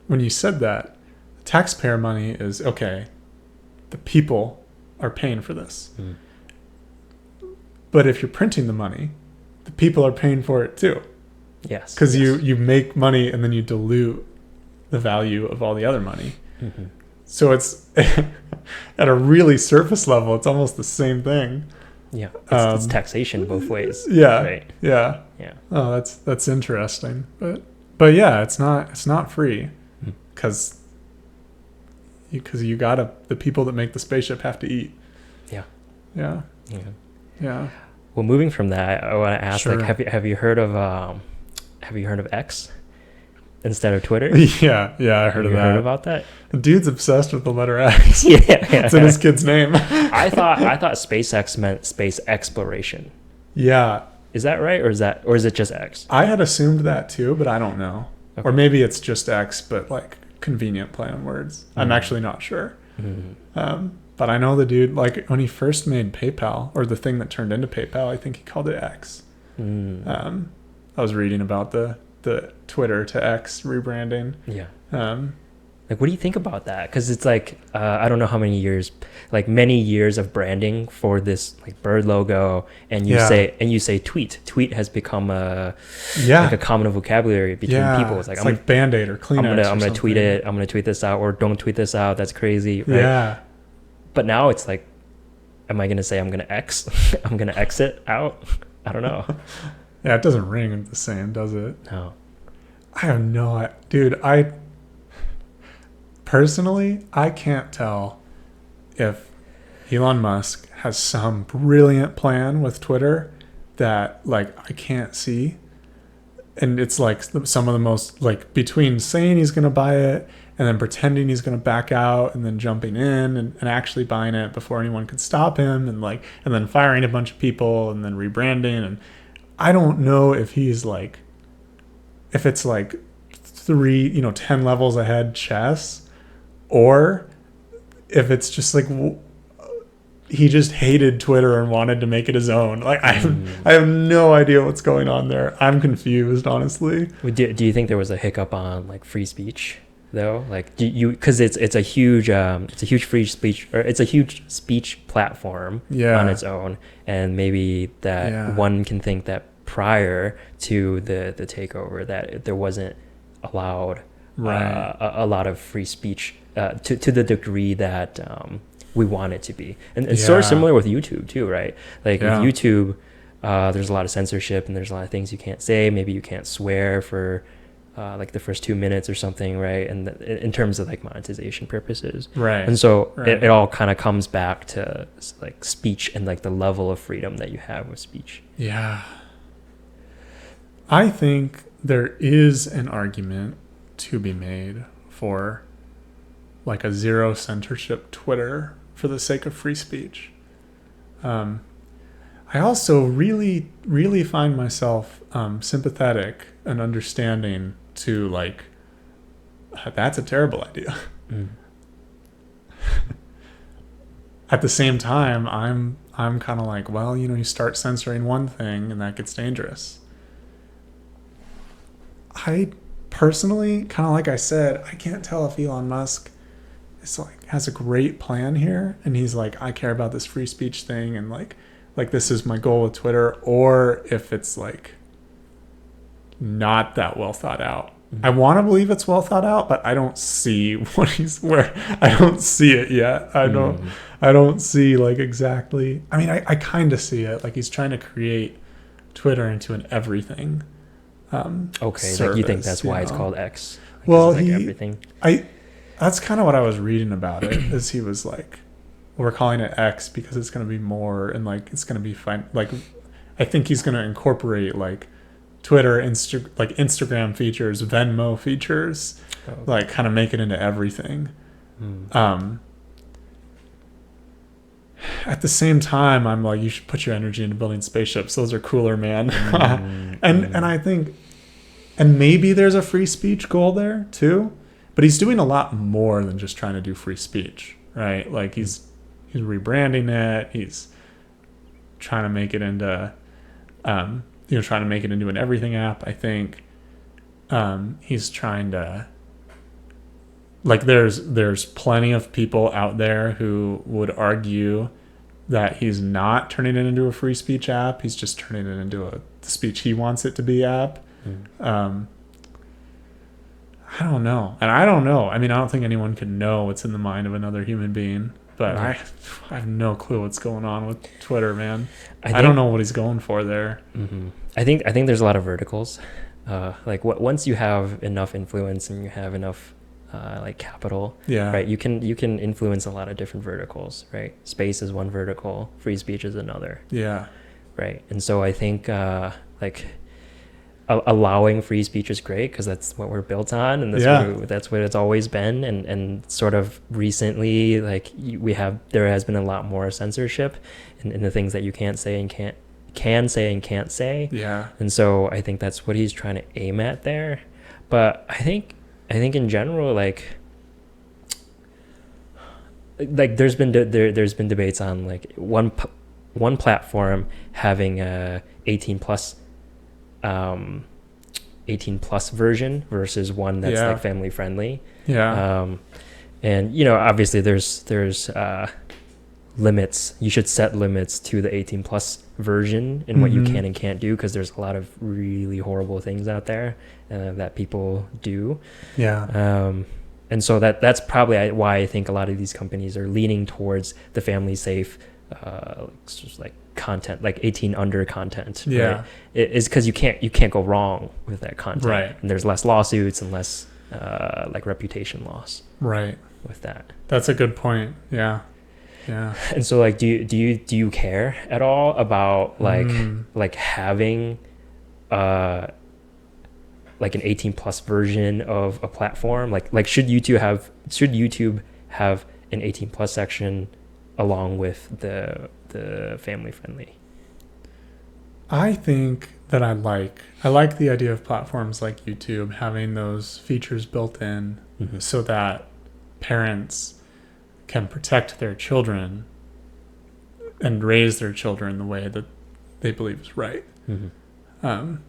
when you said that, taxpayer money is okay. The people are paying for this. Mm. But if you're printing the money, the people are paying for it too. Yes. Because yes. you make money and then you dilute the value of all the other money. Mm-hmm. So it's at a really surface level, it's almost the same thing. Yeah. It's taxation both ways. Yeah. Right. Yeah. Yeah. Oh, that's interesting. But yeah, it's not free because you gotta, the people that make the spaceship have to eat. Yeah. Yeah. Yeah. Yeah. Well, moving from that, I want to ask, Sure. like, have you heard of X instead of Twitter? Yeah. I heard Have of you that. heard about that? The dude's obsessed with the letter X. Yeah. It's in his kid's name. I thought SpaceX meant space exploration. Yeah. Is that right, or is it just X? I had assumed that too, but I don't know. Okay. Or maybe it's just X, but like convenient play on words. I'm actually not sure. Mm-hmm. But I know the dude, like when he first made PayPal, or the thing that turned into PayPal, I think he called it X. Mm. I was reading about the Twitter to X rebranding. Yeah. Like, what do you think about that? Because it's like, I don't know how many years, like many years of branding for this like bird logo, and you say tweet. Tweet has become like a common vocabulary between people. It's like Band-Aid or Kleenex. I'm gonna tweet it. I'm gonna tweet this out, or don't tweet this out. That's crazy, right? Yeah. But now it's like, am I gonna say I'm gonna X? I'm gonna exit out? I don't know. Yeah, it doesn't ring the same, does it? No. I have no, dude. Personally, I can't tell if Elon Musk has some brilliant plan with Twitter that like I can't see. And it's like some of the most, like, between saying he's going to buy it and then pretending he's going to back out and then jumping in and actually buying it before anyone could stop him, and then firing a bunch of people and then rebranding. And I don't know if he's like, if it's like 10 levels ahead chess, or if it's just like he just hated Twitter and wanted to make it his own. Like I have no idea what's going on there. I'm confused, honestly. Do you think there was a hiccup on like free speech though? Like because it's a huge free speech, or it's a huge speech platform on its own, and maybe that one can think that prior to the takeover that there wasn't allowed a lot of free speech to the degree that we want it to be. And it's sort of similar with YouTube too, right? Like with YouTube, there's a lot of censorship and there's a lot of things you can't say. Maybe you can't swear for like the first 2 minutes or something, right? And in terms of like monetization purposes, right? And so it all kind of comes back to like speech and like the level of freedom that you have with speech. Yeah, I think there is an argument to be made for like a zero censorship Twitter for the sake of free speech. I also really, really find myself sympathetic and understanding to like, that's a terrible idea. At the same time, I'm kind of like, well, you start censoring one thing and that gets dangerous. I personally, kind of like I said, I can't tell if Elon Musk is like has a great plan here and he's like, I care about this free speech thing and like this is my goal with Twitter, or if it's like not that well thought out. I want to believe it's well thought out, but I don't see I don't see it yet. I don't see like exactly. I mean, I kind of see it. Like he's trying to create Twitter into an everything. Service, like you think that's why it's called X? Like, well, like everything. That's kind of what I was reading about it. Is he was like, we're calling it X because it's going to be more, and like it's going to be fine. Like, I think he's going to incorporate like Twitter, Instagram features, Venmo features, like kind of make it into everything. At the same time, I'm like, you should put your energy into building spaceships. Those are cooler, man. And I think, and maybe there's a free speech goal there too, but he's doing a lot more than just trying to do free speech, right? Like he's rebranding it. He's trying to make it into trying to make it into an everything app. I think he's trying to, like, there's plenty of people out there who would argue that he's not turning it into a free speech app. He's just turning it into the speech he wants it to be app. I don't know. And I don't know. I mean, I don't think anyone can know what's in the mind of another human being. But I have no clue what's going on with Twitter, man. I don't know what he's going for there. Mm-hmm. I think there's a lot of verticals. Like once you have enough influence and you have enough like capital, right? You can influence a lot of different verticals, right? Space is one vertical, free speech is another. Yeah. Right. And so I think like allowing free speech is great because that's what we're built on, and that's what it's always been. And sort of recently, like there has been a lot more censorship in the things that you can't say and can't say. Yeah. And so I think that's what he's trying to aim at there. But I think in general, like there's been debates on like one platform having a 18 plus version versus one that's like family friendly. And obviously there's limits. You should set limits to the 18 plus version and what you can and can't do, because there's a lot of really horrible things out there that people do. And so that's probably why I think a lot of these companies are leaning towards the family safe just like content, like 18 under content. Right? It's because you can't go wrong with that content, right? And there's less lawsuits and less like reputation loss, right, with that. That's a good point. Yeah. And so like do you care at all about like having like an 18 plus version of a platform? Like should YouTube have an 18 plus section along with the family friendly? I think that I like the idea of platforms like YouTube having those features built in, so that parents can protect their children and raise their children the way that they believe is right. And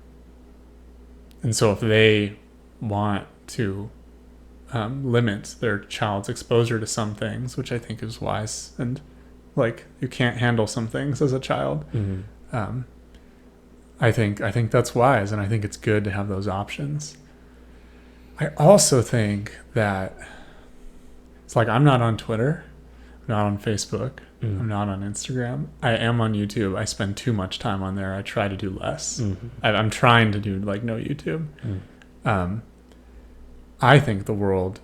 so if they want to limit their child's exposure to some things, which I think is wise, and like you can't handle some things as a child, I think that's wise, and I think it's good to have those options. I also think that it's like, I'm not on Twitter, I'm not on Facebook, I'm not on Instagram. I am on YouTube. I spend too much time on there. I try to do less. I'm trying to do like no YouTube. I think the world,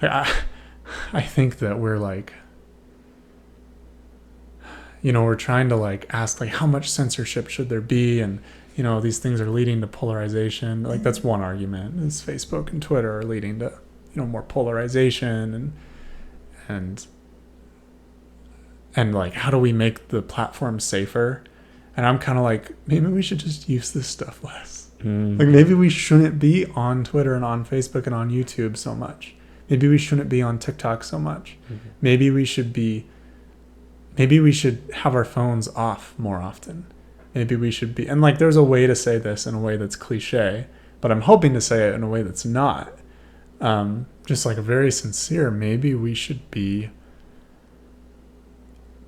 I think that we're like, we're trying to like ask like how much censorship should there be, and these things are leading to polarization. Like that's one argument, is Facebook and Twitter are leading to more polarization, and like how do we make the platform safer? And I'm kind of like, maybe we should just use this stuff less. Like maybe we shouldn't be on Twitter and on Facebook and on YouTube so much. Maybe we shouldn't be on TikTok so much. Maybe we should have our phones off more often. Maybe we should be, and like there's a way to say this in a way that's cliche, but I'm hoping to say it in a way that's not. Just like a very sincere, maybe we should be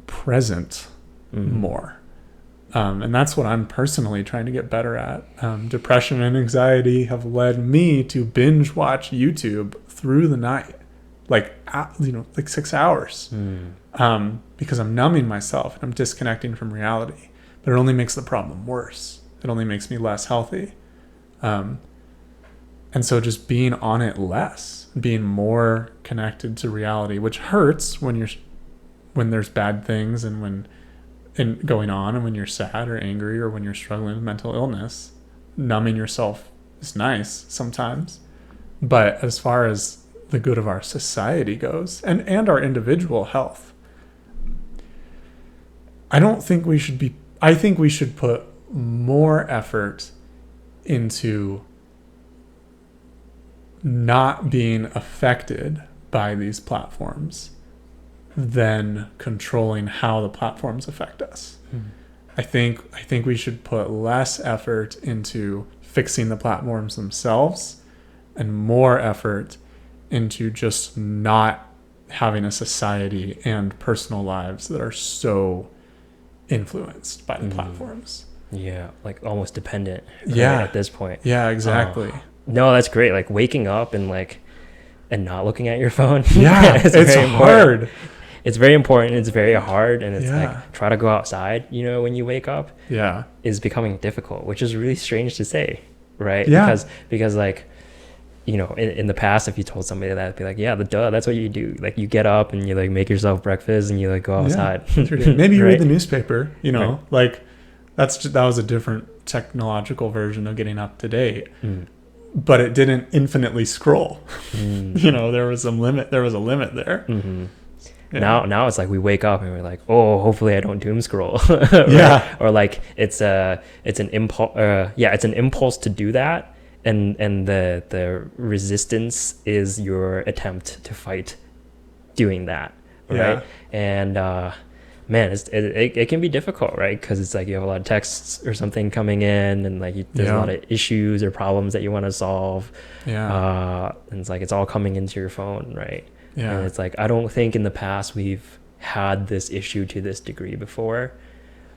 present more. And that's what I'm personally trying to get better at. Depression and anxiety have led me to binge watch YouTube through the night, like 6 hours, because I'm numbing myself and I'm disconnecting from reality. But it only makes the problem worse. It only makes me less healthy. And so just being on it less, being more connected to reality, which hurts when there's bad things and going on, and when you're sad or angry or when you're struggling with mental illness. Numbing yourself is nice sometimes. But as far as the good of our society goes, and our individual health, I think we should put more effort into not being affected by these platforms than controlling how the platforms affect us. I think we should put less effort into fixing the platforms themselves and more effort into just not having a society and personal lives that are so influenced by the platforms. Yeah, like almost dependent. Right, Yeah. at this point. Yeah, exactly. No, that's great. Like waking up and not looking at your phone. Yeah, it's very hard. important. It's very important. It's very hard, and it's Yeah. like try to go outside. When you wake up, Yeah. is becoming difficult, which is really strange to say, right? Yeah. Because like, in the past, if you told somebody that, it'd be like, yeah, that's what you do. Like you get up and you like make yourself breakfast and you like go outside. Yeah. Maybe you right? read the newspaper, Right. like that was a different technological version of getting up to date. But it didn't infinitely scroll. There was a limit there. Yeah. Now it's like we wake up and we're like, oh, hopefully I don't doom scroll. Right? Yeah. Or like it's an impulse. It's an impulse to do that, and the resistance is your attempt to fight doing that, right? Yeah. And man, it can be difficult, right? Because it's like you have a lot of texts or something coming in, and like there's a lot of issues or problems that you want to solve. Yeah. And it's like it's all coming into your phone, right? Yeah. And it's like I don't think in the past we've had this issue to this degree before.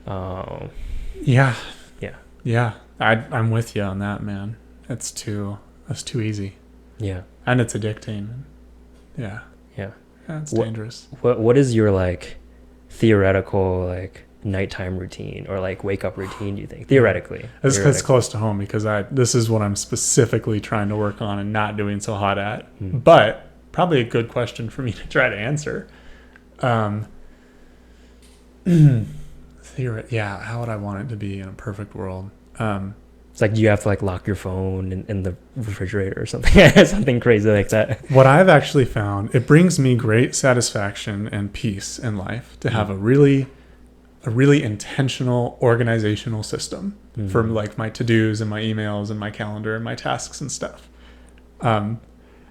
Yeah. Yeah. Yeah. I'm with you on that, man. That's too easy. Yeah. And it's addicting. Yeah. Yeah. It's dangerous. What is your like theoretical like nighttime routine or like wake up routine, do you think? Theoretically. It's close to home because this is what I'm specifically trying to work on and not doing so hot at. But probably a good question for me to try to answer. How would I want it to be in a perfect world? It's like, do you have to like lock your phone in the refrigerator or something? Something crazy like that. What I've actually found, it brings me great satisfaction and peace in life to have a really intentional organizational system for like my to-dos and my emails and my calendar and my tasks and stuff.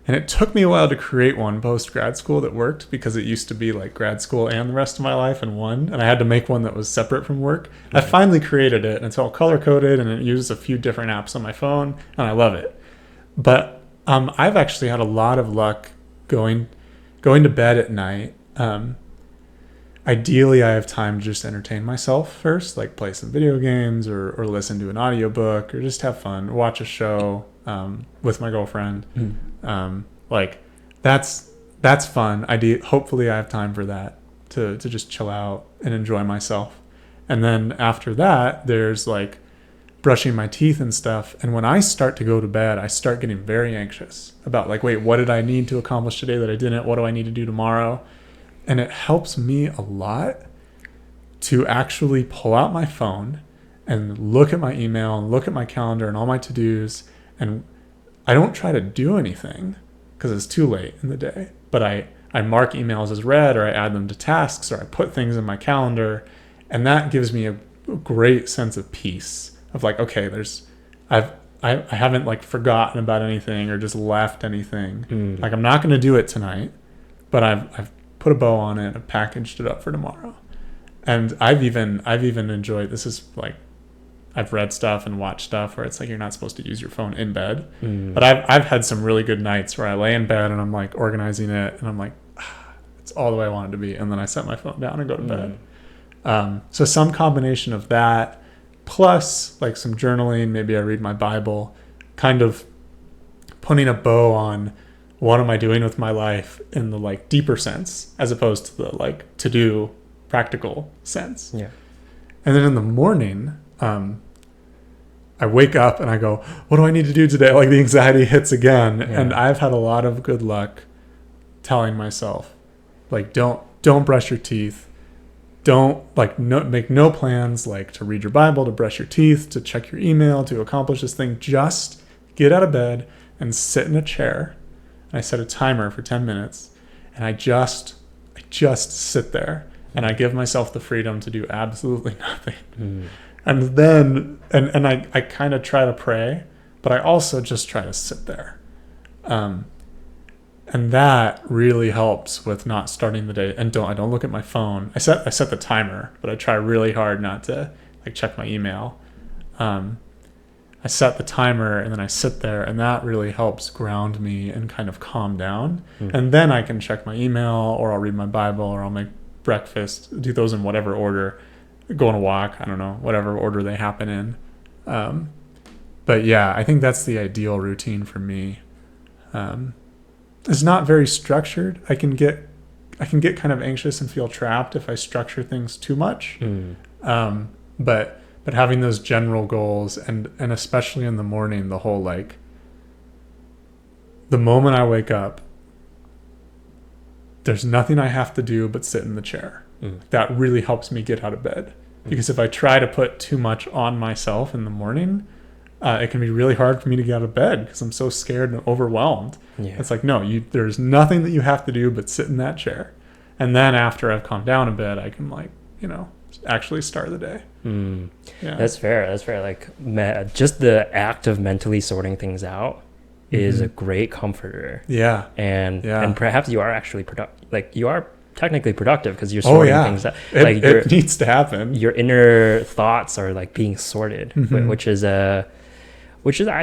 And it took me a while to create one post grad school that worked because it used to be like grad school and the rest of my life in one. And I had to make one that was separate from work. I finally created it and it's all color coded and it uses a few different apps on my phone and I love it. But I've actually had a lot of luck going to bed at night. Ideally, I have time to just entertain myself first, like play some video games or listen to an audiobook or just have fun, watch a show with my girlfriend. Like that's fun. Hopefully I have time for that to just chill out and enjoy myself. And then after that, there's like brushing my teeth and stuff. And when I start to go to bed, I start getting very anxious about like, wait, what did I need to accomplish today that I didn't? What do I need to do tomorrow? And it helps me a lot to actually pull out my phone and look at my email and look at my calendar and all my to-dos. And I don't try to do anything because it's too late in the day. But I mark emails as read or I add them to tasks or I put things in my calendar. And that gives me a great sense of peace of like, okay, I haven't like forgotten about anything or just left anything. Like I'm not going to do it tonight, but I've put a bow on it, I've packaged it up for tomorrow. And I've even enjoyed, this is like, I've read stuff and watched stuff where it's like you're not supposed to use your phone in bed. But I've had some really good nights where I lay in bed and I'm like organizing it and I'm like, it's all the way I want it to be. And then I set my phone down and go to bed. So some combination of that plus like some journaling, maybe I read my Bible, kind of putting a bow on what am I doing with my life in the like deeper sense as opposed to the like to do practical sense. Yeah. And then in the morning, I wake up and I go, what do I need to do today? Like the anxiety hits again. Yeah. And I've had a lot of good luck telling myself, like, don't brush your teeth. Don't make no plans like to read your Bible, to brush your teeth, to check your email, to accomplish this thing. Just get out of bed and sit in a chair. And I set a timer for 10 minutes and I just sit there and I give myself the freedom to do absolutely nothing. And then, and I kind of try to pray, but I also just try to sit there. And And that really helps with not starting the day. And I don't look at my phone. I set the timer, but I try really hard not to like check my email. I set the timer and then I sit there, and that really helps ground me and kind of calm down. And then I can check my email, or I'll read my Bible, or I'll make breakfast, do those in whatever order, go on a walk, I don't know, whatever order they happen in. But yeah, I think that's the ideal routine for me. It's not very structured. I can get kind of anxious and feel trapped if I structure things too much. But having those general goals, and especially in the morning, the whole like, the moment I wake up, there's nothing I have to do but sit in the chair. That really helps me get out of bed. Because if I try to put too much on myself in the morning, it can be really hard for me to get out of bed because I'm so scared and overwhelmed. Yeah. It's like, no, there's nothing that you have to do but sit in that chair. And then after I've calmed down a bit, I can like, actually start the day. Yeah. That's fair. Like just the act of mentally sorting things out is a great comforter. Yeah. And perhaps you are actually productive. Like you are technically productive because you're sorting things out. It needs to happen. Your inner thoughts are like being sorted, which is I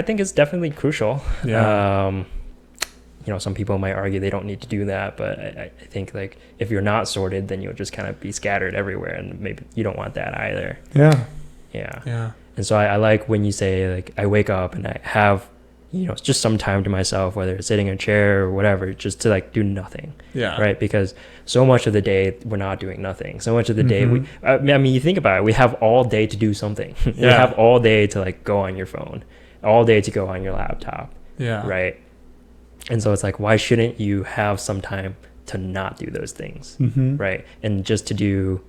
think is definitely crucial. Yeah. Some people might argue they don't need to do that, but I think like if you're not sorted, then you'll just kind of be scattered everywhere, and maybe you don't want that either. Yeah. And so I like when you say like I wake up and I have just some time to myself, whether it's sitting in a chair or whatever, just to like do nothing. Yeah. Right. Because so much of the day we're not doing nothing. So much of the day you think about it, we have all day to do something. You have all day to like go on your phone, all day to go on your laptop. Yeah. Right. And so it's like, why shouldn't you have some time to not do those things? Right. And just to do,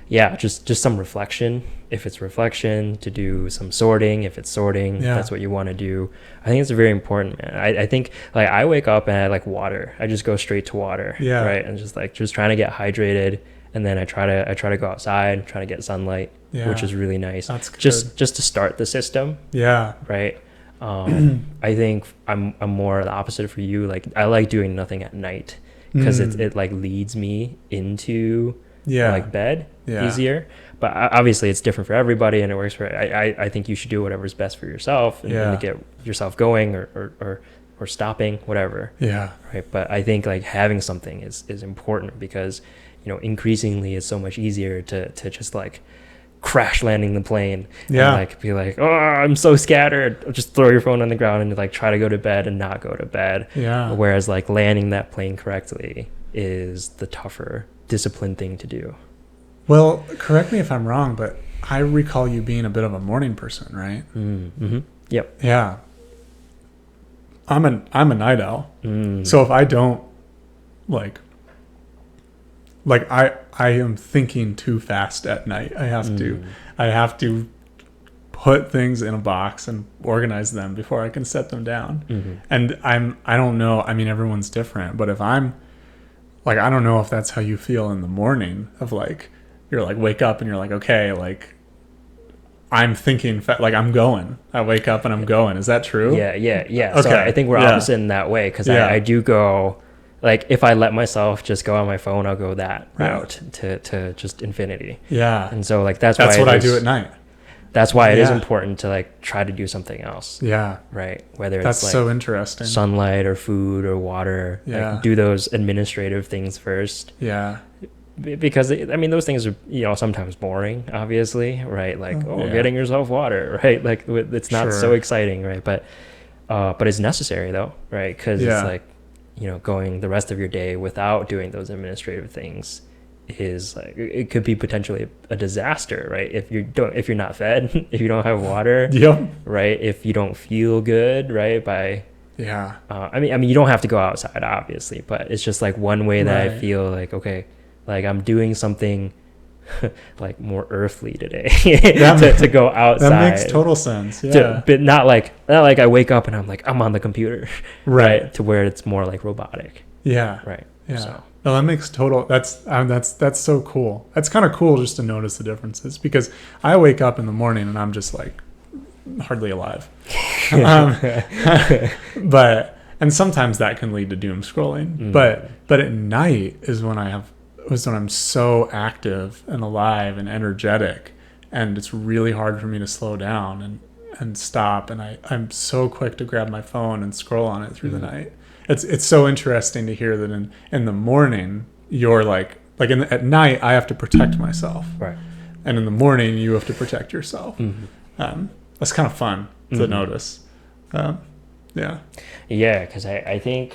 just some reflection. If it's reflection, to do some sorting. If it's sorting, that's what you want to do. I think it's very important, man. I think like I wake up and I like water. I just go straight to water. Yeah. Right. And just trying to get hydrated. And then I try to go outside, try to get sunlight, which is really nice. That's good. Just to start the system. Yeah. Right. I think I'm more the opposite for you. Like I like doing nothing at night because it like leads me into like bed easier. But obviously it's different for everybody, and it works for. I think you should do whatever's best for yourself and to get yourself going or stopping, whatever. Yeah. Right. But I think like having something is important because increasingly it's so much easier to just like crash landing the plane and like be like, oh, I'm so scattered, just throw your phone on the ground and like try to go to bed and not go to bed. Whereas like landing that plane correctly is the tougher disciplined thing to do. Well, correct me if I'm wrong, but I recall you being a bit of a morning person, right? Yep. Yeah. I'm a night owl. So if I don't like I am thinking too fast at night. I have to put things in a box and organize them before I can set them down. And I don't know. I mean, everyone's different, but if I'm like, I don't know if that's how you feel in the morning of like, you're like, wake up and you're like, okay, like I'm thinking like I'm going. I wake up and I'm going. Is that true? Yeah. Okay. So I think we're opposite in that way because I do go. Like if I let myself just go on my phone, I'll go that route to just infinity. Yeah. And so like that's what I do at night. That's why it is important to like try to do something else. Yeah. Right. Whether it's that's like so interesting. Sunlight or food or water. Yeah. Like do those administrative things first. Yeah. Because those things are sometimes boring, obviously, right? Like getting yourself water, right? Like it's not so exciting, right? But it's necessary though, right? Because it's like going the rest of your day without doing those administrative things is like it could be potentially a disaster, right? If you're not fed, if you don't have water, right? If you don't feel good, right? You don't have to go outside, obviously, but it's just like one way that I feel like okay. Like I'm doing something like more earthly today to go outside. That makes total sense. Yeah. But not like I wake up and I'm like I'm on the computer. Right. To where it's more like robotic. Yeah. Right. Yeah. So. No, that makes total. That's so cool. That's kind of cool just to notice the differences because I wake up in the morning and I'm just like hardly alive. and sometimes that can lead to doom scrolling. But at night is when I'm so active and alive and energetic, and it's really hard for me to slow down and stop. And I'm so quick to grab my phone and scroll on it through the night. It's so interesting to hear that in the morning you're at night I have to protect myself, Right. and in the morning you have to protect yourself. That's kind of fun to notice. Yeah. Yeah, because I think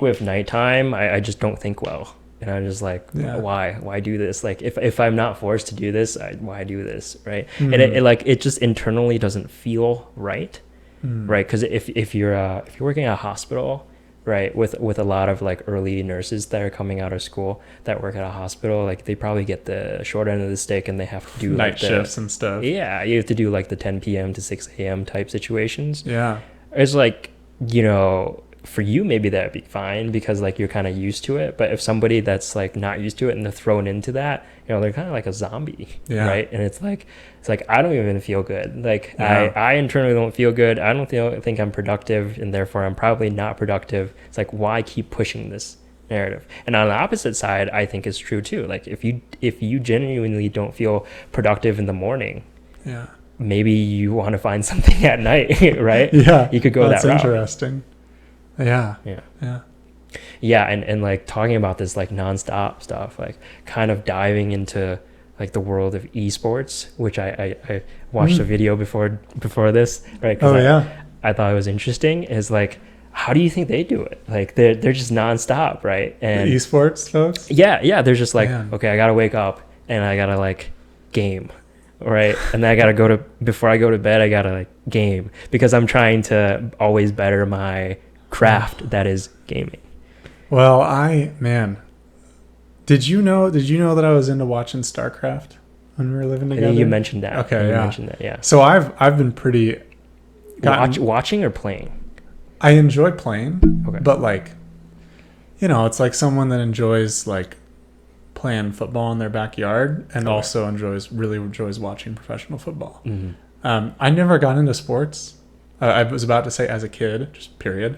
with nighttime, I just don't think well. And I'm just like, why do this? Like, if I'm not forced to do this, why do this, right? And it just internally doesn't feel right, right? Because if you're working at a hospital, right, with a lot of like early nurses that are coming out of school that work at a hospital, like they probably get the short end of the stick, and they have to do night shifts and stuff. Yeah, you have to do like the 10 p.m. to 6 a.m. type situations. Yeah. It's like, for you, maybe that'd be fine because like you're kind of used to it. But if somebody that's like not used to it and they're thrown into that, they're kind of like a zombie, right? And it's like I don't even feel good. Like I internally don't feel good. I don't think I'm productive, and therefore I'm probably not productive. It's like, why keep pushing this narrative? And on the opposite side, I think it's true too. Like if you genuinely don't feel productive in the morning, maybe you want to find something at night, right? Yeah, you could go that route. That's interesting. Yeah. And like talking about this like nonstop stuff, like kind of diving into like the world of esports, which I watched a video before this, right? I thought it was interesting. Is like, how do you think they do it? Like they're just nonstop, right? And the esports folks. Yeah, they're just like, okay, I gotta wake up and I gotta like game. Right, and then I gotta before I go to bed, I gotta like game because I'm trying to always better my craft that is gaming. Well, did you know that I was into watching StarCraft when we were living together? You mentioned that. Okay, you mentioned that. Yeah. So I've been pretty watching or playing. I enjoy playing, okay, but like, it's like someone that enjoys like playing football in their backyard and also really enjoys watching professional football. I never got into sports. I was about to say as a kid, just period.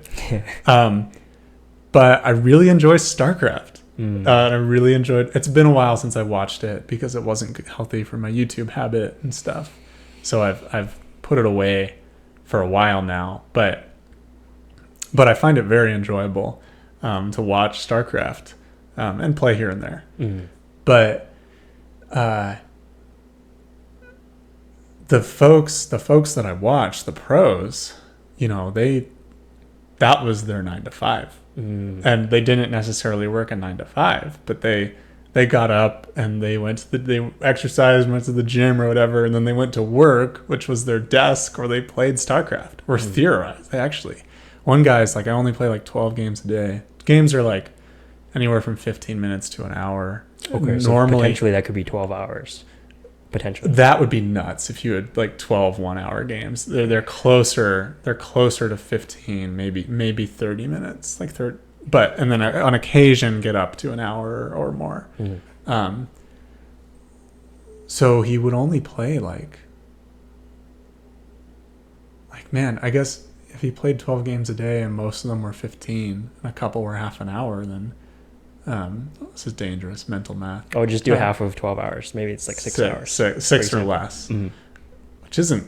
But I really enjoy StarCraft. And I really enjoyed. It's been a while since I watched it because it wasn't healthy for my YouTube habit and stuff. So I've put it away for a while now. But I find it very enjoyable to watch StarCraft and play here and there. But the folks that I watched, the pros, that was their 9 to 5. And they didn't necessarily work a 9 to 5, but they got up and they exercised, went to the gym or whatever, and then they went to work, which was their desk, or they played StarCraft or theorized. One guy's like, I only play like 12 games a day. Games are like anywhere from 15 minutes to an hour. Okay, so normally potentially that could be 12 hours. Potentially. That would be nuts if you had like 12 1-hour games. They're closer to 15, maybe 30 minutes, like 30, but and then on occasion get up to an hour or more. So he would only play like man, I guess if he played 12 games a day and most of them were 15 and a couple were half an hour, then this is dangerous mental math. Oh, just do half of 12 hours. Maybe it's like 6 hours. Six or less, which isn't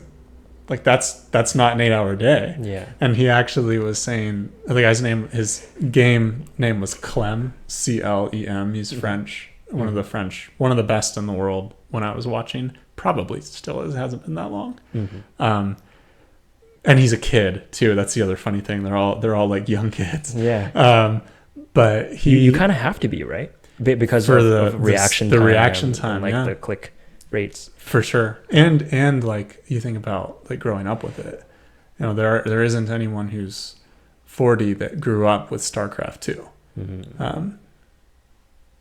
like that's not an 8-hour day. Yeah. And he actually was saying the guy's name, his game name was Clem, Clem. He's French, one of the best in the world when I was watching. Probably still is. Hasn't been that long. And he's a kid too. That's the other funny thing. They're all like young kids. Yeah. But you kind of have to be, right? Because of reaction time, like the click rates. For sure. And like you think about like growing up with it, there isn't anyone who's 40 that grew up with StarCraft 2.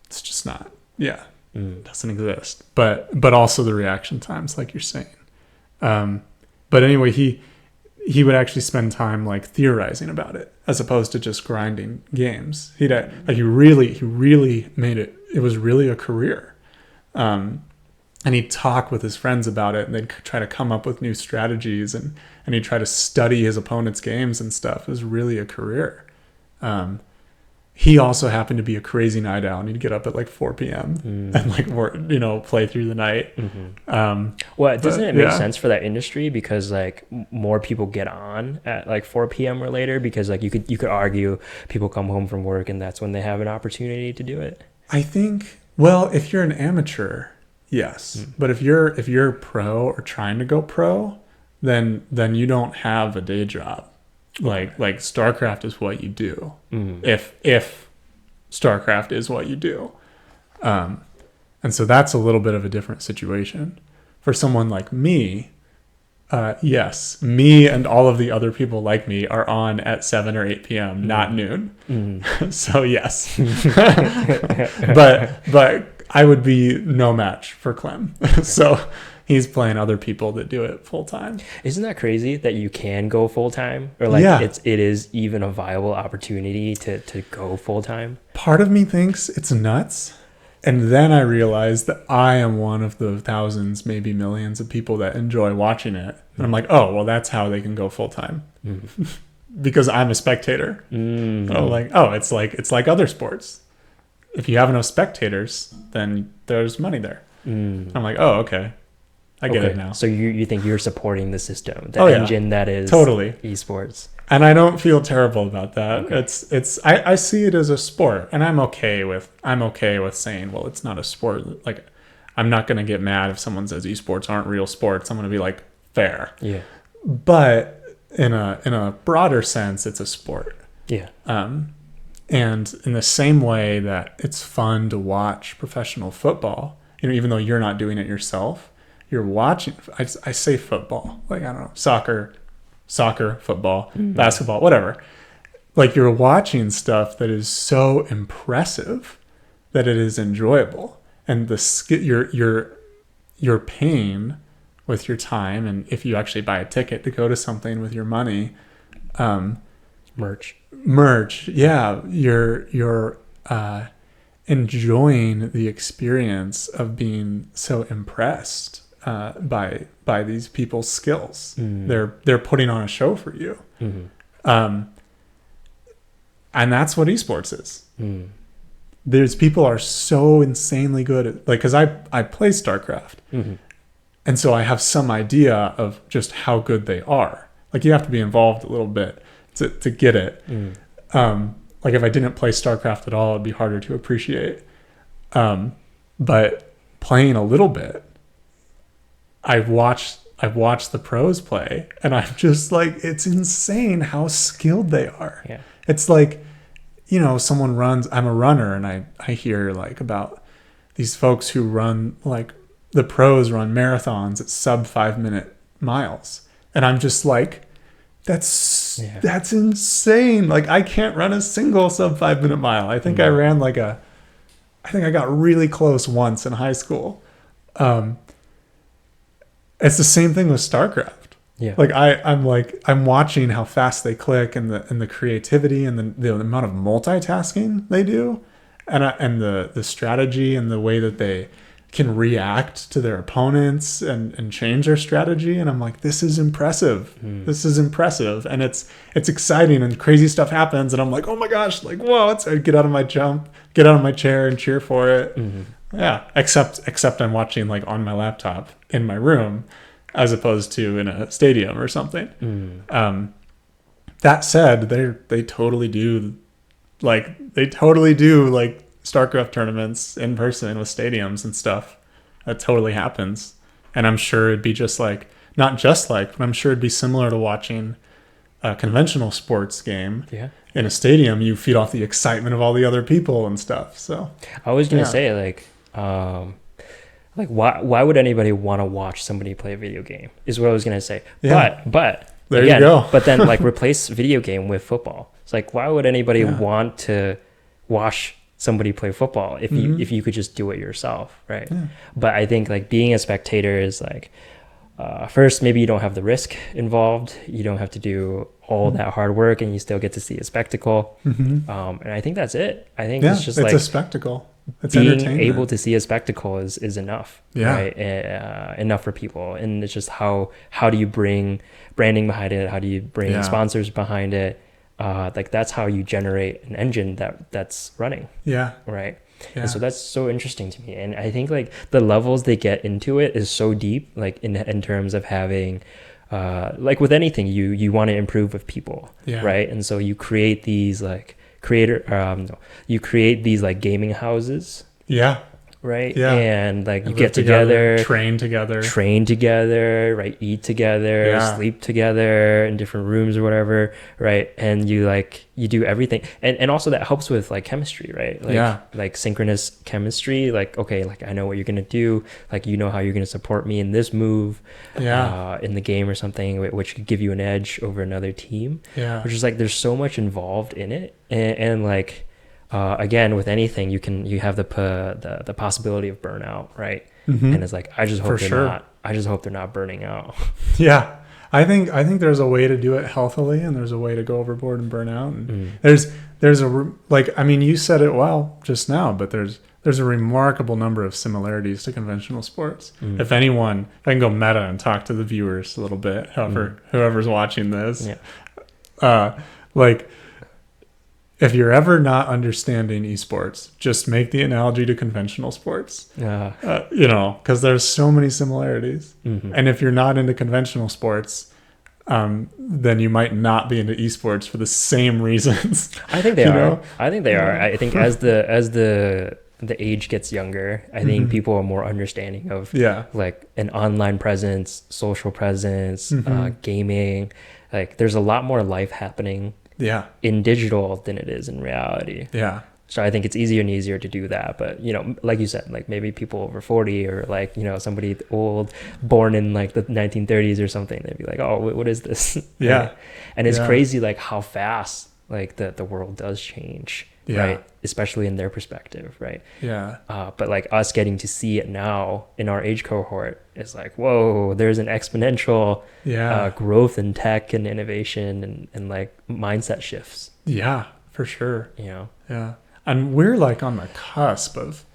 It's just not. Yeah. It doesn't exist. But also the reaction times, like you're saying. But anyway, he would actually spend time like theorizing about it as opposed to just grinding games. He really made it. It was really a career. and he'd talk with his friends about it, and they'd try to come up with new strategies, and he'd try to study his opponent's games and stuff. It was really a career. He also happened to be a crazy night owl, and he'd get up at like 4 p.m. and like work, play through the night. Well, doesn't it make sense for that industry, because like more people get on at like 4 p.m. or later, because like you could argue people come home from work and that's when they have an opportunity to do it. I think, well, if you're an amateur, yes, but if you're pro or trying to go pro, then you don't have a day job. Like StarCraft is what you do. If StarCraft is what you do, and so that's a little bit of a different situation for someone like me. Yes, me and all of the other people like me are on at 7 or 8 p.m., not noon. So yes, but I would be no match for Clem. So he's playing other people that do it full time. Isn't that crazy that you can go full time, or like it is even a viable opportunity to go full time? Part of me thinks it's nuts. And then I realized that I am one of the thousands, maybe millions of people that enjoy watching it. And I'm like, oh, well, that's how they can go full time. Because I'm a spectator. And I'm like, oh, it's like other sports. If you have enough spectators, then there's money there. I'm like, oh, okay. I get it now. So you think you're supporting the system, the engine that is totally esports. And I don't feel terrible about that. Okay. I see it as a sport, and I'm okay with saying, well, it's not a sport. Like, I'm not going to get mad if someone says esports aren't real sports. I'm going to be like, fair. Yeah. But in a broader sense, it's a sport. Yeah. And in the same way that it's fun to watch professional football, even though you're not doing it yourself, you're watching. I say football, like, I don't know, soccer, football, basketball, whatever. Like, you're watching stuff that is so impressive that it is enjoyable, and your pain with your time, and if you actually buy a ticket to go to something with your money, merch, yeah, you're enjoying the experience of being so impressed by these people's skills. They're putting on a show for you. And that's what esports is. There's people are so insanely good at, like, because I play StarCraft, and so I have some idea of just how good they are. Like, you have to be involved a little bit to get it. Like, if I didn't play StarCraft at all, it'd be harder to appreciate. But playing a little bit, I've watched the pros play, and I'm just like, it's insane how skilled they are. Yeah. It's like, someone runs, I'm a runner, and I hear like about these folks who run, like, the pros run marathons at sub 5-minute miles. And I'm just like, that's insane. Like, I can't run a single sub 5-minute mile. I think I ran I got really close once in high school. It's the same thing with StarCraft. Yeah. Like, I'm watching how fast they click, and the creativity, and the amount of multitasking they do, and the strategy, and the way that they can react to their opponents and change their strategy. And I'm like, this is impressive. This is impressive. And it's exciting, and crazy stuff happens. And I'm like, oh my gosh, like, whoa, I get out of my chair and cheer for it. Yeah. Except I'm watching, like, on my laptop in my room, as opposed to in a stadium or something. That said, they totally do StarCraft tournaments in person with stadiums and stuff. That totally happens. And I'm sure it'd be but I'm sure it'd be similar to watching a conventional sports game. Yeah. In a stadium, you feed off the excitement of all the other people and stuff. So I was going to say, why would anybody want to watch somebody play a video game, is what I was going to say. Yeah. But there you go. But then, like, replace video game with football. It's like, why would anybody want to watch somebody play football if you could just do it yourself, right? Yeah. But I think, like, being a spectator is like, first, maybe you don't have the risk involved. You don't have to do all that hard work, and you still get to see a spectacle. And I think that's it. I think it's just it's a spectacle. It's being entertainment. able to see a spectacle is enough, Yeah. right? Enough for people. And it's just how do you bring branding behind it? How do you bring Yeah. sponsors behind it? Like that's how you generate an engine that's running, Yeah. right? Yeah. And so that's so interesting to me. And I think like the levels they get into it is so deep, like in terms of having, like with anything, you want to improve with people, Yeah. right? And so you create these like you create these like gaming houses, Yeah. right? Yeah. And like you Live get together, train together. train together, right? Eat together, Yeah. sleep together in different rooms or whatever, right? And you do everything, and also that helps with like chemistry, right? Like Yeah. like synchronous chemistry. Like okay, like I know what you're gonna do, like you know how you're gonna support me in this move, Yeah. in the game or something, which could give you an edge over another team. Yeah. Which is like there's so much involved in it, and like. Again, with anything, you have the possibility of burnout, right? Mm-hmm. And it's like I just hope For they're sure. not. I just hope they're not burning out. Yeah. I think there's a way to do it healthily, and there's a way to go overboard and burn out. And I mean, you said it well just now, but there's a remarkable number of similarities to conventional sports. If anyone, I can go meta and talk to the viewers a little bit, whoever's watching this. Yeah. Like if you're ever not understanding esports, just make the analogy to conventional sports. Because there's so many similarities. Mm-hmm. And if you're not into conventional sports, then you might not be into esports for the same reasons. I think they are. know? I think they are. I think as the age gets younger, I think people are more understanding of like an online presence, social presence, gaming. Like there's a lot more life happening in digital than it is in reality. Yeah. So I think it's easier and easier to do that. But, like you said, like maybe people over 40 or like, somebody old born in like the 1930s or something, they'd be like, oh, what is this? Yeah. Right? And it's crazy like how fast like the world does change, right? Especially in their perspective, right? Yeah. But like us getting to see it now in our age cohort is like, whoa, there's an exponential growth in tech and innovation and like mindset shifts. Yeah, for sure. Yeah. And we're like on the cusp of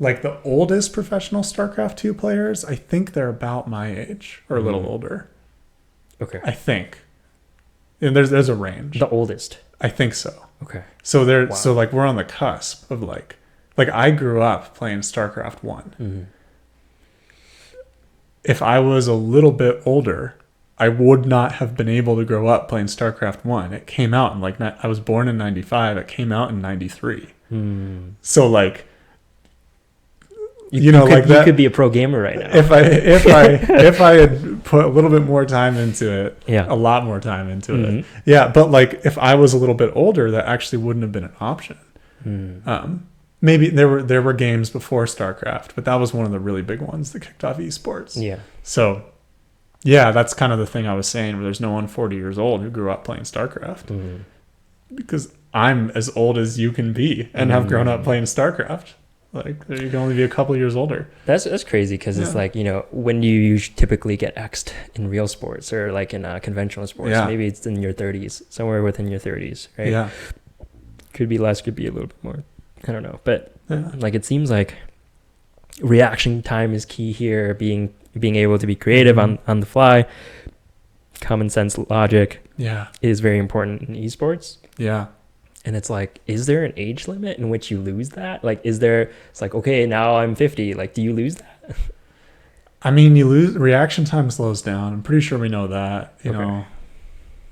like the oldest professional StarCraft 2 players. I think they're about my age or a little older. Okay. I think. And there's a range. The oldest. I think so. Okay. So so like we're on the cusp of like I grew up playing StarCraft 1. Mm-hmm. If I was a little bit older, I would not have been able to grow up playing StarCraft 1. It came out in like I was born in 95. It came out in 93. So like you could be a pro gamer right now. If I had put a little bit more time into it, Yeah. a lot more time into it. Yeah, but like if I was a little bit older, that actually wouldn't have been an option. Maybe there were games before StarCraft, but that was one of the really big ones that kicked off esports. Yeah. So yeah, that's kind of the thing I was saying, where there's no one 40 years old who grew up playing StarCraft. Because I'm as old as you can be and have grown up playing StarCraft. Like you can only be a couple years older. That's crazy because it's like, when you typically get X'd in real sports or like in conventional sports, maybe it's in your 30s, somewhere within your 30s, right? Yeah. Could be less, could be a little bit more. I don't know. But like it seems like reaction time is key here, being able to be creative on the fly. Common sense logic is very important in esports. Yeah. And it's like, is there an age limit in which you lose that? Like, it's like, okay, now I'm 50. Like, do you lose that? I mean, you lose, reaction time slows down. I'm pretty sure we know that, you know,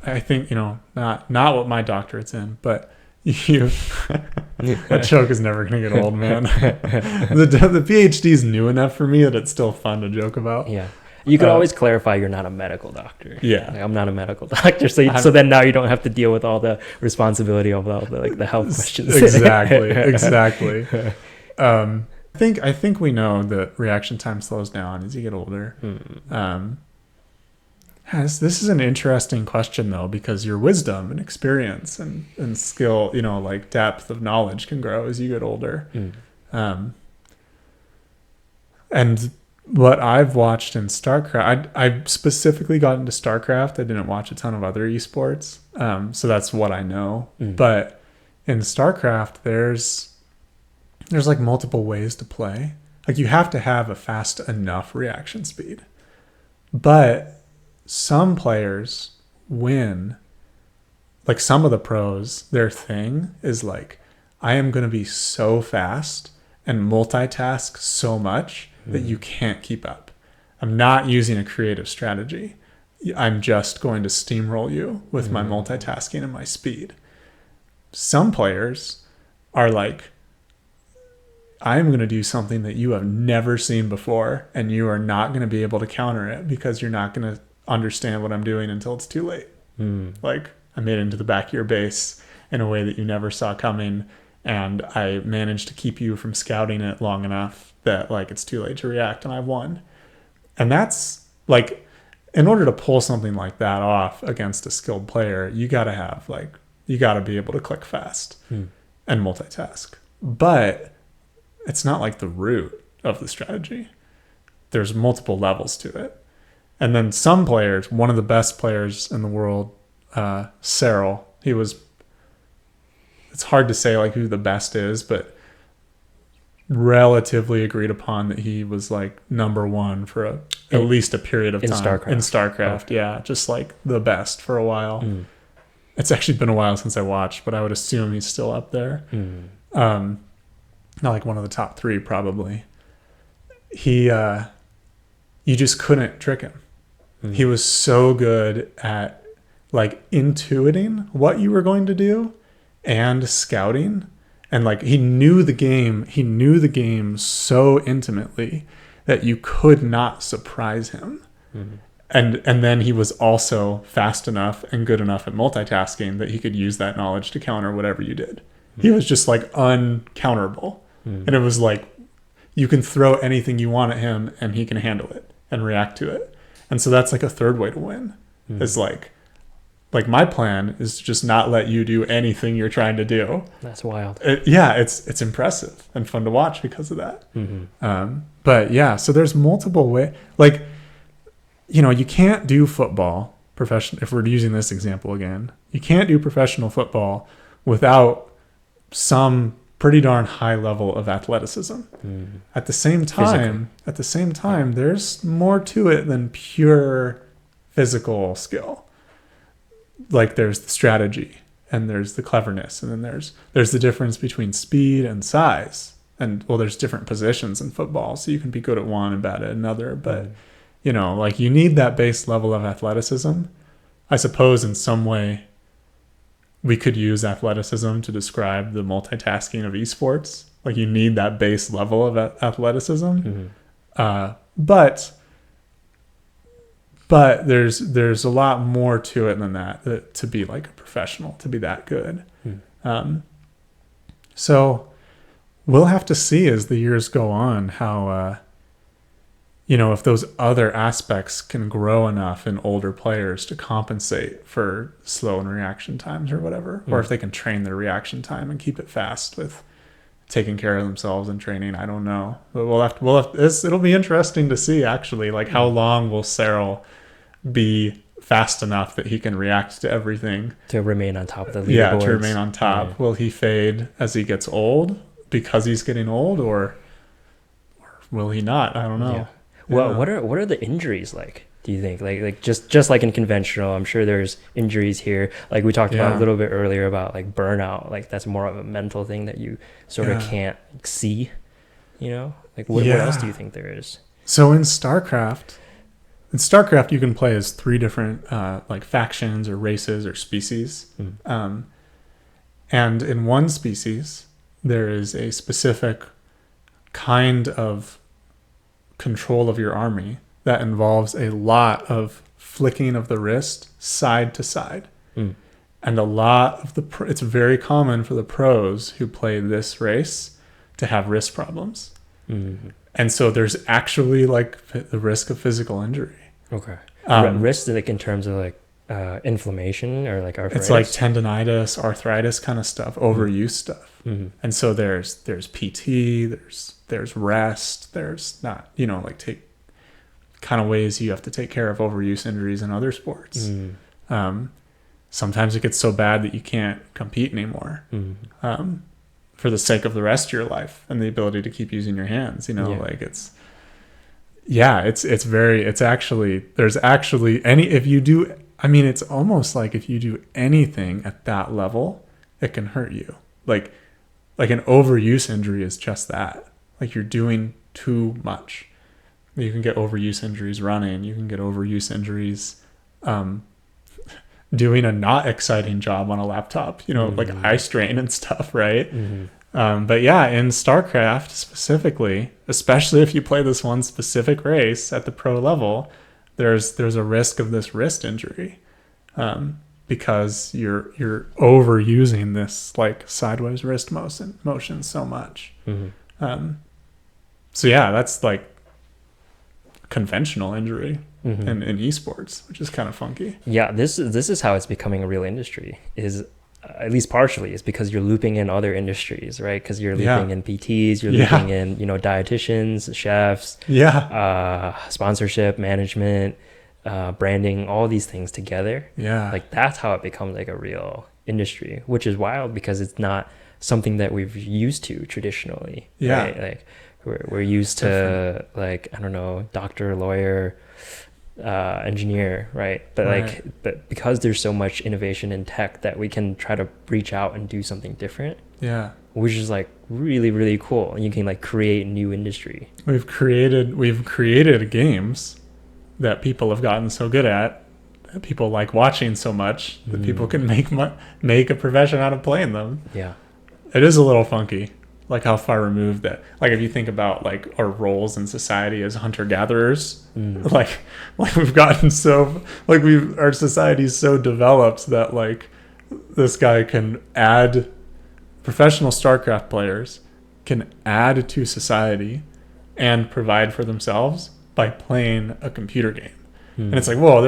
I think, not what my doctorate's in, but that joke is never going to get old, man. The PhD is new enough for me that it's still fun to joke about. Yeah. You can always clarify you're not a medical doctor. Yeah. Like, I'm not a medical doctor. So then now you don't have to deal with all the responsibility of all the health questions. Exactly. I think we know that reaction time slows down as you get older. This is an interesting question though, because your wisdom and experience and skill, like depth of knowledge can grow as you get older. And what I've watched in StarCraft, I specifically got into StarCraft. I didn't watch a ton of other esports. So that's what I know. But in StarCraft, there's there's like multiple ways to play. Like you have to have a fast enough reaction speed. But some players win. Like some of the pros, their thing is like, I am going to be so fast and multitask so much that you can't keep up. I'm not using a creative strategy. I'm just going to steamroll you with my multitasking and my speed. Some players are like, I'm going to do something that you have never seen before, and you are not going to be able to counter it because you're not going to understand what I'm doing until it's too late. Like, I made it into the back of your base in a way that you never saw coming, and I managed to keep you from scouting it long enough that like it's too late to react, and I've won. And that's like, in order to pull something like that off against a skilled player, you got to be able to click fast and multitask. But it's not like the root of the strategy. There's multiple levels to it. And then some players, one of the best players in the world, Cyril, it's hard to say like who the best is, but relatively agreed upon that he was like number one for at least a period of time. In StarCraft, yeah, just like the best for a while. It's actually been a while since I watched, but I would assume he's still up there. Not like one of the top 3 probably. You just couldn't trick him. He was so good at like intuiting what you were going to do and scouting, and like he knew the game so intimately that you could not surprise him. And then he was also fast enough and good enough at multitasking that he could use that knowledge to counter whatever you did. He was just like uncounterable. And it was like, you can throw anything you want at him and he can handle it and react to it. And so that's like a third way to win. Is like my plan is to just not let you do anything you're trying to do. That's wild. It's impressive and fun to watch because of that. But yeah, so there's multiple ways. Like, you know, you can't do football professional. If we're using this example again, you can't do professional football without some pretty darn high level of athleticism. At the same time, there's more to it than pure physical skill. Like there's the strategy and there's the cleverness, and then there's the difference between speed and size. And well, there's different positions in football, so you can be good at one and bad at another. But you know, like you need that base level of athleticism. I suppose in some way we could use athleticism to describe the multitasking of esports. Like you need that base level of athleticism. But there's a lot more to it than that to be like a professional, to be that good. So we'll have to see as the years go on how, if those other aspects can grow enough in older players to compensate for slow in reaction times or whatever, or if they can train their reaction time and keep it fast with taking care of themselves and training. I don't know, but it'll be interesting to see actually, like how long will Cyril be fast enough that he can react to everything to remain on top of the leaderboards. Yeah, to remain on top. Yeah. Will he fade as he gets old because he's getting old, or will he not? I don't know. Yeah. Well, what are the injuries like? Do you think like just like in conventional? I'm sure there's injuries here. Like we talked about a little bit earlier about like burnout. Like that's more of a mental thing that you sort of can't see. Like what else do you think there is? So in StarCraft, you can play as 3 different like factions or races or species. And in one species, there is a specific kind of control of your army that involves a lot of flicking of the wrist side to side. And a lot of it's very common for the pros who play this race to have wrist problems. And so there's actually like the risk of physical injury. Okay. Wrist like in terms of like inflammation or like arthritis? It's like tendonitis, arthritis kind of stuff, overuse stuff. And so there's PT, there's rest, there's not, like take kind of ways you have to take care of overuse injuries in other sports. Sometimes it gets so bad that you can't compete anymore. for the sake of the rest of your life and the ability to keep using your hands, you know, Yeah. like it's actually, there's actually if you do, I mean, it's almost like if you do anything at that level, it can hurt you. Like an overuse injury is just that. Like you're doing too much. You can get overuse injuries running. You can get overuse injuries doing a not exciting job on a laptop, you know, like eye strain and stuff, right? But yeah, in StarCraft specifically, especially if you play this one specific race at the pro level, there's a risk of this wrist injury because you're overusing this like sideways wrist motion so much. So yeah, that's like conventional injury in esports, which is kind of funky. Yeah, this is how it's becoming a real industry, is at least partially, is because you're looping in other industries, right? Because you're looping in PTs, you're looping in, you know, dietitians, chefs, sponsorship, management, branding, all these things together. Like that's how it becomes like a real industry, which is wild because it's not something that we've used to traditionally. Right? Like we're used to like, I don't know, doctor, lawyer, engineer, right? But because there's so much innovation in tech that we can try to reach out and do something different, which is like really, really cool. And you can like create new industry. We've created games that people have gotten so good at, that people like watching so much, that people can make a profession out of playing them. It is a little funky, like how far removed that, like if you think about like our roles in society as hunter-gatherers, like we've gotten so, like our society's so developed that like this guy can add, professional StarCraft players can add to society and provide for themselves by playing a computer game. And it's like, whoa,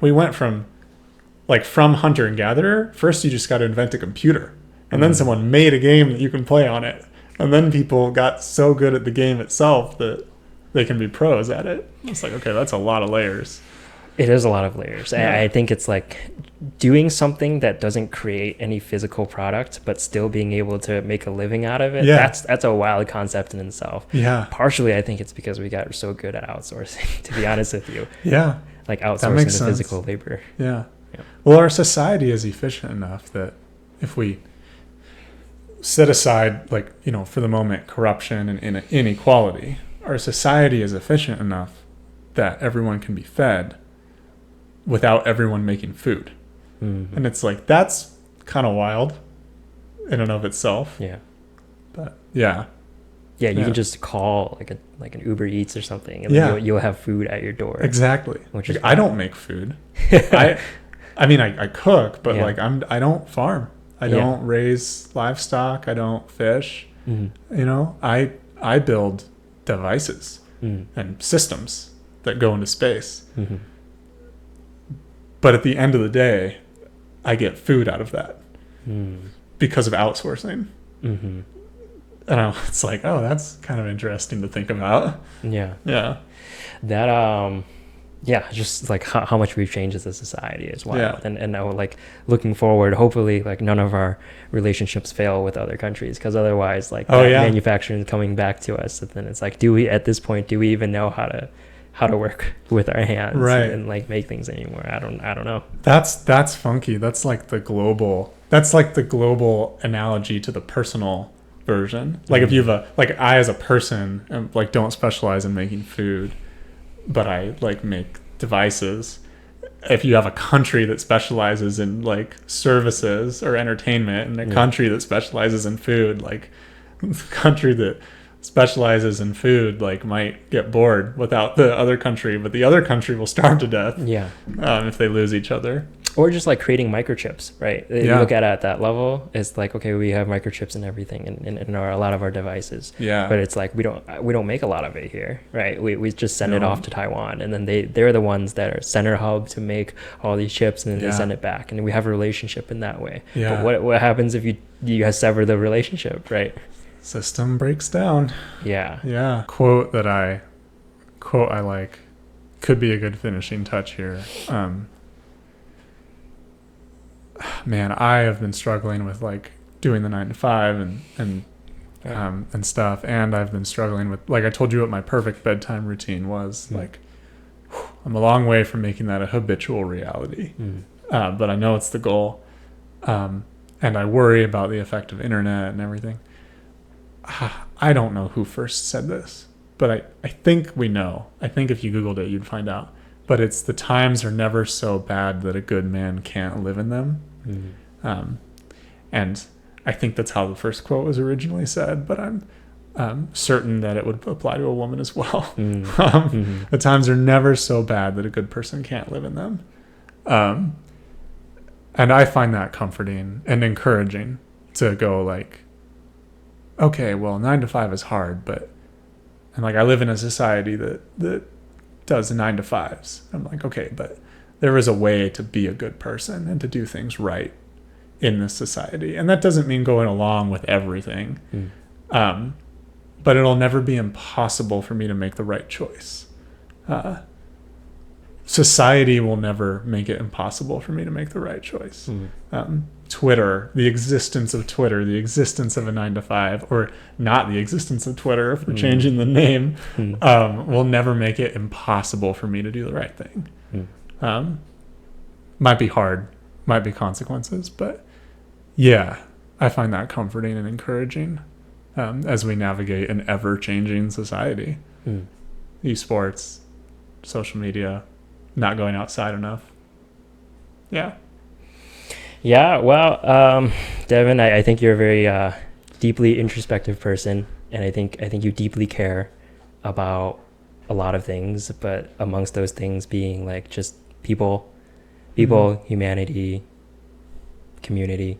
we went from hunter and gatherer. First you just got to invent a computer, and then someone made a game that you can play on it, and then people got so good at the game itself that they can be pros at it. It's like, okay, that's a lot of layers. It is a lot of layers. I think it's like doing something that doesn't create any physical product, but still being able to make a living out of it. That's a wild concept in itself. Partially, I think it's because we got so good at outsourcing, to be honest with you. Like outsourcing the physical labor. Well, our society is efficient enough that if we set aside, like, you know, for the moment, corruption and inequality, our society is efficient enough that everyone can be fed without everyone making food. And it's like, that's kind of wild in and of itself. But you can just call like an Uber Eats or something, and you'll have food at your door. Exactly. Which is, I don't make food. I mean, I cook, but like I don't farm. I don't raise livestock. I don't fish. You know, I build devices and systems that go into space. But at the end of the day, I get food out of that because of outsourcing. And it's like, oh, that's kind of interesting to think about. That just like how much we've changed as a society as well. And now, like, looking forward, hopefully like none of our relationships fail with other countries, because otherwise like manufacturing is coming back to us, and then it's like, at this point do we even know how to work with our hands and like make things anymore? I don't know. That's funky. That's like the global analogy to the personal version. Like if you have I as a person am, like, don't specialize in making food, but I like make devices. If you have a country that specializes in like services or entertainment, and a country that specializes in food, like the country that specializes in food like might get bored without the other country, but the other country will starve to death if they lose each other. Or just like creating microchips, right? You look at it at that level, it's like, okay, we have microchips and everything in a lot of our devices, but it's like we don't make a lot of it here, right? We just send it off to Taiwan, and then they're the ones that are center hub to make all these chips, and then they send it back, and we have a relationship in that way. But what happens if you guys sever the relationship, right? System breaks down. Quote I like, could be a good finishing touch here. Man, I have been struggling with like doing the 9 to 5 and stuff. And I've been struggling with, like I told you what my perfect bedtime routine was. Mm. Like, I'm a long way from making that a habitual reality. But I know it's the goal. And I worry about the effect of internet and everything. I don't know who first said this, but I think we know. I think if you Googled it, you'd find out. But it's the times are never so bad that a good man can't live in them. And I think that's how the first quote was originally said, but I'm certain that it would apply to a woman as well. The times are never so bad that a good person can't live in them. And I find that comforting and encouraging to go like, okay, well, 9 to 5 is hard, and like I live in a society that does 9 to 5s. I'm like, okay, but there is a way to be a good person and to do things right in this society. And that doesn't mean going along with everything. But it'll never be impossible for me to make the right choice. Society will never make it impossible for me to make the right choice. Twitter, the existence of Twitter, the existence of a 9 to 5, or not the existence of Twitter if we're changing the name, will never make it impossible for me to do the right thing. Might be hard, might be consequences, but yeah, I find that comforting and encouraging as we navigate an ever-changing society. Esports, social media, not going outside enough. Yeah, well, Devon, I think you're a very deeply introspective person, and I think you deeply care about a lot of things, but amongst those things being like just people, humanity, community,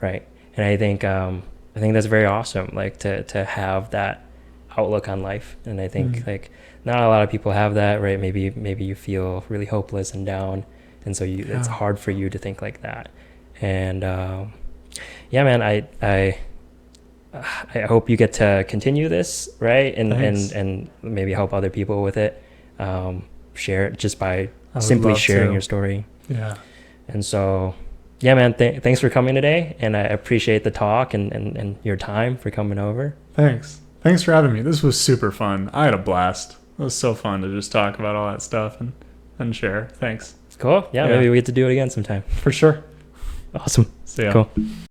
right? And I think that's very awesome, like to have that outlook on life. And I think like not a lot of people have that, right? Maybe you feel really hopeless and down, and so it's hard for you to think like that. And yeah, man, I hope you get to continue this, right? And maybe help other people with it. Share it just by simply sharing your story. Yeah. And so, yeah, man, thanks for coming today, and I appreciate the talk and your time for coming over. Thanks for having me. This was super fun. I had a blast. It was so fun to just talk about all that stuff and share. Thanks. Cool. Yeah, maybe we get to do it again sometime. For sure. Awesome. See ya. Cool.